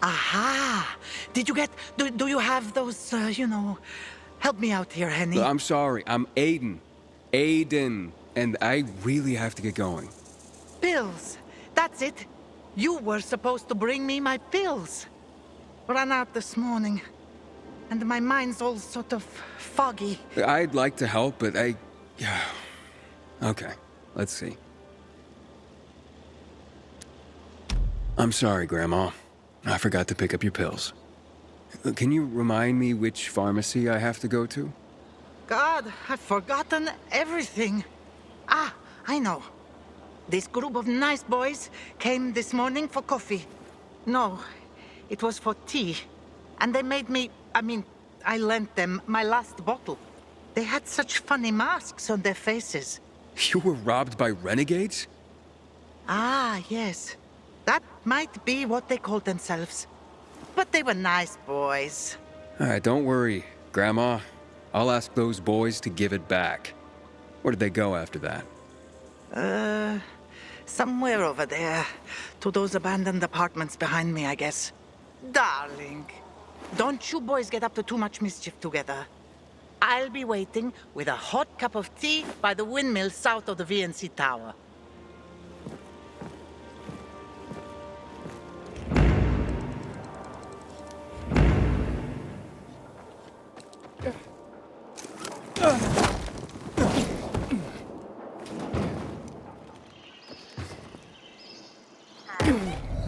Aha! Did you get... Do you have those, Help me out here, Henny. I'm sorry, I'm Aiden. Aiden. And I really have to get going. Pills. That's it. You were supposed to bring me my pills. Ran out this morning. And my mind's all sort of foggy. I'd like to help, but Yeah. Okay, let's see. I'm sorry, Grandma. I forgot to pick up your pills. Can you remind me which pharmacy I have to go to? God, I've forgotten everything. Ah, I know. This group of nice boys came this morning for coffee. No, it was for tea. And they made me... I lent them my last bottle. They had such funny masks on their faces. You were robbed by renegades? Ah, yes. That might be what they called themselves. But they were nice boys. All right, don't worry, Grandma. I'll ask those boys to give it back. Where did they go after that? Somewhere over there. To those abandoned apartments behind me, I guess. Darling, don't you boys get up to too much mischief together. I'll be waiting with a hot cup of tea by the windmill south of the VNC Tower.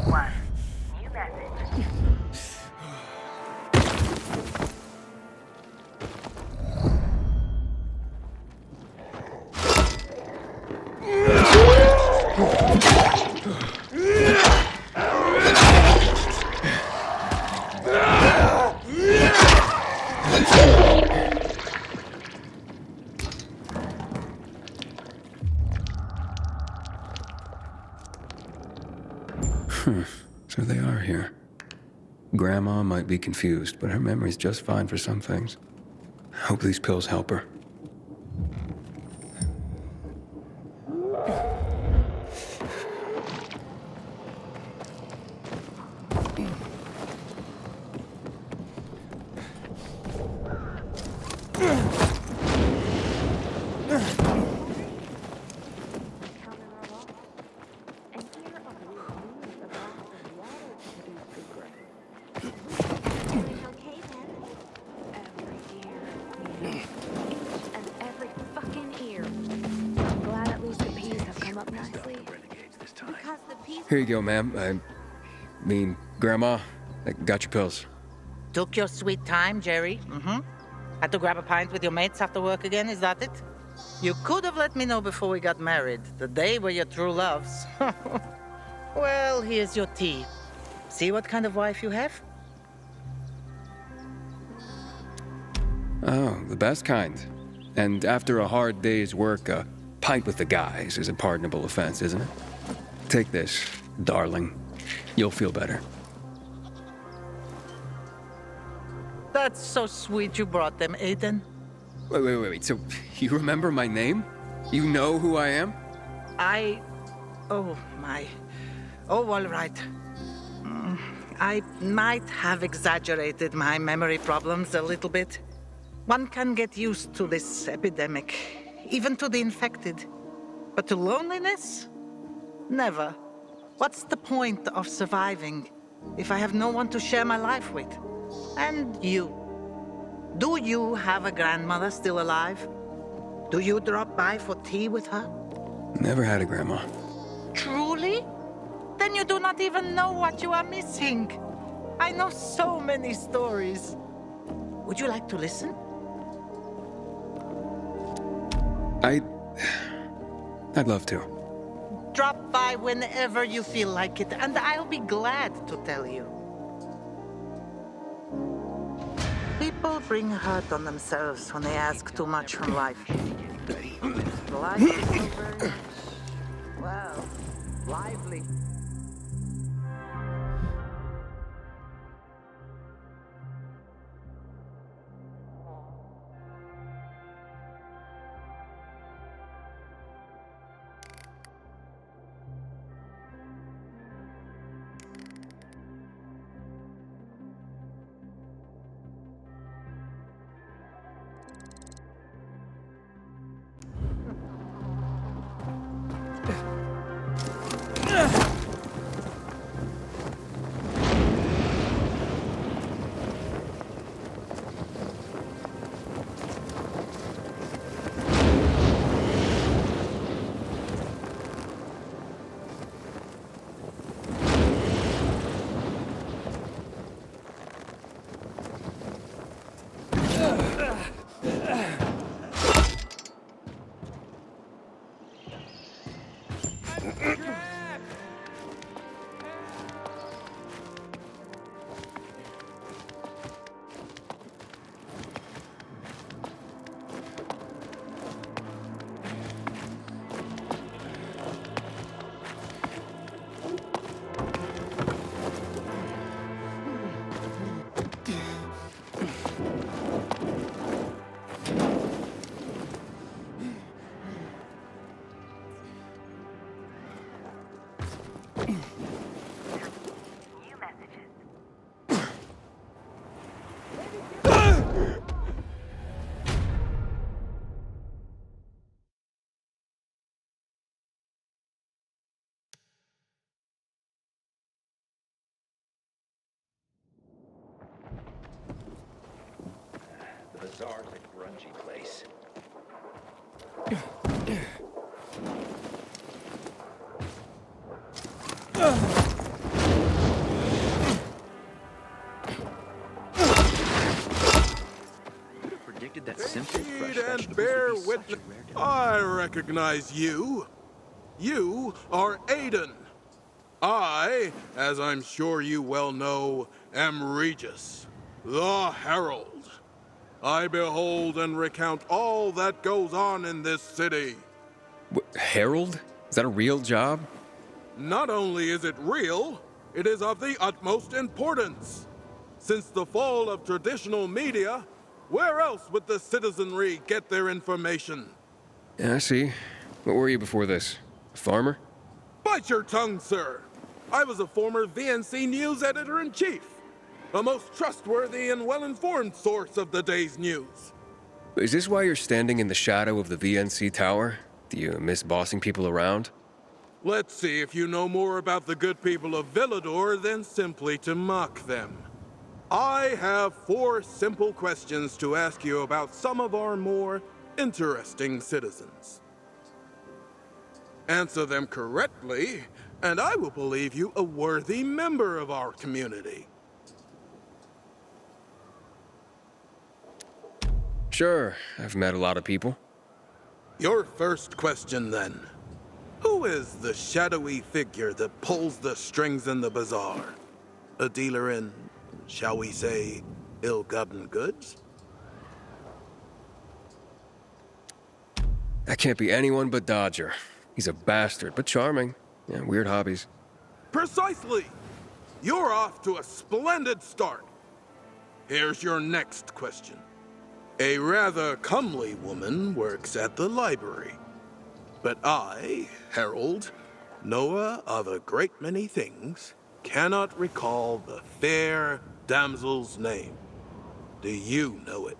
One. New message. So they are here. Grandma might be confused, but her memory's just fine for some things. I hope these pills help her. Here you go, ma'am. I mean, Grandma, I got your pills. Took your sweet time, Jerry. Had to grab a pint with your mates after work again, is that it? You could have let me know before we got married. The day were your true loves. Well, here's your tea. See what kind of wife you have? Oh, the best kind. And after a hard day's work, a pint with the guys is a pardonable offense, isn't it? Take this, darling. You'll feel better. That's so sweet you brought them, Aiden. Wait. So, you remember my name? You know who I am? Oh, my. Oh, all right. I might have exaggerated my memory problems a little bit. One can get used to this epidemic, even to the infected. But to loneliness? Never. What's the point of surviving if I have no one to share my life with? And you. Do you have a grandmother still alive? Do you drop by for tea with her? Never had a grandma. Truly? Then you do not even know what you are missing. I know so many stories. Would you like to listen? I'd love to. Drop by whenever you feel like it, and I'll be glad to tell you. People bring hurt on themselves when they ask too much from life. Life is so very much, well, lively. grungy place. Predicted that simple fresh and vegetables bear would be witness. such a rare delight. I recognize you. You are Aiden. I, as I'm sure you well know, am Regis, the Herald. I behold and recount all that goes on in this city. Herald? Is that a real job? Not only is it real, it is of the utmost importance. Since the fall of traditional media, where else would the citizenry get their information? Yeah, I see. What were you before this? A farmer? Bite your tongue, sir. I was a former VNC News editor-in-chief, a most trustworthy and well-informed source of the day's news. Is this why you're standing in the shadow of the VNC tower? Do you miss bossing people around? Let's see if you know more about the good people of Villador than simply to mock them. I have 4 simple questions to ask you about some of our more interesting citizens. Answer them correctly, and I will believe you a worthy member of our community. Sure, I've met a lot of people. Your first question, then. Who is the shadowy figure that pulls the strings in the bazaar? A dealer in, shall we say, ill-gotten goods? That can't be anyone but Dodger. He's a bastard, but charming. Yeah, weird hobbies. Precisely! You're off to a splendid start. Here's your next question. A rather comely woman works at the library. But I, Harold, knower of a great many things, cannot recall the fair damsel's name. Do you know it?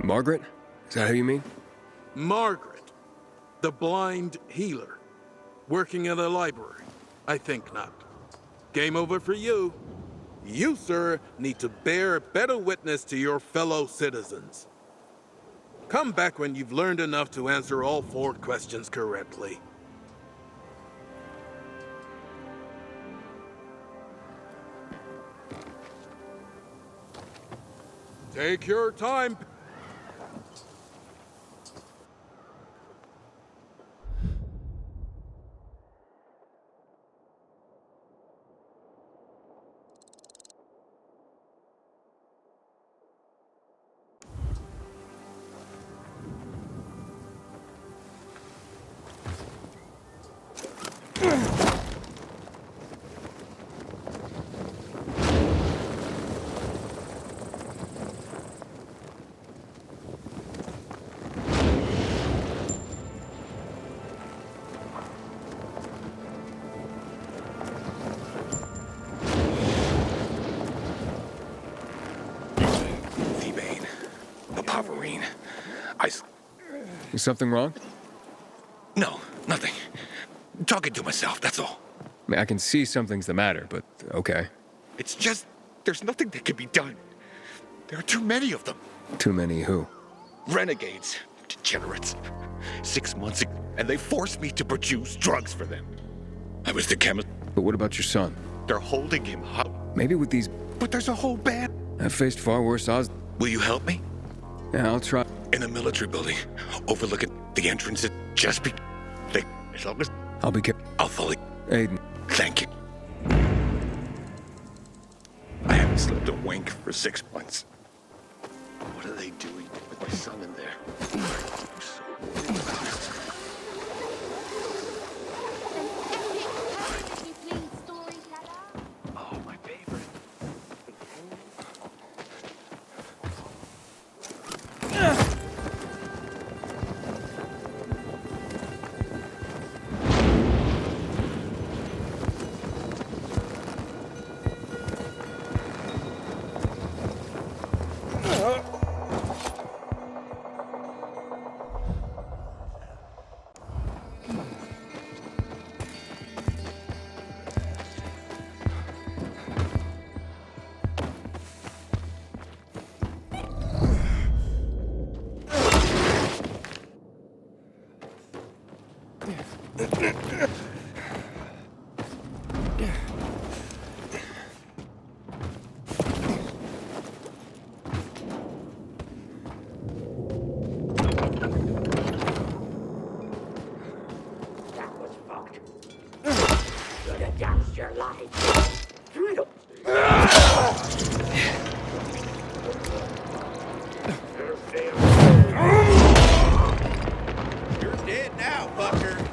Margaret? Is that who you mean? Margaret, the blind healer, working at a library. I think not. Game over for you. You, sir, need to bear better witness to your fellow citizens. Come back when you've learned enough to answer all 4 questions correctly. Take your time. Is something wrong? No, nothing. Talking to myself, that's all. I mean, I can see something's the matter, but okay. It's just, there's nothing that can be done. There are too many of them. Too many who? Renegades. Degenerates. 6 months ago, and they forced me to produce drugs for them. I was the chemist. But what about your son? They're holding him up. Maybe with these... But there's a whole band. I've faced far worse odds. Will you help me? Yeah, I'll try. In the military building, overlooking the entrance at just be... As long as... I'll be careful. I'll follow you. Aiden. Thank you. I haven't slept a wink for 6 months. What are they doing with my son in there? I'm so worried about him. Oh, my favorite. your life. Freedom. You're dead now, fucker.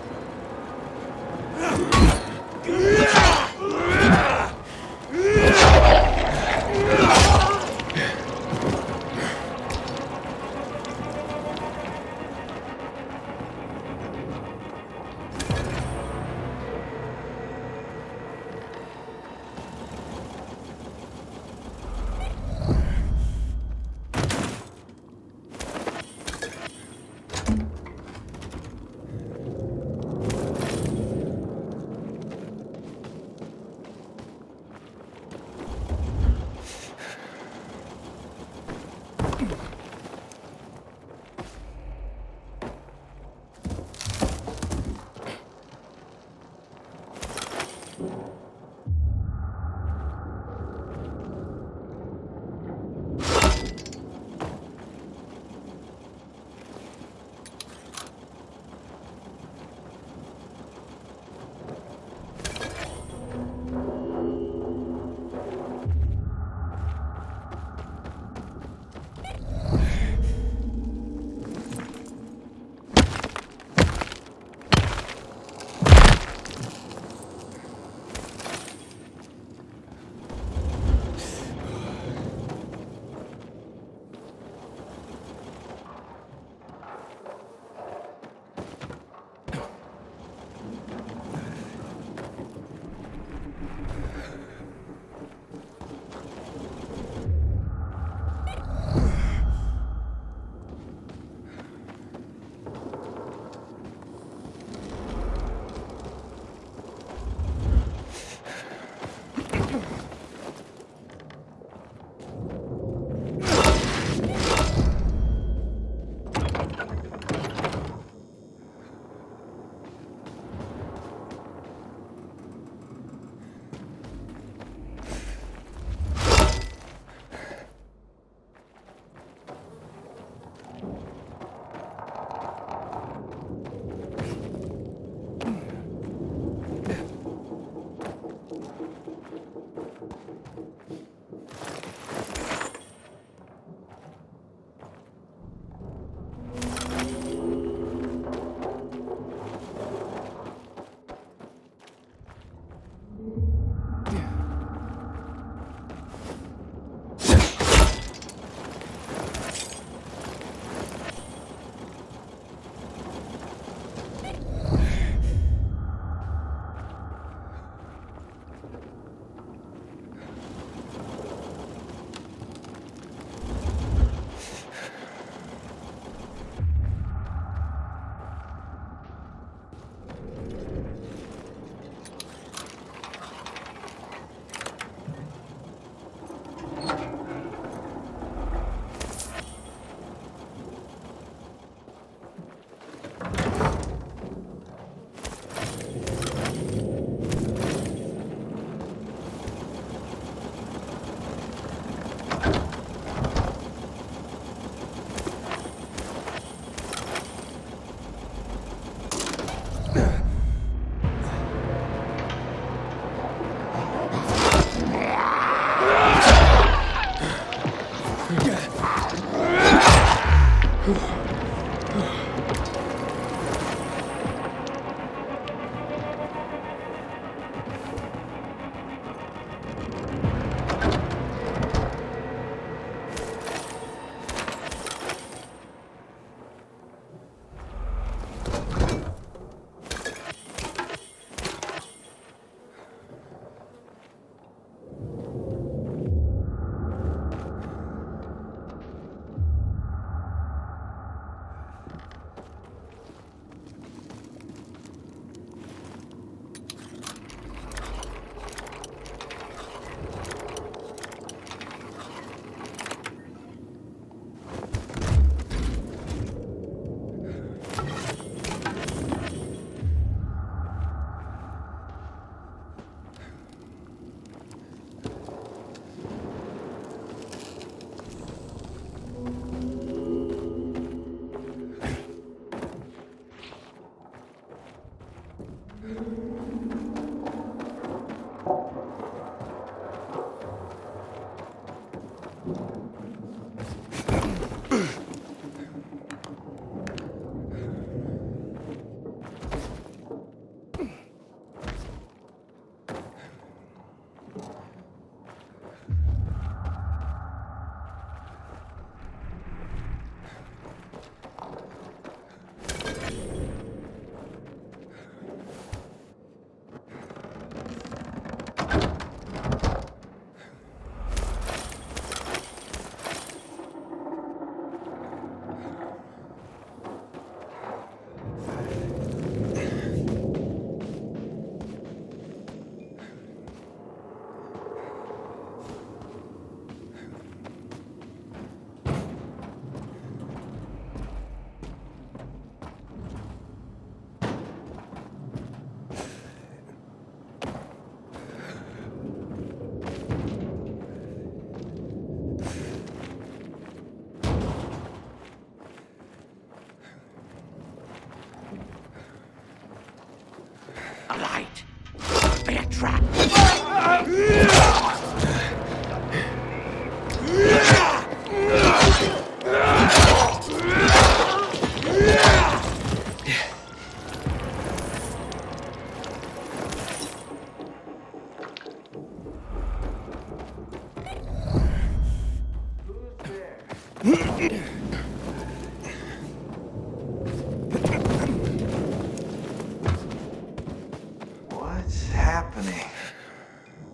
What's happening?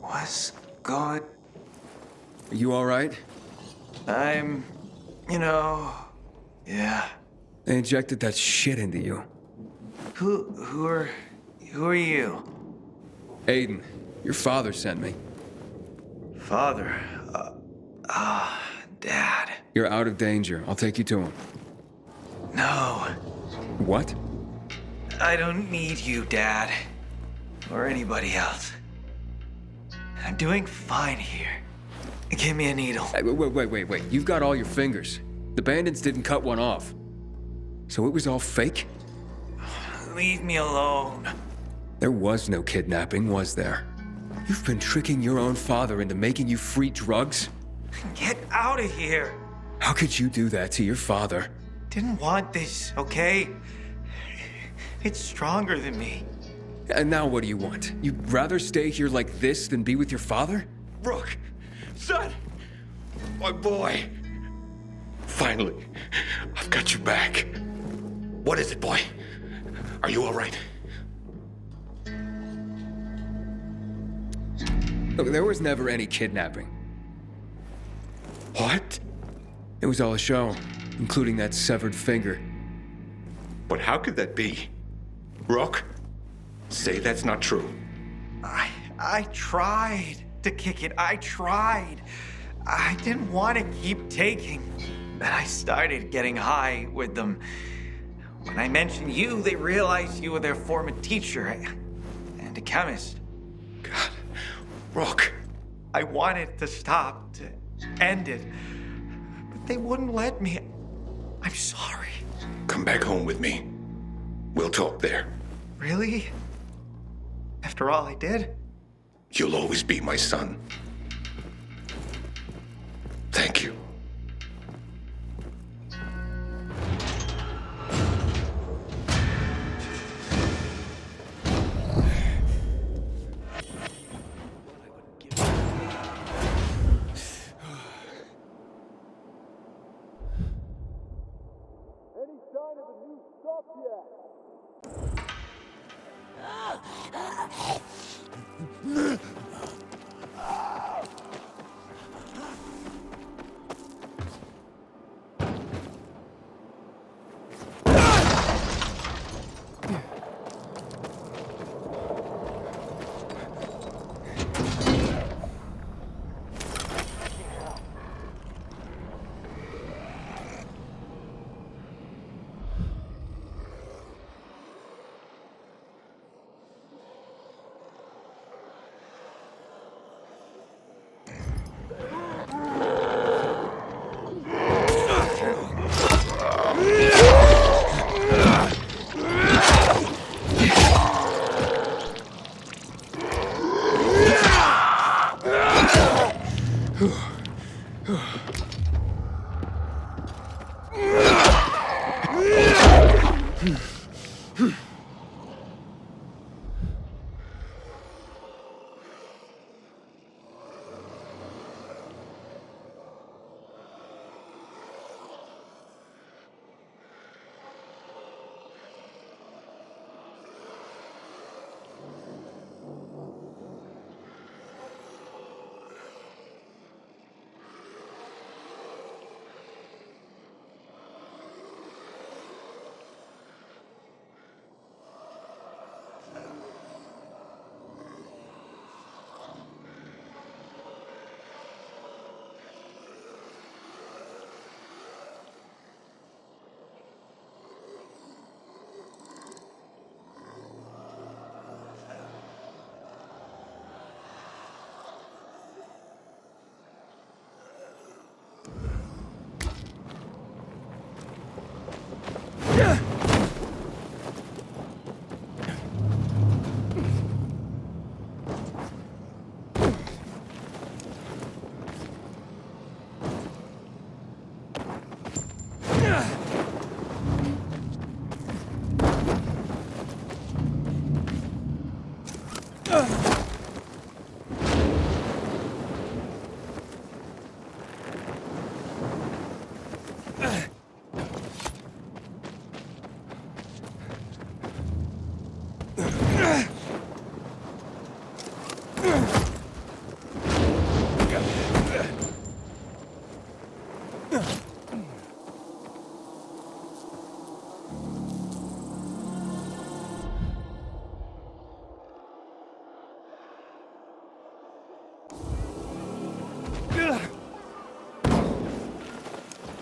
What's going... Are you all right? I'm... yeah. They injected that shit into you. Who are you? Aiden, your father sent me. Father? Dad. You're out of danger. I'll take you to him. No. What? I don't need you, Dad. Or anybody else. I'm doing fine here. Give me a needle. Hey, wait. You've got all your fingers. The bandits didn't cut one off. So it was all fake? Leave me alone. There was no kidnapping, was there? You've been tricking your own father into making you free drugs? Get out of here. How could you do that to your father? Didn't want this, okay? It's stronger than me. And now what do you want? You'd rather stay here like this than be with your father? Rook! Son! My boy! Finally, I've got you back. What is it, boy? Are you all right? Look, there was never any kidnapping. What? It was all a show, including that severed finger. But how could that be? Rook, say that's not true. I tried to kick it. I tried. I didn't want to keep taking. But I started getting high with them. When I mentioned you, they realized you were their former teacher and a chemist. God, Rook. I wanted to stop, to end it, but they wouldn't let me. I'm sorry. Come back home with me. We'll talk there. Really? After all I did? You'll always be my son. Thank you.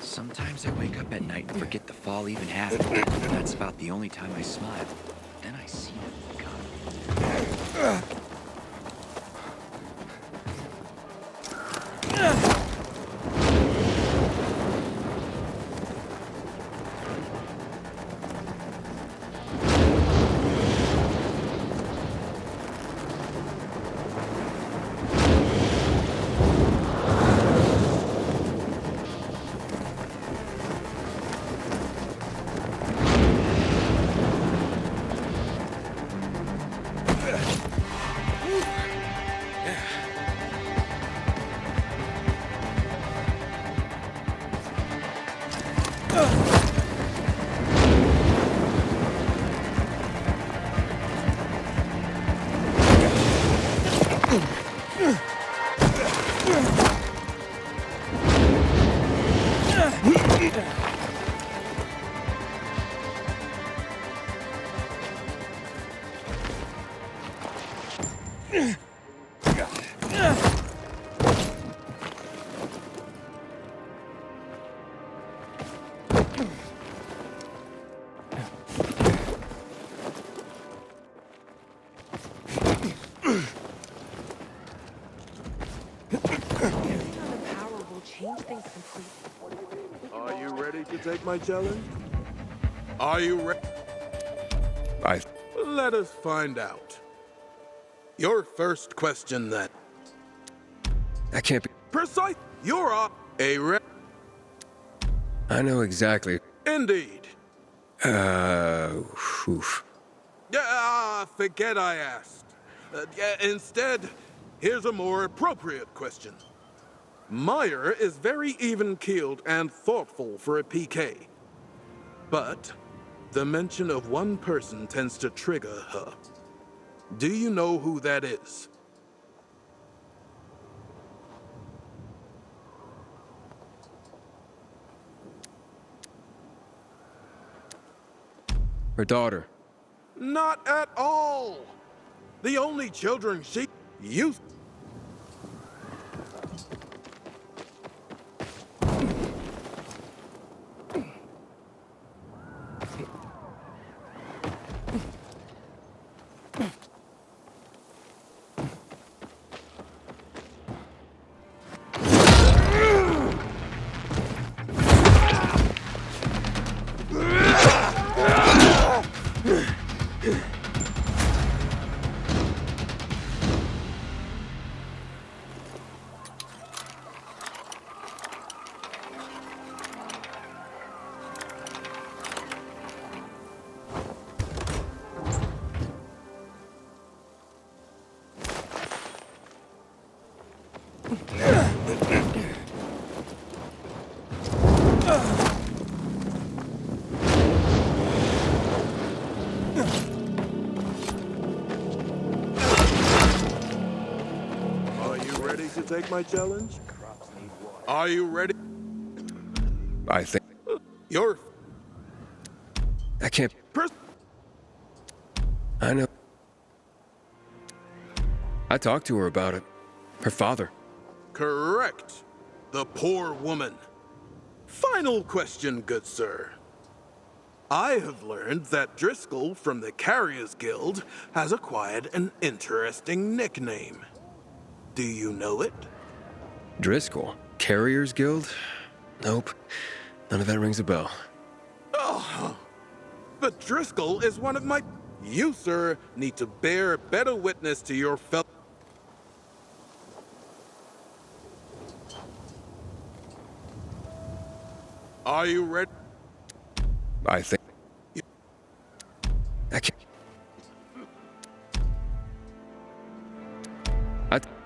Sometimes I wake up at night and forget the fall even happened. That's about the only time I smile. Then I see them come. Are you ready to take my challenge? Are you ready? Let us find out. Your first question, then. That can't be. Precise. You're a I know exactly. Indeed. Oof. Forget I asked. Instead, here's a more appropriate question. Meyer is very even-keeled and thoughtful for a PK. But the mention of one person tends to trigger her. Do you know who that is? Her daughter. Not at all. The only children she used. Take my challenge? Are you ready? I think. I can't. I know. I talked to her about it. Her father. Correct. The poor woman. Final question, good sir. I have learned that Driscoll from the Carriers Guild has acquired an interesting nickname. Do you know it? Driscoll? Carriers Guild? Nope. None of that rings a bell. Oh, but Driscoll is one of my... You, sir, need to bear better witness to your fellow... Are you ready? I think... I can't...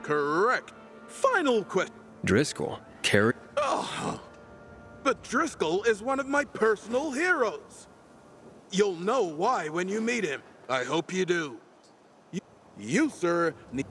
Correct. Final question. Driscoll? Carrier... Oh, but Driscoll is one of my personal heroes. You'll know why when you meet him. I hope you do. You sir, need...